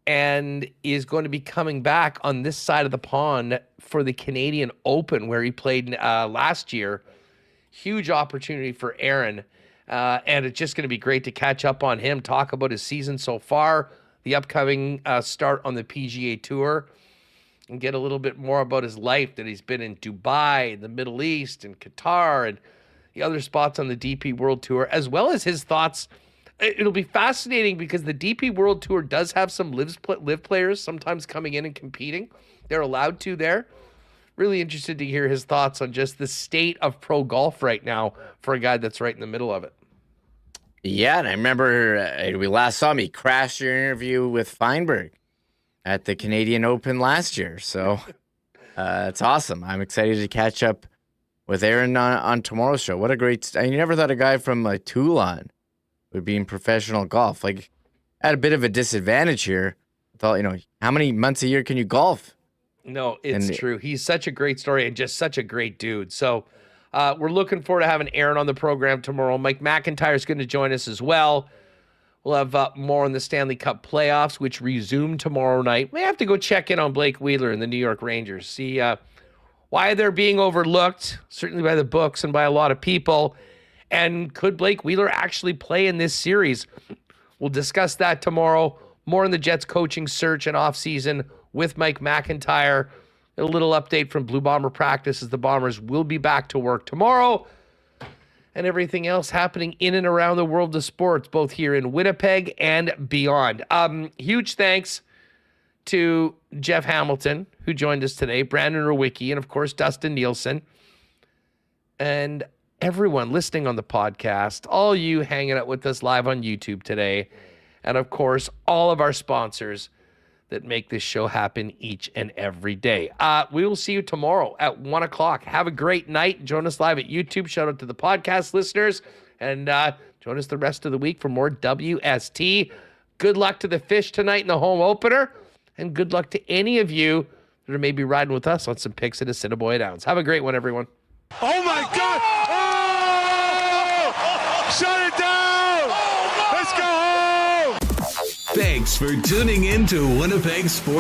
and is going to be coming back on this side of the pond for the Canadian Open, where he played last year. Huge opportunity for Aaron, and it's just going to be great to catch up on him, talk about his season so far, the upcoming start on the PGA Tour, and get a little bit more about his life that he's been in Dubai, the Middle East, and Qatar, and the other spots on the DP World Tour, as well as his thoughts. It'll be fascinating because the DP World Tour does have some live players sometimes coming in and competing. They're allowed to there. Really interested to hear his thoughts on just the state of pro golf right now for a guy that's right in the middle of it. Yeah, and I remember we last saw me crash your interview with Feinberg at the Canadian Open last year. So it's awesome. I'm excited to catch up with Aaron on tomorrow's show. What a great... I never thought a guy from Toulon would be in professional golf. Like, at a bit of a disadvantage here. I thought, how many months a year can you golf? No, it's true. He's such a great story and just such a great dude. So we're looking forward to having Aaron on the program tomorrow. Mike McIntyre is going to join us as well. We'll have more on the Stanley Cup Playoffs, which resume tomorrow night. We have to go check in on Blake Wheeler and the New York Rangers. See why they're being overlooked, certainly by the books and by a lot of people. And could Blake Wheeler actually play in this series? We'll discuss that tomorrow. More on the Jets coaching search and offseason with Mike McIntyre. A little update from Blue Bomber practice as the Bombers will be back to work tomorrow. And everything else happening in and around the world of sports, both here in Winnipeg and beyond. Huge thanks to Jeff Hamilton, who joined us today, Brandon Rewucki, and of course, Dustin Nielson. And everyone listening on the podcast, all you hanging out with us live on YouTube today, and of course, all of our sponsors that make this show happen each and every day. We will see you tomorrow at 1 o'clock. Have a great night. Join us live at YouTube. Shout out to the podcast listeners, and join us the rest of the week for more WST. Good luck to the Fish tonight in the home opener, and good luck to any of you that are maybe riding with us on some picks at Assiniboia Downs. Have a great one, everyone. Oh, my God! Oh! Shut it down! Let's go home! Thanks for tuning in to Winnipeg Sports